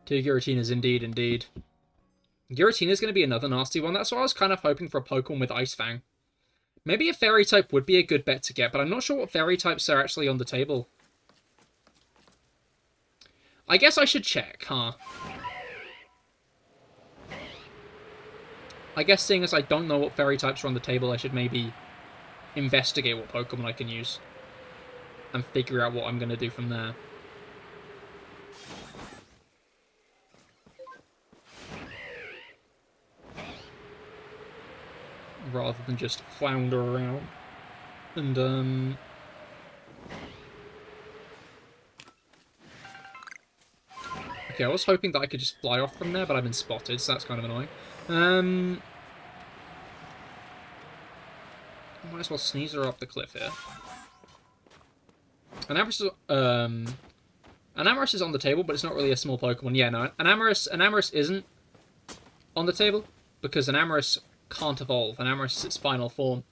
Two Giratinas, indeed. Giratina's going to be another nasty one. That's why I was kind of hoping for a Pokemon with Ice Fang. Maybe a Fairy type would be a good bet to get, but I'm not sure what Fairy types are actually on the table. I guess I should check, huh? I guess seeing as I don't know what Fairy types are on the table, I should maybe investigate what Pokemon I can use. And figure out what I'm going to do from there. Rather than just flounder around. And, okay, I was hoping that I could just fly off from there, but I've been spotted, so that's kind of annoying. I might as well sneeze her up the cliff here. Enamorus is on the table, but it's not really a small Pokemon. Yeah, no, Enamorus isn't on the table, because Enamorus can't evolve. Enamorus is its final form.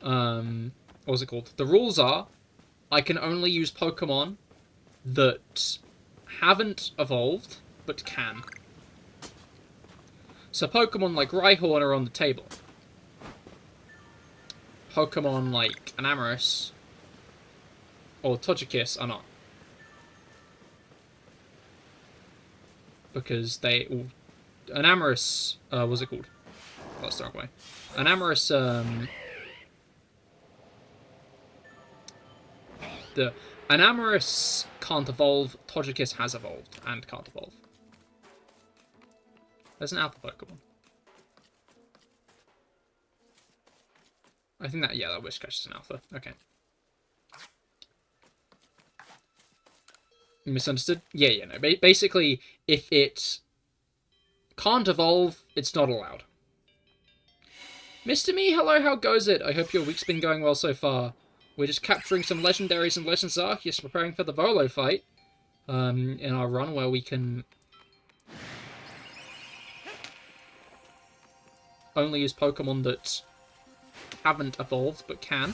What was it called? The rules are, I can only use Pokemon that haven't evolved, but can. So Pokemon like Rhyhorn are on the table. Pokemon like Enamorus or Togekiss are not. Because they... Enamorus, what's it called? Oh, that's the wrong way. Enamorous, the Enamorous can't evolve. Togekiss has evolved and can't evolve. There's an alpha Pokemon. I think that, yeah, that Whiscash is an alpha. Okay. Misunderstood? Yeah, no. Basically, if it can't evolve, it's not allowed. Mr. Me, hello, how goes it? I hope your week's been going well so far. We're just capturing some legendaries in Legends Arceus, preparing for the Volo fight. In our run where we can only use Pokemon that haven't evolved, but can.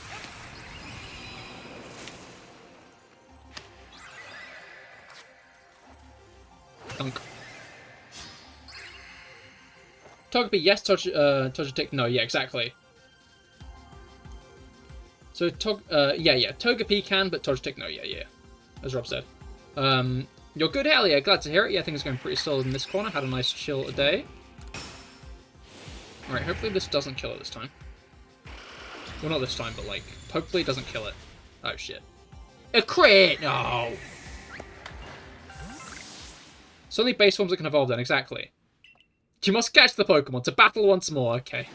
Dunk. Togepi, yes. Togetic, no. Yeah, exactly. So, yeah. Togepi can, but Togetic, no. Yeah. As Rob said. You're good, hell yeah. Glad to hear it. Yeah, things are going pretty solid in this corner. Had a nice chill day. Alright, hopefully this doesn't kill it this time. Well, not this time, but, like, hopefully it doesn't kill it. Oh, shit. A crit! No! It's only base forms that can evolve then, exactly. You must catch the Pokemon to battle once more, okay.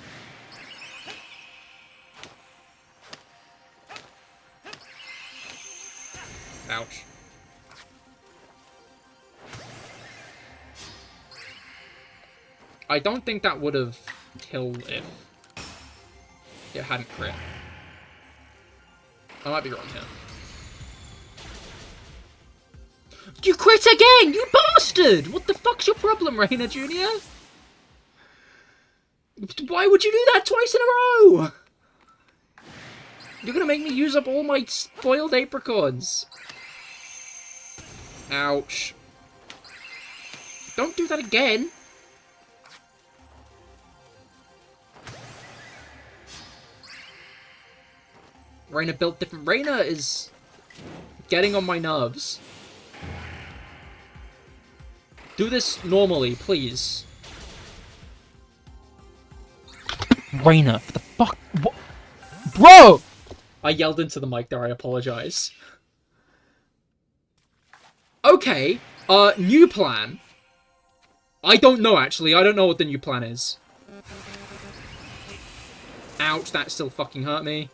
Ouch. I don't think that would have killed if it hadn't crit. I might be wrong here. You crit again, you bastard! What the fuck's your problem, Reina Jr.? Why would you do that twice in a row? You're gonna make me use up all my spoiled apricorns. Ouch. Don't do that again. Reina built different. Reina is getting on my nerves. Do this normally, please. Reina, for the fuck... What? Bro! I yelled into the mic there, I apologize. Okay, new plan. I don't know, actually. I don't know what the new plan is. Ouch, that still fucking hurt me.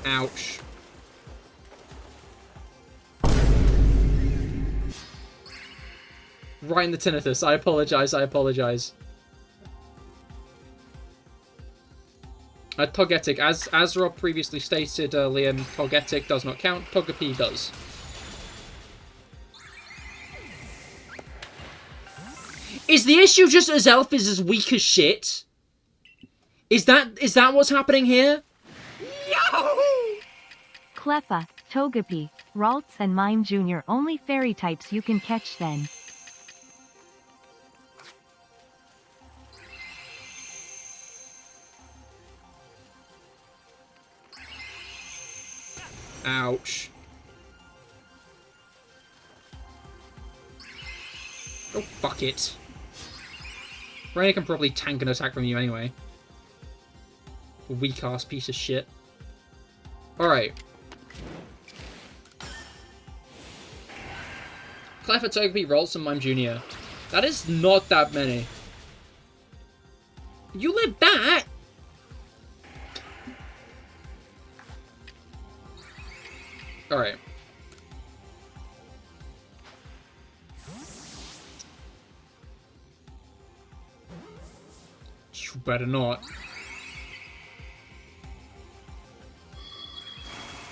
Ouch. Right in the tinnitus. I apologize. Togetic. As Rob previously stated, Liam, Togetic does not count. Togepi does. Is the issue just Azelf is as weak as shit? Is that what's happening here? Cleffa, Togepi, Ralts and Mime Jr. only fairy types you can catch then. Ouch. Oh, fuck it. Reina can probably tank an attack from you anyway. Weak-ass piece of shit. Alright. Cleffa, Togepi, Ralts, and Mime Jr. That is not that many. You lived that? Alright. You better not.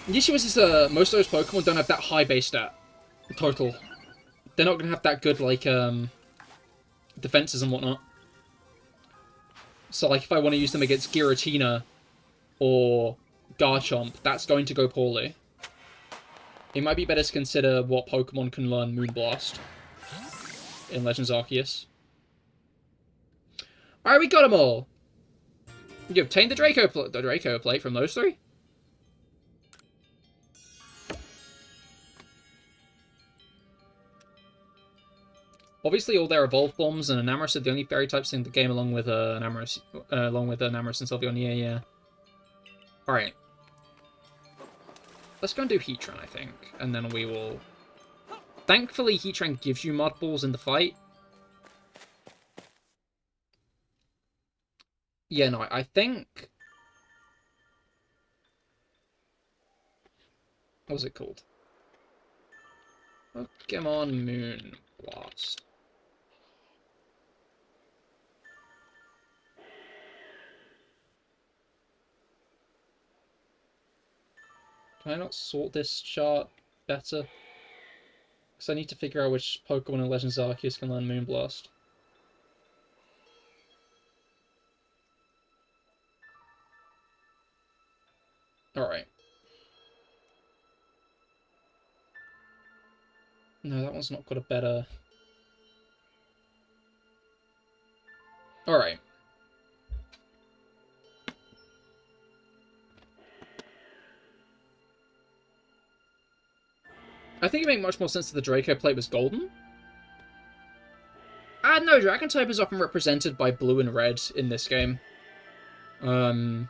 The issue is most of those Pokemon don't have that high base stat total. They're not going to have that good, like, defenses and whatnot. So, like, if I want to use them against Giratina or Garchomp, that's going to go poorly. It might be better to consider what Pokemon can learn Moonblast in Legends Arceus. Alright, we got them all! You obtained the Draco plate from those three? Obviously, all their evolved forms, and Enamorus are the only fairy types in the game, along with Enamorus and Sylveon. Yeah. Alright. Let's go and do Heatran, I think. And then we will... Thankfully, Heatran gives you Mud Balls in the fight. Yeah, no, I think... What was it called? Pokemon Moon Blast. Can I not sort this chart better? Because I need to figure out which Pokemon in Legends Arceus can learn Moonblast. Alright. No, that one's not got a better... Alright. I think it made much more sense that the Draco plate was golden. No, Dragon type is often represented by blue and red in this game. When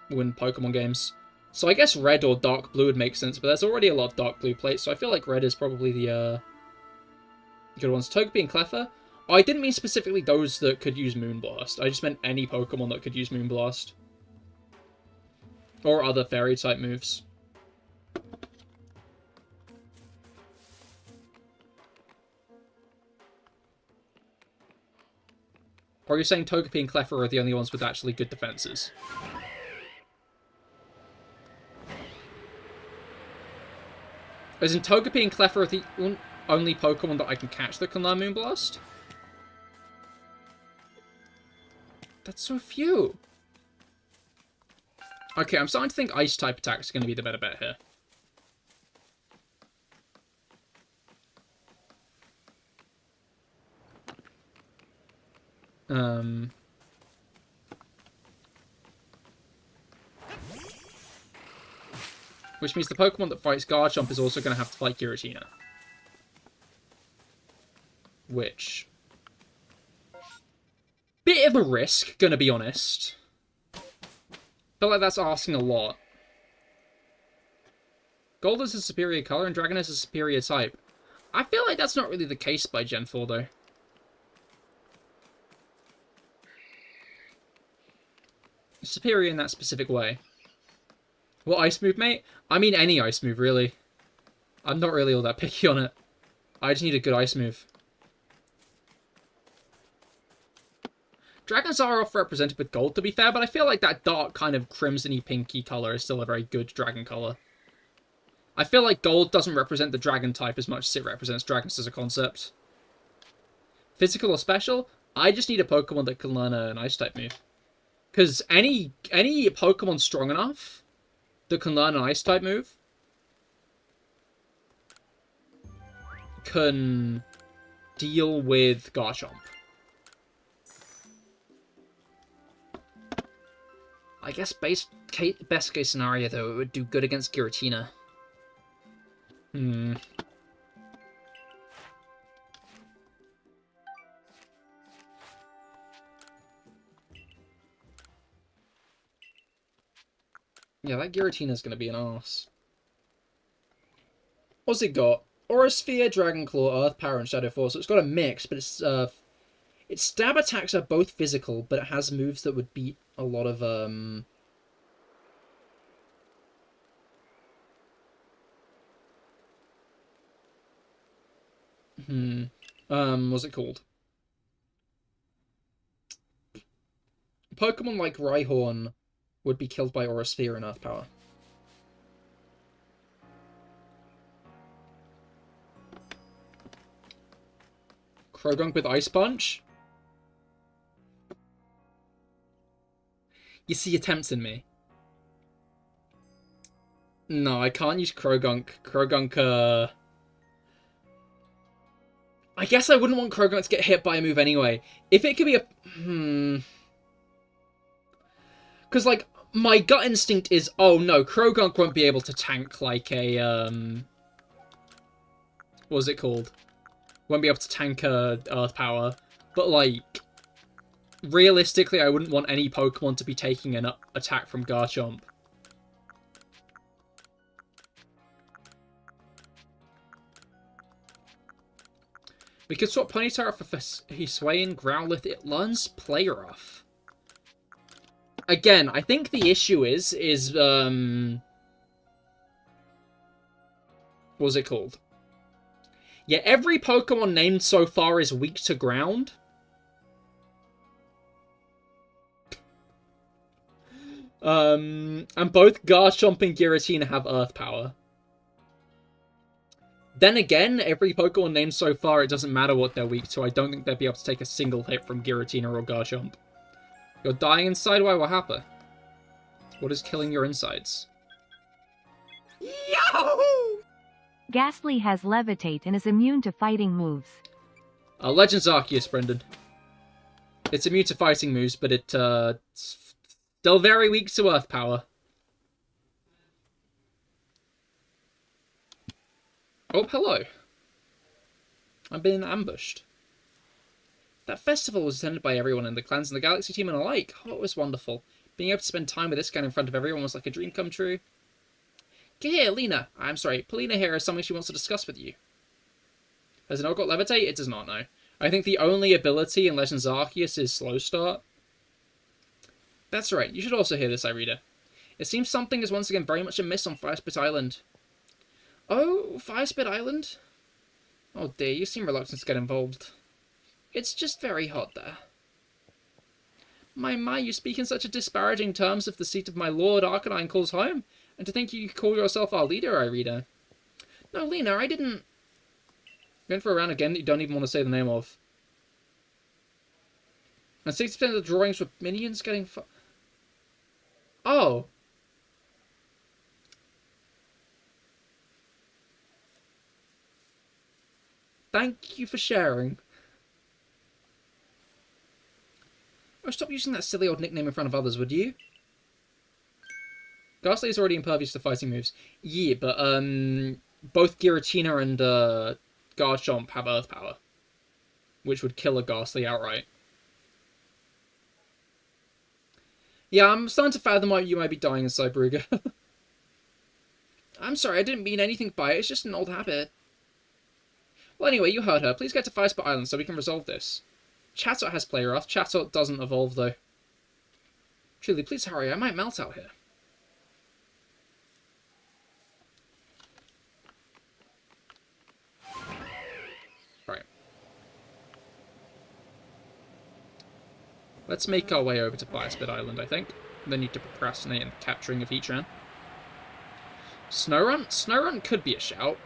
Pokemon games. So I guess red or dark blue would make sense, but there's already a lot of dark blue plates, so I feel like red is probably the good ones. Togepi and Cleffa. I didn't mean specifically those that could use Moonblast. I just meant any Pokemon that could use Moonblast. Or other fairy type moves. Or are you saying Togepi and Cleffa are the only ones with actually good defenses? As in, Togepi and Cleffa are the only Pokemon that I can catch that can learn Moonblast? That's so few. Okay, I'm starting to think Ice-type attacks are going to be the better bet here. Which means the Pokemon that fights Garchomp is also going to have to fight Giratina. Which... bit of a risk, gonna be honest. Feel like that's asking a lot. Gold is a superior color and Dragon is a superior type. I feel like that's not really the case by Gen 4, though. Superior in that specific way. What ice move, mate? I mean any ice move, really. I'm not really all that picky on it. I just need a good ice move. Dragons are often represented with gold, to be fair, but I feel like that dark kind of crimson-y pinky color is still a very good dragon color. I feel like gold doesn't represent the dragon type as much as it represents dragons as a concept. Physical or special? I just need a Pokemon that can learn an ice-type move. Because any Pokemon strong enough that can learn an ice-type move can deal with Garchomp. I guess best case scenario, though, it would do good against Giratina. Yeah, that Giratina's gonna be an arse. What's it got? Aura Sphere, Dragon Claw, Earth Power, and Shadow Force. So it's got a mix, but its stab attacks are both physical, but it has moves that would beat a lot of what's it called? Pokemon like Rhyhorn would be killed by Aura Sphere and Earth Power. Krogunk with Ice Punch? You see attempts in me. No, I can't use Krogunk. Krogunk, I guess I wouldn't want Krogunk to get hit by a move anyway. If it could be a... Because, like, my gut instinct is, oh no, Krogunk won't be able to tank like a, what was it called? Won't be able to tank Earth Power. But, like, realistically, I wouldn't want any Pokemon to be taking an attack from Garchomp. We could swap Ponyta for Hisuian, Growlithe. It learns Play Rough. Again, I think the issue is what's it called? Yeah, every Pokemon named so far is weak to ground. And both Garchomp and Giratina have Earth Power. Then again, every Pokemon named so far, it doesn't matter what they're weak to. I don't think they'd be able to take a single hit from Giratina or Garchomp. You're dying inside? Why? What happened? What is killing your insides? Yahoo! Ghastly has Levitate and is immune to fighting moves. Legends Arceus, Brendan. It's immune to fighting moves, but it's still very weak to Earth Power. Oh, hello. I've been ambushed. That festival was attended by everyone in the clans and the Galaxy team and alike. Oh, it was wonderful. Being able to spend time with this guy in front of everyone was like a dream come true. Here, Lena. I'm sorry, Polina here has something she wants to discuss with you. Has it not got Levitate? It does not know. I think the only ability in Legends Arceus is Slow Start. That's right. You should also hear this, Irida. It seems something is once again very much amiss on Firespit Island. Oh, Firespit Island? Oh dear, you seem reluctant to get involved. It's just very hot there. My, you speak in such a disparaging terms of the seat of my lord Arcanine calls home, and to think you call yourself our leader, Irida. No, Lena, I didn't... Going for a round again that you don't even want to say the name of. And 60% of the drawings were minions getting Oh. Thank you for sharing. Oh, stop using that silly old nickname in front of others, would you? Ghastly is already impervious to fighting moves. Yeah, but both Giratina and Garchomp have Earth Power, which would kill a Ghastly outright. Yeah, I'm starting to fathom why you might be dying inside, Brugger. I'm sorry, I didn't mean anything by it. It's just an old habit. Well, anyway, you heard her. Please get to Firespit Island so we can resolve this. Chatot has Play Rough. Chatot doesn't evolve, though. Truly, please hurry. I might melt out here. Right. Let's make our way over to Firespit Island, I think. No need to procrastinate in capturing of Heatran. Snow Run could be a shout.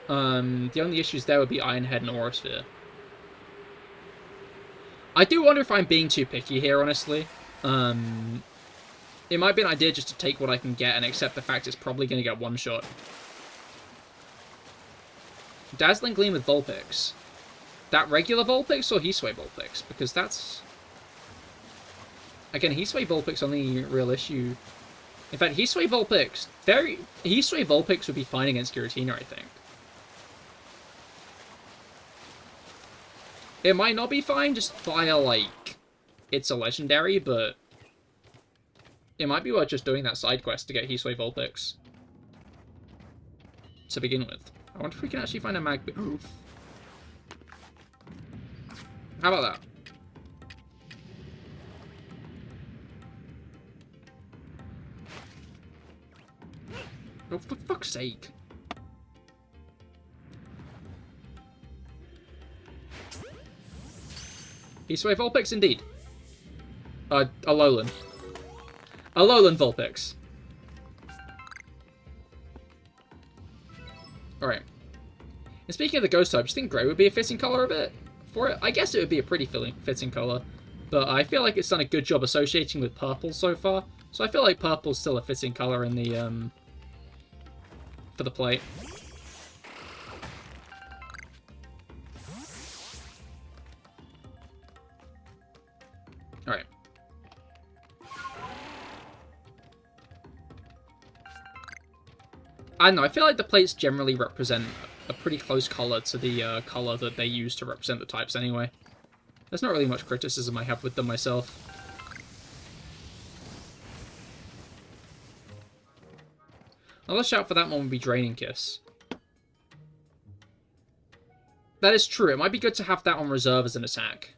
The only issues there would be Iron Head and Aura Sphere. I do wonder if I'm being too picky here, honestly. It might be an idea just to take what I can get and accept the fact it's probably going to get one shot. Dazzling Gleam with Vulpix. That regular Vulpix or Hisui Vulpix? Because that's... Again, Hisui Vulpix only real issue... In fact, Hisui Vulpix... Hisui Vulpix would be fine against Giratina, I think. It might not be fine just via, like, it's a legendary, but it might be worth just doing that side quest to get Hisui Vulpix to begin with. I wonder if we can actually find a mag... How about that? Oh, for fuck's sake. Hisui Vulpix, indeed. Alolan. Alolan Vulpix. Alright. And speaking of the ghost types, do you think grey would be a fitting colour a bit for it? I guess it would be a pretty fitting colour. But I feel like it's done a good job associating with purple so far. So I feel like purple's still a fitting colour in the, for the plate. Alright. I don't know, I feel like the plates generally represent a pretty close color to the color that they use to represent the types anyway. There's not really much criticism I have with them myself. Another shout for that one would be Draining Kiss. That is true. It might be good to have that on reserve as an attack.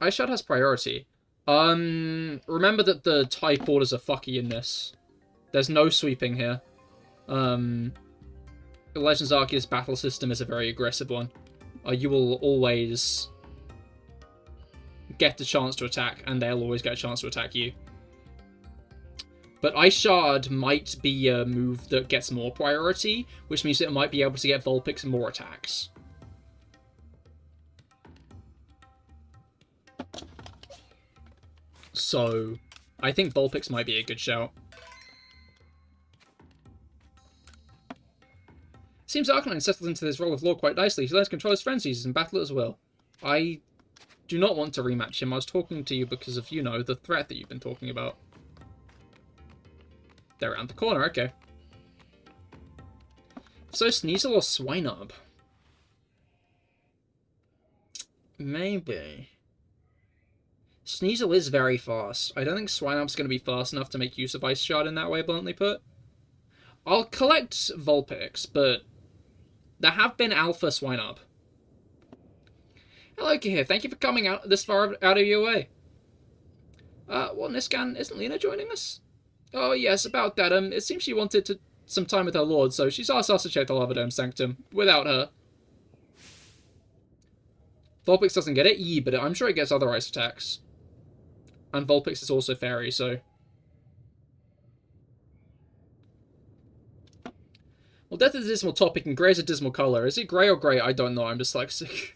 Ice Shard has priority. Remember that the type orders are fucky in this. There's no sweeping here. The Legends Arceus battle system is a very aggressive one. You will always get the chance to attack, and they'll always get a chance to attack you. But Ice Shard might be a move that gets more priority, which means that it might be able to get Vulpix more attacks. So, I think Vulpix might be a good shout. Seems Arcanine settled into this role of Lord quite nicely. He learns to control his frenzies and battle as well. I do not want to rematch him. I was talking to you because of, you know, the threat that you've been talking about. They're around the corner, okay. So, Sneasel or Swinub? Maybe. Sneasel is very fast. I don't think Swinub's going to be fast enough to make use of Ice Shard in that way, bluntly put. I'll collect Vulpix, but there have been Alpha Swinub. Hello, Cahir. Thank you for coming out this far out of your way. Well, Niscan, isn't Lena joining us? Oh, yes, about that. It seems she wanted some time with her lord, so she's asked us to check the Lava Dome Sanctum without her. Vulpix doesn't get it, but I'm sure it gets other ice attacks. And Vulpix is also fairy, so... Well, Death is a dismal topic and grey is a dismal colour. Is it grey or grey? I don't know, I'm dyslexic.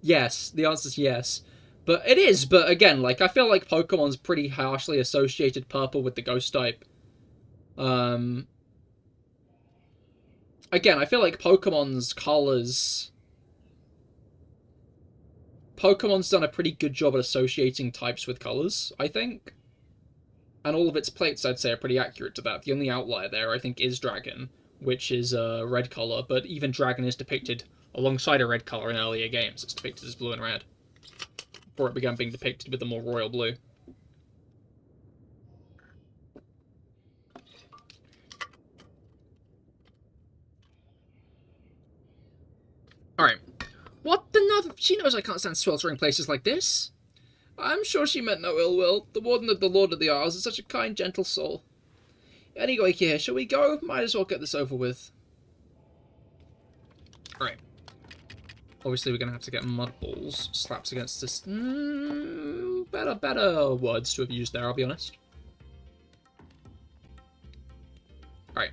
Yes, the answer's yes. But it is, but again, like, I feel like Pokemon's pretty harshly associated purple with the ghost type. Again, I feel like Pokemon's colours... Pokemon's done a pretty good job at associating types with colours, I think. And all of its plates, I'd say, are pretty accurate to that. The only outlier there, I think, is Dragon, which is a red colour, but even Dragon is depicted alongside a red colour in earlier games. It's depicted as blue and red, before it began being depicted with a more royal blue. Alright. What the nuff? She knows I can't stand sweltering places like this. I'm sure she meant no ill will. The Warden of the Lord of the Isles is such a kind, gentle soul. Anyway, here, shall we go? Might as well get this over with. Alright. Obviously, we're going to have to get mud balls slapped against this. Better words to have used there, I'll be honest. Alright.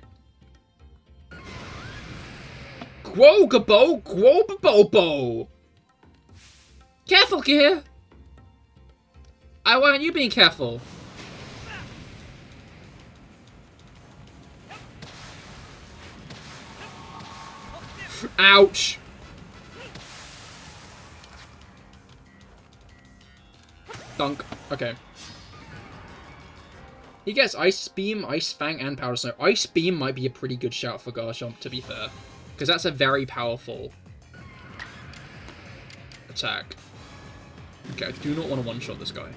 Quogabo, Quobobo! Careful, Cahir! Why aren't you being careful? Ouch! Dunk. Okay. He gets Ice Beam, Ice Fang, and Powder Snow. Ice Beam might be a pretty good shout for Garchomp, to be fair. Because that's a very powerful attack. Okay, I do not want to one-shot this guy.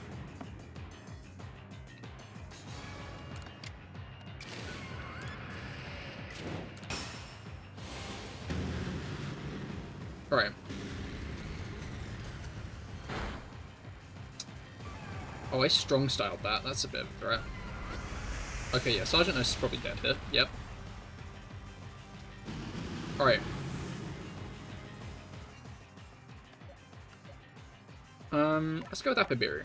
Alright. Oh, I strong-styled that. That's a bit of a threat. Okay, yeah, Sergeant Nose is probably dead here. Yep. Alright. Let's go with Appabiru.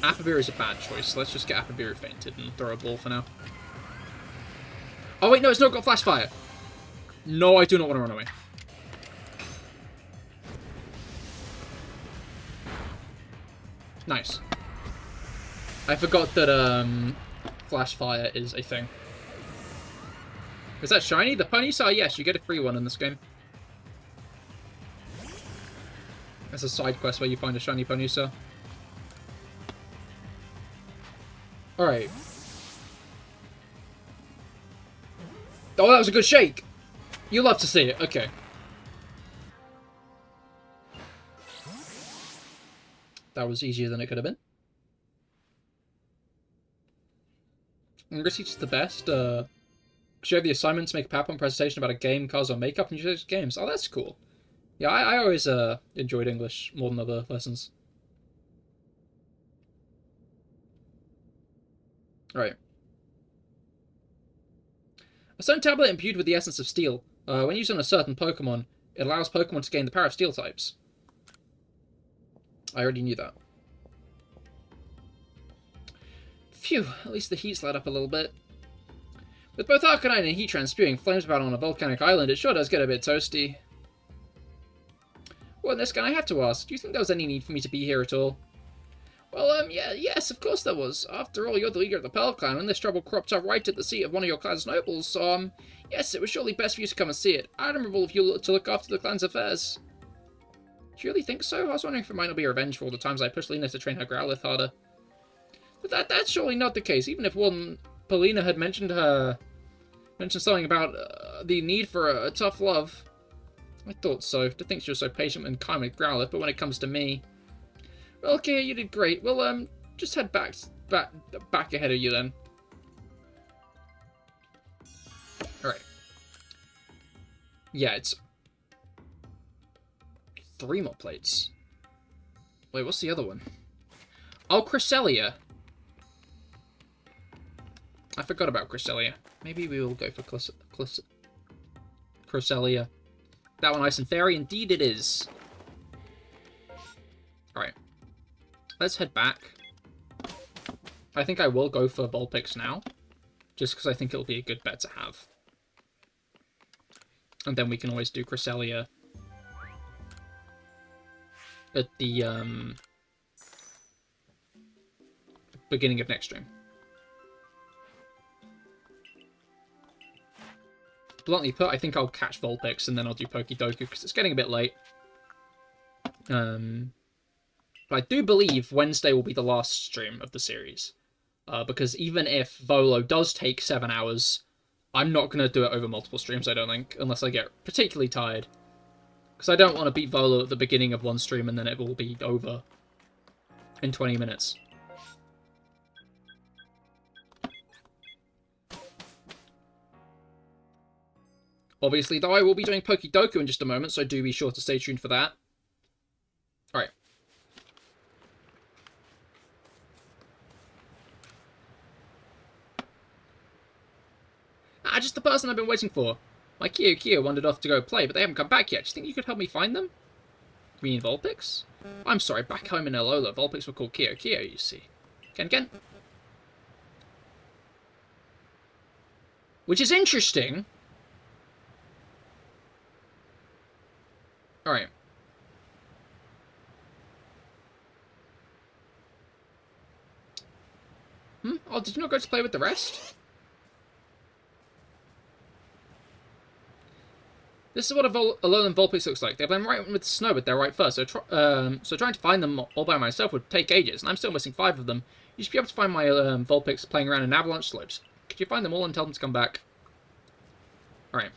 Appabiru is a bad choice, so let's just get Appabiru fainted and throw a ball for now. Oh wait, no, it's not got Flash Fire! No, I do not want to run away. Nice. I forgot that, Flash Fire is a thing. Is that shiny? The Ponysaur? Yes, you get a free one in this game. It's a side quest where you find a shiny Ponysaur. Alright. Oh, that was a good shake. You love to see it. Okay. That was easier than it could have been. English teaches the best. Show the assignment to make a PowerPoint presentation about a game, cars, or makeup, and you choose games. Oh, that's cool. Yeah, I always enjoyed English more than other lessons. Alright. A stone tablet imbued with the essence of steel. When used on a certain Pokemon, it allows Pokemon to gain the power of steel types. I already knew that. Phew, at least the heat's let up a little bit. With both Arcanine and Heatran spewing flames about on a volcanic island, it sure does get a bit toasty. Well, Niscan, I have to ask, do you think there was any need for me to be here at all? Well, yes, of course there was. After all, you're the leader of the Pearl Clan, and this trouble cropped up right at the seat of one of your clan's nobles, so, yes, it was surely best for you to come and see it. Admirable of you to look after the clan's affairs. Do you really think so? I was wondering if it might not be revenge for all the times I pushed Lena to train her Growlithe harder. But that's surely not the case, even if one Polina had mentioned something about the need for a tough love. I thought so. To think she was so patient and kind with Growlithe, but when it comes to me... Well, okay, you did great. Well, just head back ahead of you then. Alright. Yeah, it's 3 more plates. Wait, what's the other one? Oh, Cresselia. I forgot about Cresselia. Maybe we will go for Cresselia. That one nice and fairy, indeed it is. Alright. Let's head back. I think I will go for Vulpix now. Just because I think it'll be a good bet to have. And then we can always do Cresselia at the beginning of next stream. Bluntly put, I think I'll catch Vulpix and then I'll do Pokedoku because it's getting a bit late. But I do believe Wednesday will be the last stream of the series. Because even if Volo does take 7 hours, I'm not going to do it over multiple streams, I don't think, unless I get particularly tired. Because I don't want to beat Volo at the beginning of one stream and then it will be over in 20 minutes. Obviously, though, I will be doing Pokedoku in just a moment, so do be sure to stay tuned for that. Alright. Just the person I've been waiting for. My Kyo wandered off to go play, but they haven't come back yet. Do you think you could help me find them? You mean Vulpix? I'm sorry, back home in Alola, Vulpix were called Kyo, you see. Ken? Which is interesting. Alright. Oh, did you not go to play with the rest? This is what a Alolan Vulpix looks like. They blend right with the snow, but they're right first. So trying to find them all by myself would take ages, and I'm still missing 5 of them. You should be able to find my Vulpix playing around in avalanche slopes. Could you find them all and tell them to come back? Alright.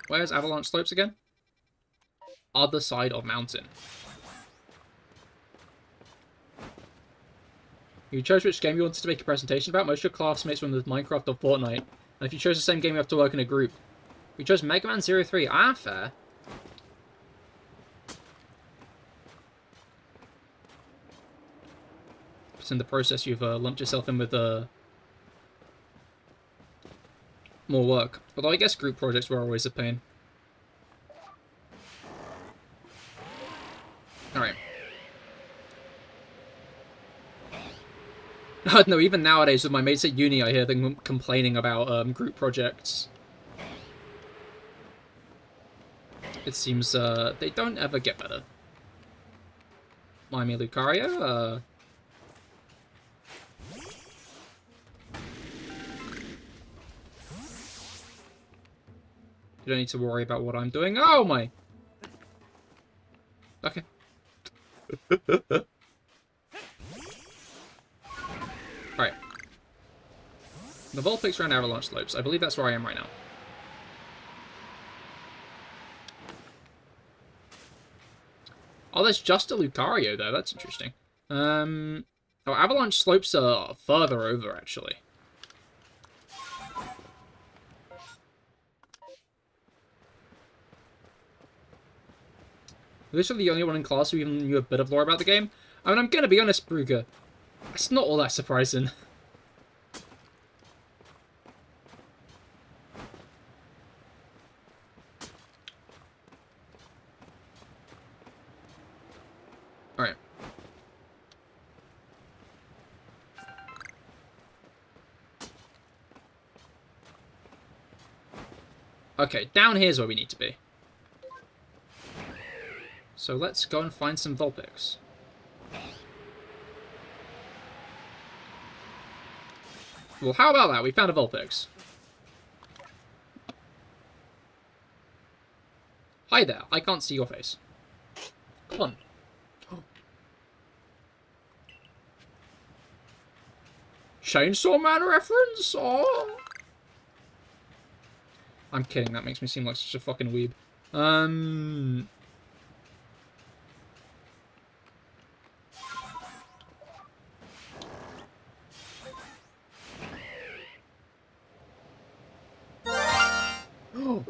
Where's avalanche slopes again? Other side of mountain. You chose which game you wanted to make a presentation about. Most of your classmates were with Minecraft or Fortnite. And if you chose the same game, you have to work in a group. We chose Mega Man 03. Ah, fair. But in the process, you've lumped yourself in with more work. Although I guess group projects were always a pain. Alright. No, even nowadays with my mates at uni, I hear them complaining about group projects. It seems they don't ever get better. Miami Lucario, you don't need to worry about what I'm doing. Oh my! Okay. The Vulpix around Avalanche Slopes. I believe that's where I am right now. Oh, there's just a Lucario there. That's interesting. Oh, Avalanche Slopes are further over, actually. This is the only one in class who even knew a bit of lore about the game. I mean, I'm gonna be honest, Brugger. It's not all that surprising. Alright. Okay, down here's where we need to be. So let's go and find some Vulpix. Well, how about that? We found a Vulpix. Hi there, I can't see your face. Come on. Chainsaw Man reference? Oh. I'm kidding, that makes me seem like such a fucking weeb.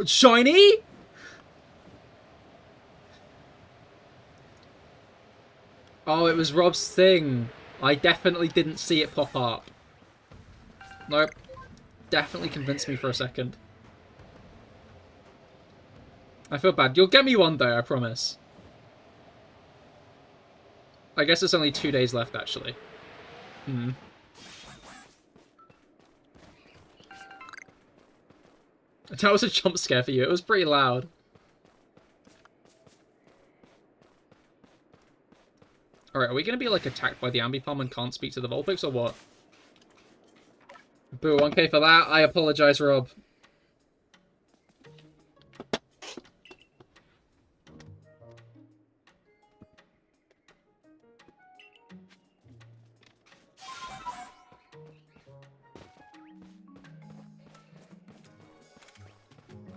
Shiny? Oh, it was Rob's thing. I definitely didn't see it pop up. Nope. Definitely convinced me for a second. I feel bad. You'll get me one day, I promise. I guess it's only 2 days left, actually. That was a jump scare for you. It was pretty loud. Alright, are we going to be, like, attacked by the Ambipom and can't speak to the Vulpix, or what? Boo, 1k for that. I apologize, Rob.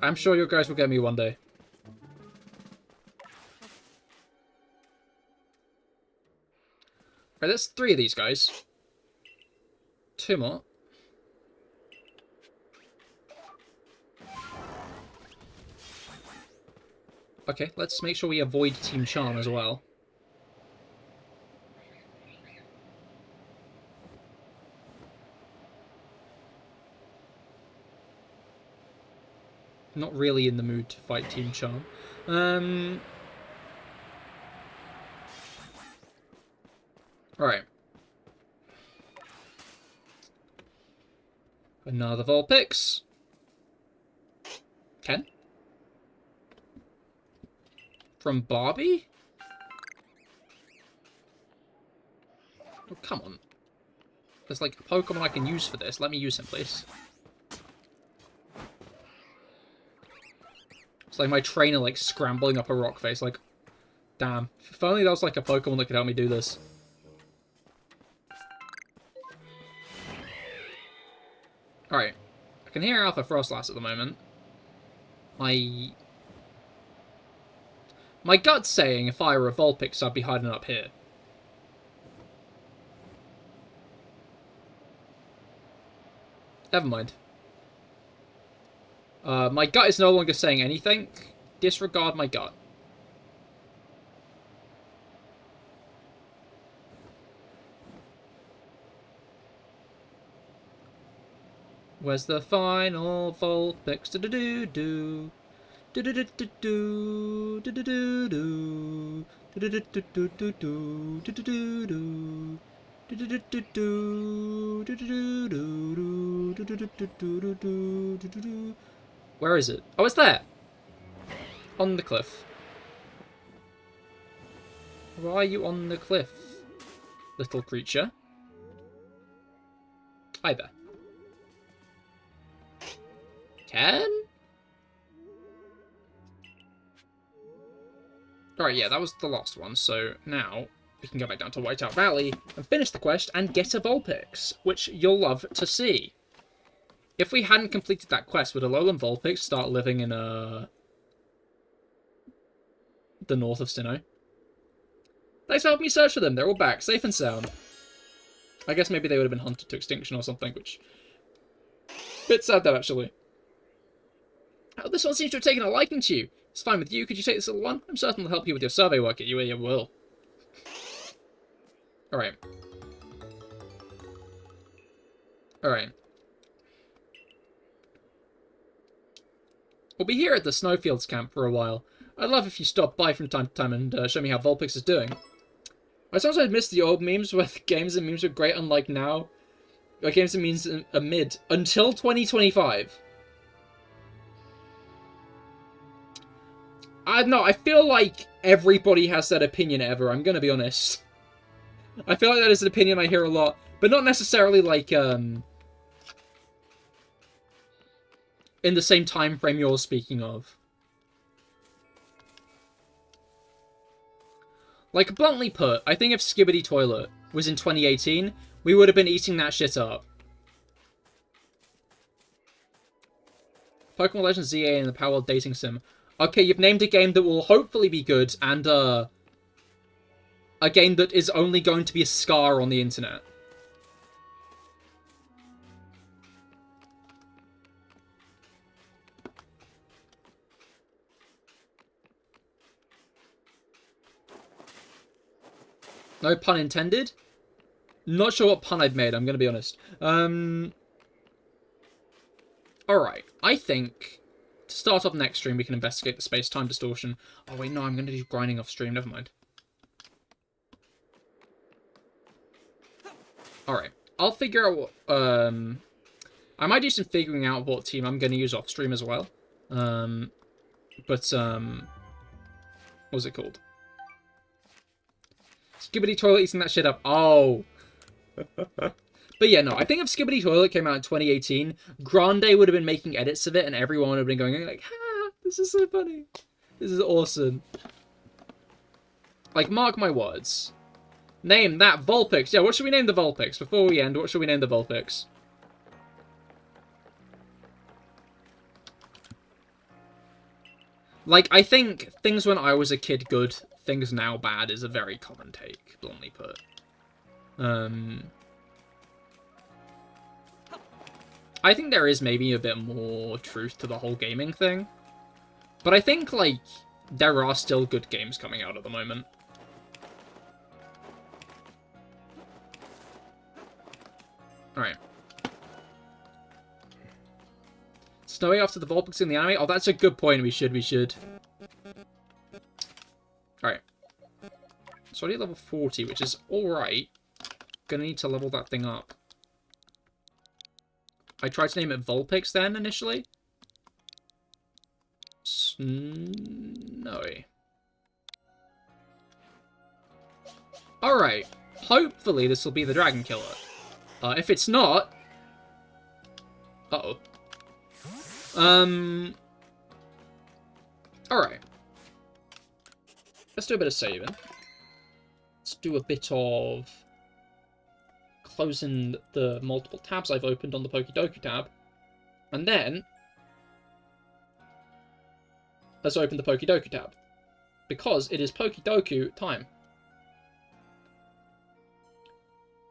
I'm sure you guys will get me one day. Alright, that's 3 of these guys. 2 more. Okay, let's make sure we avoid Team Charm as well. Not really in the mood to fight Team Charm. Alright. Another Vulpix. Ken? From Barbie? Oh, come on. There's like a Pokemon I can use for this. Let me use him, please. It's like my trainer, like, scrambling up a rock face, like, damn. If only there was, like, a Pokemon that could help me do this. Alright. I can hear Alpha Frostlass at the moment. My gut's saying if I were a Vulpix, I'd be hiding up here. Never mind. My gut is no longer saying anything. Disregard my gut. Where's the final Vulpix? Do-do-do-do. Do-do-do-do-do. Do-do-do-do. Do-do-do-do-do. Do-do-do-do. Do-do-do-do-do. Do-do-do-do-do. Do-do-do-do-do. Where is it? Oh, it's there! On the cliff. Why are you on the cliff, little creature? Hi there. Ken? Alright, yeah, that was the last one, so now we can go back down to Whiteout Valley and finish the quest and get a Vulpix, which you'll love to see. If we hadn't completed that quest, would Alolan Vulpix start living in the north of Sinnoh? Thanks for helping me search for them. They're all back, safe and sound. I guess maybe they would have been hunted to extinction or something, which... bit sad, that, actually. Oh, this one seems to have taken a liking to you. It's fine with you. Could you take this little one? I'm certain it'll help you with your survey work. You will. Alright. Alright. We'll be here at the Snowfields camp for a while. I'd love if you stopped by from time to time and show me how Vulpix is doing. I sometimes miss the old memes where the games and memes were great, unlike now. Where games and memes are mid. Until 2025. I feel like everybody has that opinion ever, I'm gonna be honest. I feel like that is an opinion I hear a lot. But not necessarily like, in the same time frame you're speaking of. Like, bluntly put, I think if Skibidi Toilet was in 2018, we would have been eating that shit up. Pokemon Legends ZA and the Power World Dating Sim. Okay, you've named a game that will hopefully be good, and, a game that is only going to be a scar on the internet. No pun intended. Not sure what pun I've made, I'm gonna be honest. Alright, I think to start off next stream we can investigate the space-time distortion. Oh wait, no, I'm gonna do grinding off stream, never mind. Alright, I'll figure out what, I might do some figuring out what team I'm gonna use off stream as well. What's it called? Skibidi Toilet eating that shit up. Oh. But yeah, no, I think if Skibidi Toilet came out in 2018, Grande would have been making edits of it and everyone would have been going like, ha, this is so funny. This is awesome. Like, mark my words. Name that Vulpix. Yeah, what should we name the Vulpix? Before we end, what should we name the Vulpix? Like, I think things when I was a kid good, things now bad is a very common take, bluntly put. I think there is maybe a bit more truth to the whole gaming thing. But I think, like, there are still good games coming out at the moment. Alright. Snowy after the Vulpix in the anime? Oh, that's a good point. We should. Alright. It's already level 40, which is alright. Gonna need to level that thing up. I tried to name it Vulpix then, initially. Snowy. Alright. Hopefully this will be the Dragon Killer. If it's not... Uh-oh. Alright. Let's do a bit of saving. Let's do a bit of closing the multiple tabs I've opened on the Pokedoku tab. And then let's open the Pokedoku tab. Because it is Pokedoku time.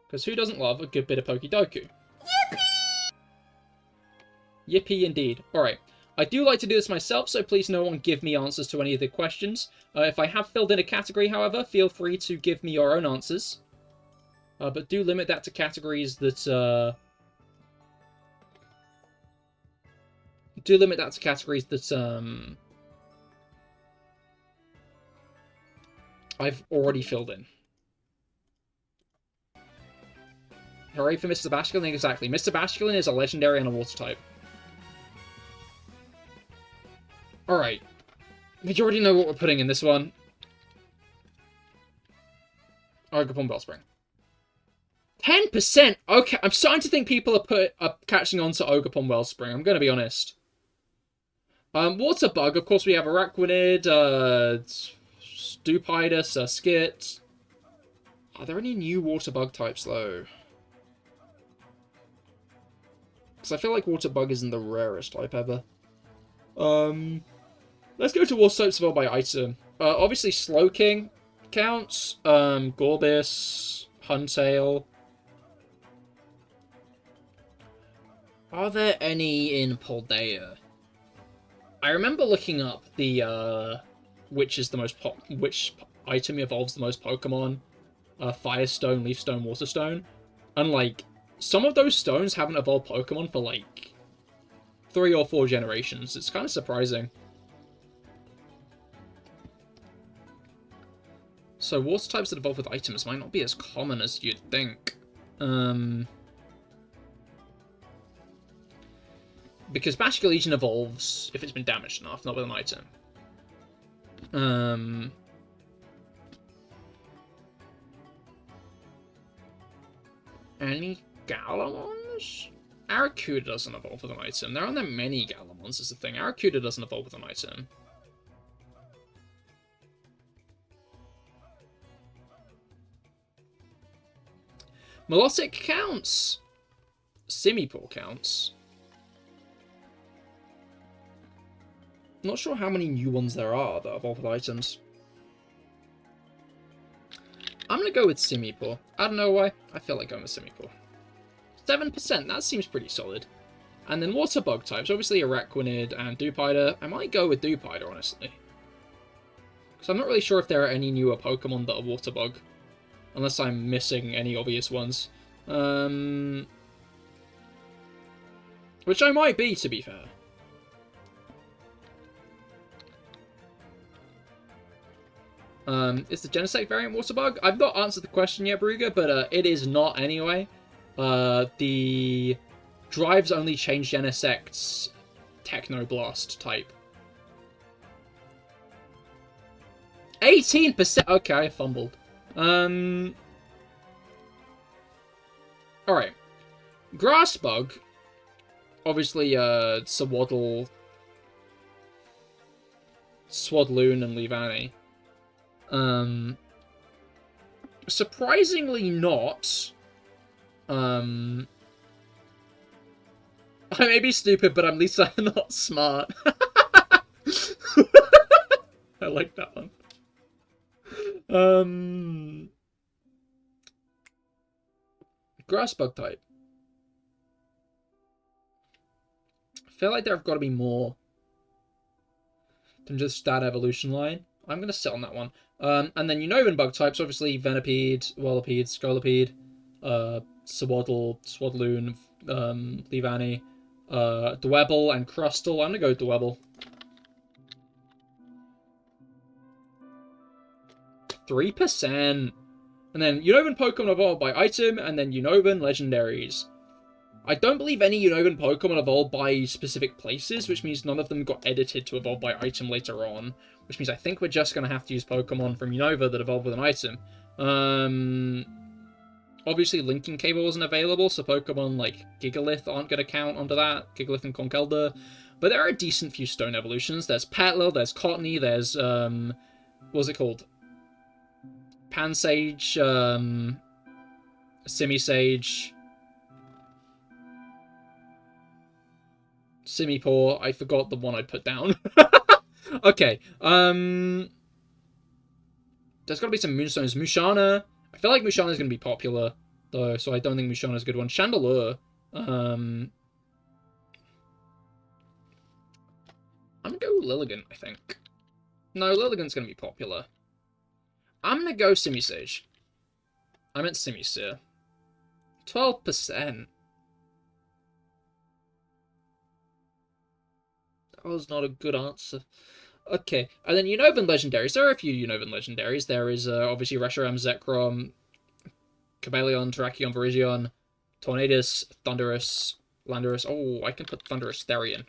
Because who doesn't love a good bit of Pokedoku? Yippee! Yippee indeed. Alright. I do like to do this myself, so please no one give me answers to any of the questions. If I have filled in a category, however, feel free to give me your own answers. But do limit that to categories that, I've already filled in. Hooray for Mr. Basculin? Exactly. Mr. Basculin is a legendary and a water type. Alright. We already know what we're putting in this one. Ogerpon Wellspring. 10%? Okay, I'm starting to think people are catching on to Ogerpon Wellspring, I'm gonna be honest. Water Bug, of course we have Araquanid, Stupidus, Skit. Are there any new Water Bug types, though? Because I feel like Water Bug isn't the rarest type ever. Let's go to Water types evolved by item. Obviously Slowking counts. Gorbis, Huntail. Are there any in Paldea? I remember looking up the which item evolves the most Pokemon. Firestone, Leafstone, Waterstone. And like, some of those stones haven't evolved Pokemon for like 3 or 4 generations. It's kind of surprising. So water types that evolve with items might not be as common as you'd think. Because Magical Legion evolves if it's been damaged enough, not with an item. Any Galamons? Arrokuda doesn't evolve with an item. There aren't that many Galamons is the thing. Arrokuda doesn't evolve with an item. Melodic counts. Simipour counts. Not sure how many new ones there are that evolve with items. I'm gonna go with Simipour. I don't know why. I feel like going with Simipour. 7%, that seems pretty solid. And then water bug types, obviously Araquanid and Dewpider. I might go with Dewpider, honestly. Because I'm not really sure if there are any newer Pokemon that are water bug. Unless I'm missing any obvious ones. Which I might be, to be fair. Is the Genesect variant water bug? I've not answered the question yet, Brugger, but it is not anyway. The drives only change Genesect's Technoblast type. 18%! Okay, I fumbled. Alright. Grass bug. Obviously, Swaddle, Swadloon, and Leavanny. Surprisingly not. I may be stupid, but at least I'm not smart. I like that one. Grass bug type. I feel like there have got to be more than just that evolution line. I'm going to sit on that one. And then Unova bug types, obviously Venipede, Whirlipede, Scolipede, Swaddle, Swadloon, Leavanny, Dwebble, and Crustle. I'm going to go with Dwebble. 3%. And then Unovan Pokemon evolved by item, and then Unovan legendaries. I don't believe any Unovan Pokemon evolved by specific places, which means none of them got edited to evolve by item later on. Which means I think we're just going to have to use Pokemon from Unova that evolve with an item. Obviously, linking cable wasn't available, so Pokemon like Gigalith aren't going to count onto that. Gigalith and Conkeldurr. But there are a decent few stone evolutions. There's Petlil, there's Cottony, there's, what's it called? Pansage, Simisage, Simipour. I forgot the one I put down. Okay, there's got to be some Moonstones. Mushana. I feel like Mushana is going to be popular, though, so I don't think Mushana is a good one. Chandelure. I'm going to go Lilligant, I think. No, Lilligant's going to be popular. I'm going to go Simisage. I meant Simisear. 12%. That was not a good answer. Okay, and then Unovan legendaries. There are a few Unovan legendaries. There is obviously Reshiram, Zekrom, Cabellion, Terrakion, Virizion, Tornadus, Thundurus, Landorus. Oh, I can put Thundurus Therian.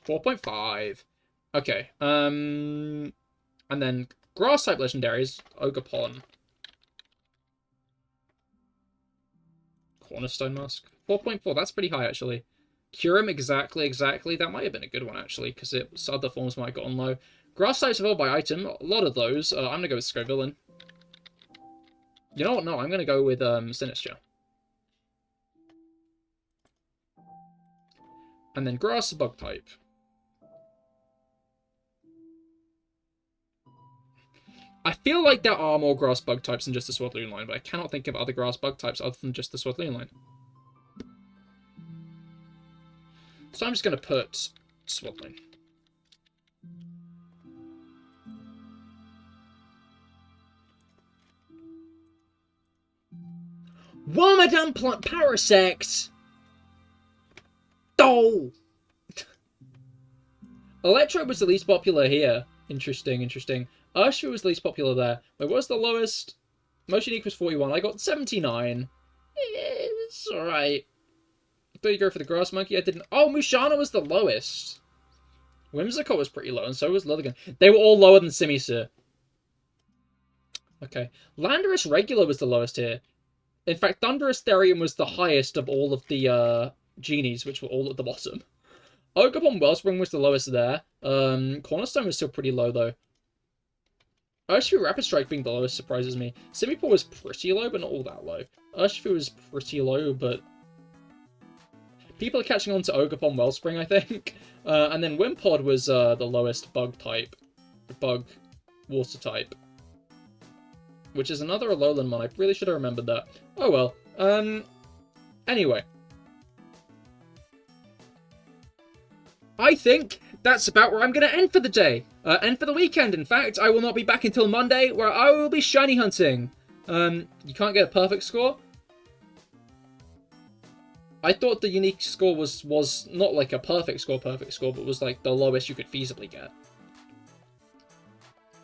4.5. Okay, and then Grass-type legendaries, Ogerpon. Cornerstone Mask. 4.4, that's pretty high, actually. Kyurem, exactly. That might have been a good one, actually, because other forms might have gotten low. Grass types evolved by item, a lot of those. I'm going to go with Scovillain. You know what? No, I'm going to go with Sinistcha. And then grass, bug type. I feel like there are more grass bug types than just the Swadloon line, but I cannot think of other grass bug types other than just the Swadloon line. So I'm just going to put Swadloon. Wormadam plant Parasect! Oh! Electro was the least popular here. Interesting, interesting. Urshifu was the least popular there. Wait, what was the lowest? Most unique was 41. I got 79. It's alright. I thought you'd go for the Grass Monkey. I didn't. Oh, Mushana was the lowest. Whimsicott was pretty low, and so was Lilligan. They were all lower than Simisu. Okay. Landorus Regular was the lowest here. In fact, Thunderous Therian was the highest of all of the genies, which were all at the bottom. Ogerpon Wellspring was the lowest there. Cornerstone was still pretty low, though. Urshifu Rapid Strike being the lowest surprises me. Simipour was pretty low, but not all that low. Urshifu was pretty low, but... people are catching on to Ogerpon Wellspring, I think. And then Wimpod was the lowest bug type. Bug water type. Which is another Alolan one. I really should have remembered that. Oh well. Anyway. I think that's about where I'm going to end for the day. End for the weekend, in fact. I will not be back until Monday, where I will be shiny hunting. You can't get a perfect score? I thought the unique score was not like a perfect score, but was like the lowest you could feasibly get.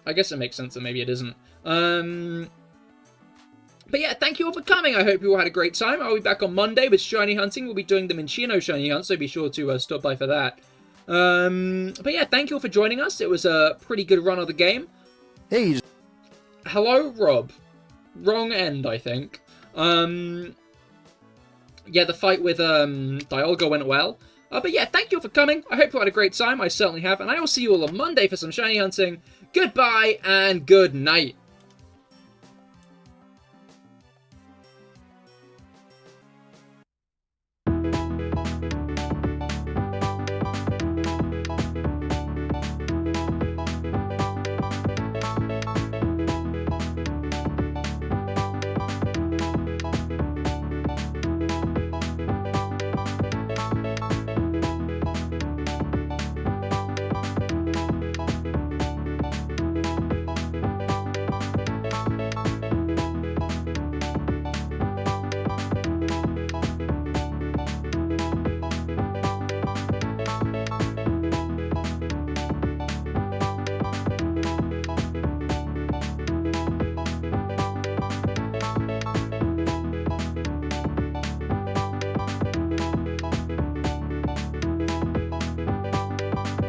I guess it makes sense that maybe it isn't. But yeah, thank you all for coming. I hope you all had a great time. I'll be back on Monday with shiny hunting. We'll be doing the Minccino shiny hunt, so be sure to stop by for that. But yeah, thank you all for joining us. It was a pretty good run of the game. Hey. Hello, Rob. Wrong end, I think. Yeah, the fight with Dialga went well. But yeah, thank you all for coming. I hope you had a great time. I certainly have. And I will see you all on Monday for some shiny hunting. Goodbye and good night.